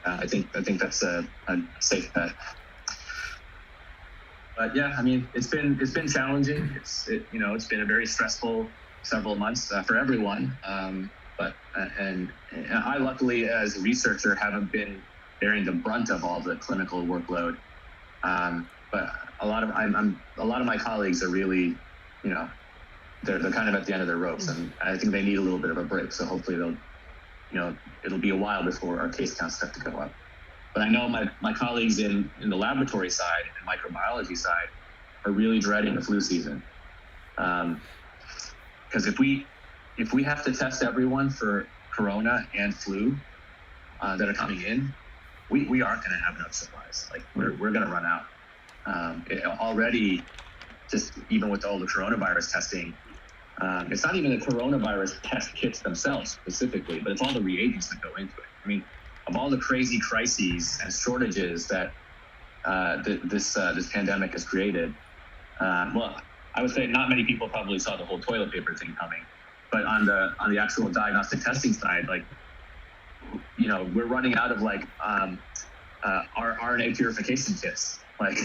I think that's a safe bet. But yeah, I mean, it's been challenging. It's been a very stressful several months for everyone. But I luckily, as a researcher, haven't been bearing the brunt of all the clinical workload. But a lot of my colleagues are really, they're kind of at the end of their ropes, and I think they need a little bit of a break. So hopefully it'll be a while before our case counts start to go up. But I know my colleagues in the laboratory side and microbiology side are really dreading the flu season. Because if we have to test everyone for corona and flu that are coming in, we aren't going to have enough supplies. Like we're going to run out. Already, just even with all the coronavirus testing, it's not even the coronavirus test kits themselves specifically, but it's all the reagents that go into it. I mean, of all the crazy crises and shortages that this pandemic has created, well, I would say not many people probably saw the whole toilet paper thing coming, but on the actual diagnostic testing side, like, we're running out of our RNA purification kits, like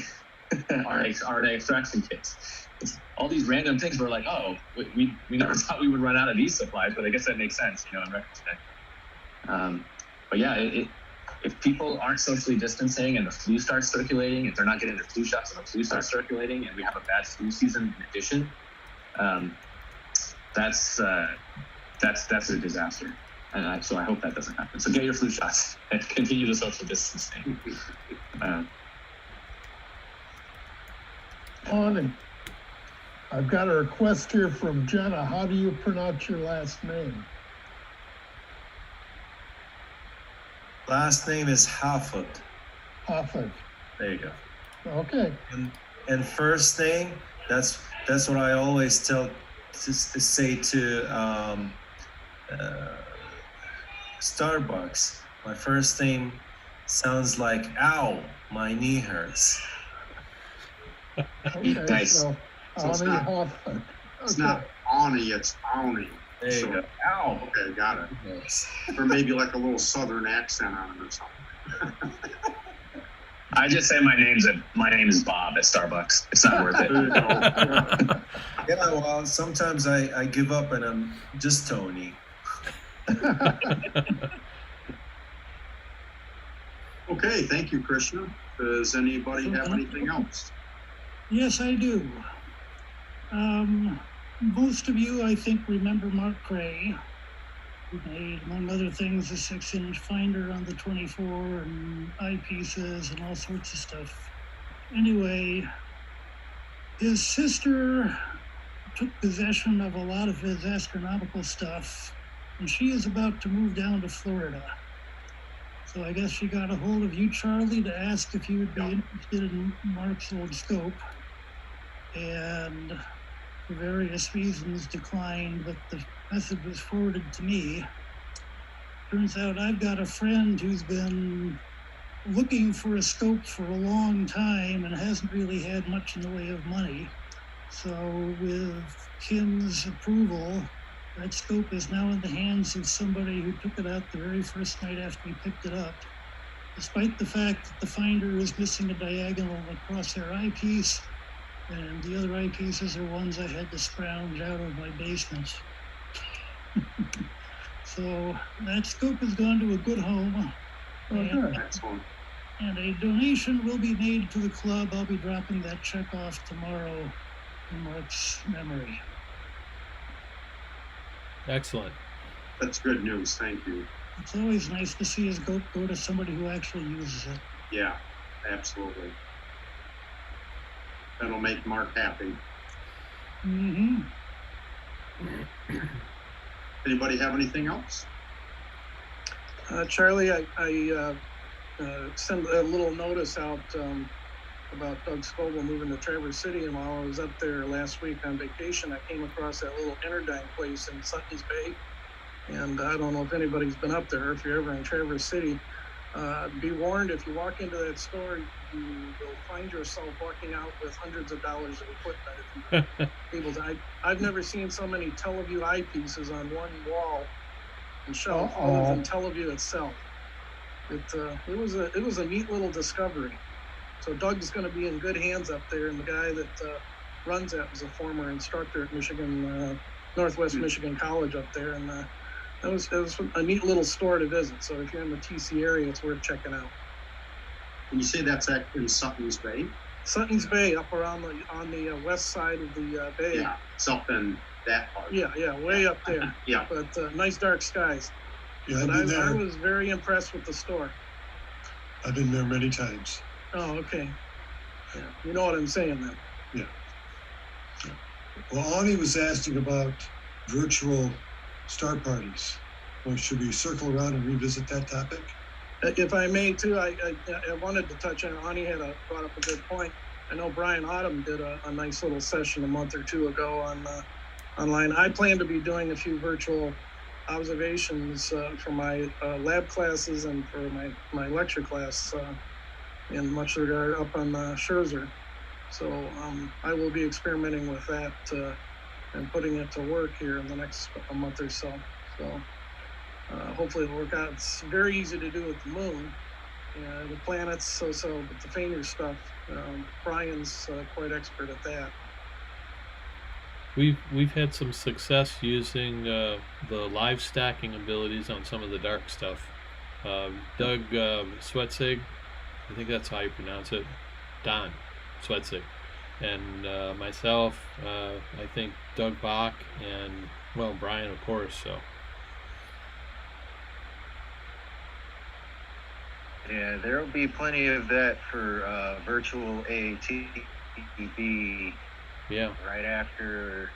RNA extraction kits. It's all these random things. We're like, oh, we never thought we would run out of these supplies, but I guess that makes sense, in retrospect. But yeah, if people aren't socially distancing and the flu starts circulating, if they're not getting their flu shots and the flu starts circulating, and we have a bad flu season in addition, that's a disaster. And so I hope that doesn't happen. So get your flu shots and continue the social distancing. Awni, I've got a request here from Jenna. How do you pronounce your last name? Last name is Hafedh. Hafedh. There you go. Okay. And first name, that's what I always say to Starbucks. My first name sounds like, ow, my knee hurts. Okay, Nice. so Awni Hafedh. It's not Awni, it's Awni. There you go. Ow. Okay, got it. Yes. Or maybe like a little southern accent on it or something. I just say my name is Bob at Starbucks. It's not worth it. Yeah, well, sometimes I give up and I'm just Tony. Okay, thank you, Krishna. Does anybody have anything else? Yes, I do. Most of you, I think, remember Mark Cray, who made, among other things, a 6-inch finder on the 24 and eyepieces and all sorts of stuff. Anyway, his sister took possession of a lot of his astronomical stuff, and she is about to move down to Florida. So I guess she got a hold of you, Charlie, to ask if you would be interested in Mark's old scope. And for various reasons declined, but the message was forwarded to me. Turns out I've got a friend who's been looking for a scope for a long time and hasn't really had much in the way of money. So with Kim's approval, that scope is now in the hands of somebody who took it out the very first night after we picked it up. Despite the fact that the finder is missing a diagonal across their eyepiece, and the other eyepieces are ones I had to scrounge out of my basement. So that scope has gone to a good home. Excellent. And a donation will be made to the club. I'll be dropping that check off tomorrow in Mark's memory. Excellent. That's good news. Thank you. It's always nice to see his scope go to somebody who actually uses it. Yeah, absolutely. That'll make Mark happy. Mm-hmm. Anybody have anything else? Charlie, I sent a little notice out about Doug Scoble moving to Traverse City, and while I was up there last week on vacation, I came across that little Enerdyne place in Sutton's Bay. And I don't know if anybody's been up there, if you're ever in Traverse City. Be warned, if you walk into that store, you will find yourself walking out with hundreds of dollars of equipment. If you're able to. I've never seen so many Teleview eyepieces on one wall and shelf other than Teleview itself. It was a neat little discovery. So Doug's going to be in good hands up there, and the guy that runs that was a former instructor at Michigan, Northwest Michigan College up there, and it was a neat little store to visit. So if you're in the TC area, it's worth checking out. And you say that's in Sutton's Bay? Sutton's Bay, up around on the west side of the bay. Yeah, it's up in that part. Yeah, way up there. Yeah. But nice dark skies. Yeah, but I was very impressed with the store. I've been there many times. Oh, okay. Yeah, you know what I'm saying then. Yeah. Well, Awni was asking about virtual star parties. Well, should we circle around and revisit that topic? If I may, too, I wanted to touch on, Awni brought up a good point. I know Brian Autumn did a nice little session a month or two ago on online. I plan to be doing a few virtual observations for my lab classes and for my lecture class in much regard up on Scherzer. So I will be experimenting with that and putting it to work here in the next month or so. So hopefully it'll work out. It's very easy to do with the moon. The planets, so, but the fainter stuff, Brian's quite expert at that. We've had some success using the live stacking abilities on some of the dark stuff. Doug Swetzig, I think that's how you pronounce it, Don Swetzig, and myself, I think Doug Bach, and well, Brian, of course. So. Yeah, there will be plenty of that for virtual AATB. Yeah. Right after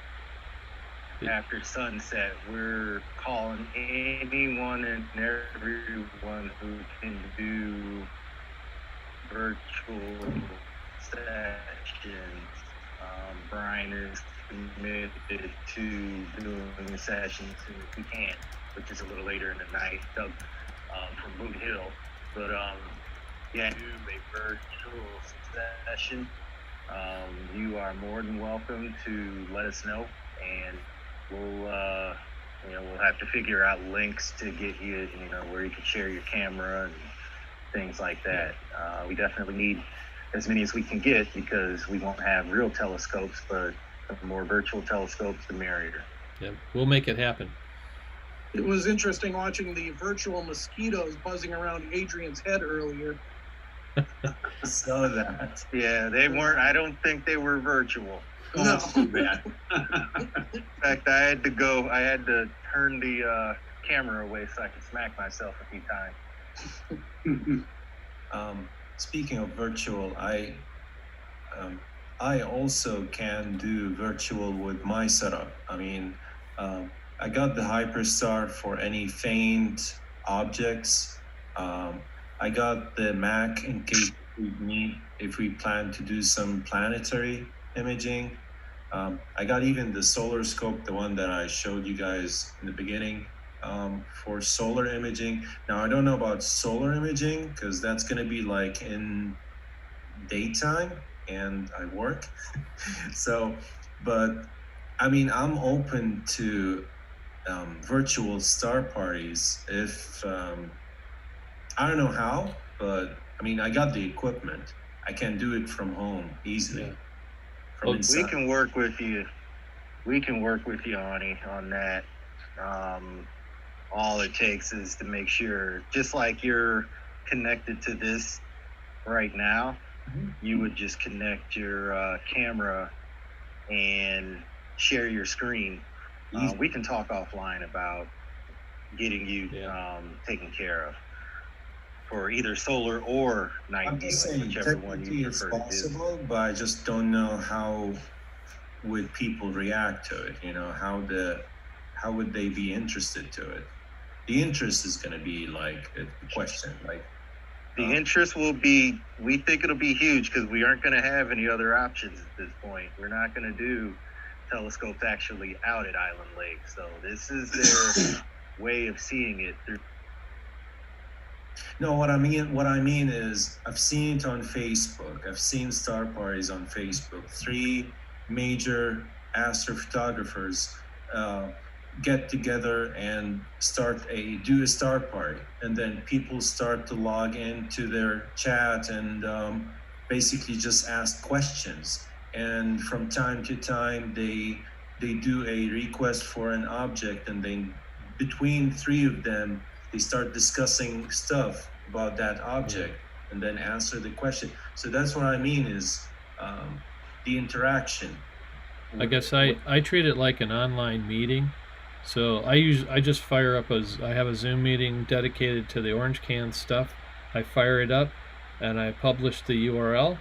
sunset, we're calling anyone and everyone who can do virtual sessions. Brian is committed to doing the session as soon as we can, which is a little later in the night. Doug from Boot Hill. But yeah, do a virtual session. You are more than welcome to let us know, and we'll have to figure out links to get you, where you can share your camera and things like that. We definitely need as many as we can get because we won't have real telescopes, but the more virtual telescopes, the merrier. Yeah, we'll make it happen. It was interesting watching the virtual mosquitoes buzzing around Adrian's head earlier. Saw that. Yeah, they weren't. I don't think they were virtual. No. That's too bad. In fact, I had to turn the camera away so I could smack myself a few times. Speaking of virtual, I also can do virtual with my setup. I mean, I got the Hyperstar for any faint objects. I got the Mac in case we need, if we plan to do some planetary imaging. I got even the solar scope, the one that I showed you guys in the beginning, for solar imaging. Now, I don't know about solar imaging because that's going to be like in daytime and I work. So, but I mean, I'm open to virtual star parties if I don't know how, but I mean, I got the equipment. I can do it from home easily. Well, we can work with you. We can work with you, Awni, on that. All it takes is to make sure, just like you're connected to this right now, you would just connect your camera and share your screen. We can talk offline about getting you taken care of. for either solar or night I'm just viewing, saying, whichever one technically you it's prefer to do. possible, but I just don't know how would people react to it. How would they be interested to it? The interest is going to be like the question. Like the interest will be. We think it'll be huge because we aren't going to have any other options at this point. We're not going to do telescopes actually out at Island Lake, so this is their way of seeing it through. No, what I mean is I've seen it on Facebook. I've seen star parties on Facebook. 3 major astrophotographers get together and do a star party, and then people start to log into their chat and basically just ask questions. And from time to time, they do a request for an object, and then between 3 of them, they start discussing stuff about that object and then answer the question. So that's what I mean is the interaction. I guess I treat it like an online meeting. So I just fire up I have a Zoom meeting dedicated to the Orange Can stuff. I fire it up and I publish the URL,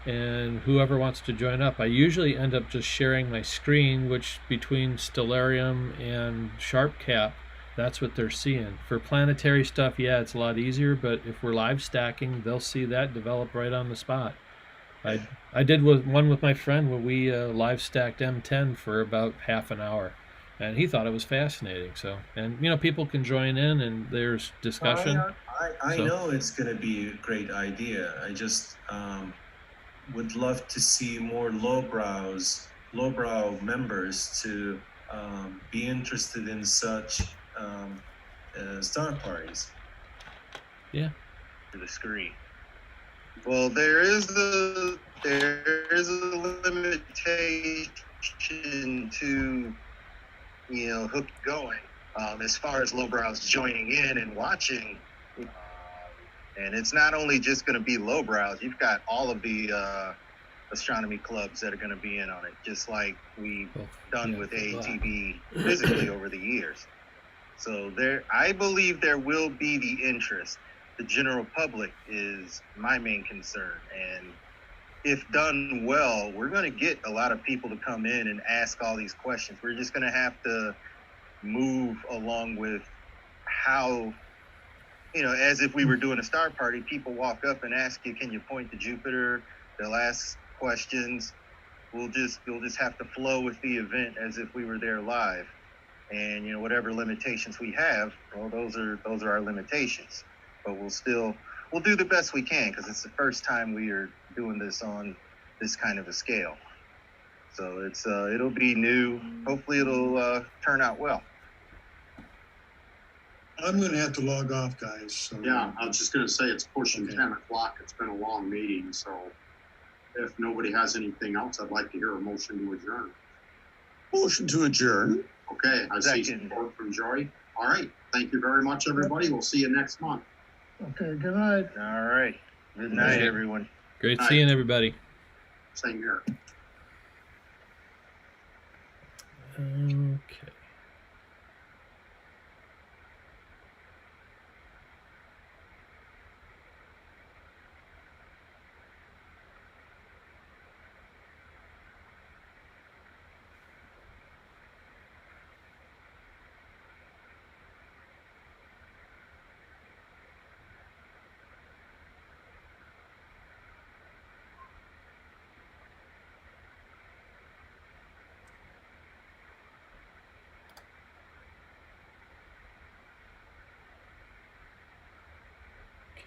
and whoever wants to join up. I usually end up just sharing my screen, which between Stellarium and SharpCap, that's what they're seeing. For planetary stuff, yeah, it's a lot easier, but if we're live stacking, they'll see that develop right on the spot. I did one with my friend where we live stacked M10 for about half an hour, and he thought it was fascinating. So, and people can join in, and there's discussion. I know it's going to be a great idea. I just would love to see more lowbrow members to be interested in such star parties. Yeah. To the screen. Well, there is a limitation to hook going as far as lowbrows joining in and watching. And it's not only just going to be lowbrows. You've got all of the astronomy clubs that are going to be in on it, just like we've done with AATV physically over the years. So I believe there will be the interest. The general public is my main concern, and if done well, we're going to get a lot of people to come in and ask all these questions. We're just going to have to move along with how, as if we were doing a star party. People walk up and ask you, can you point to Jupiter? They'll ask questions. You'll just have to flow with the event as if we were there live. And whatever limitations we have, well, those are our limitations. But we'll do the best we can, because it's the first time we are doing this on this kind of a scale. So it'll be new. Hopefully it'll turn out well. I'm going to have to log off, guys. So. Yeah, I was just going to say it's pushing 10 o'clock. It's been a long meeting, so if nobody has anything else, I'd like to hear a motion to adjourn. Motion to adjourn. Okay, I see support from Joy. All right, thank you very much, everybody. We'll see you next month. Okay, good night. All right. Good night, everyone. Great seeing everybody. Same here. Okay.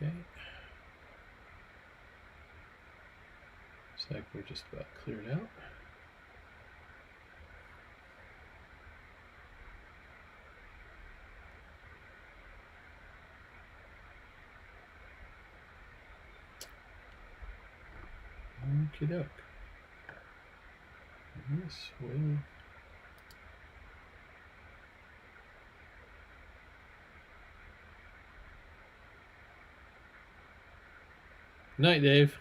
Okay. Looks like we're just about cleared out. Okie doke. This will. Night, Dave.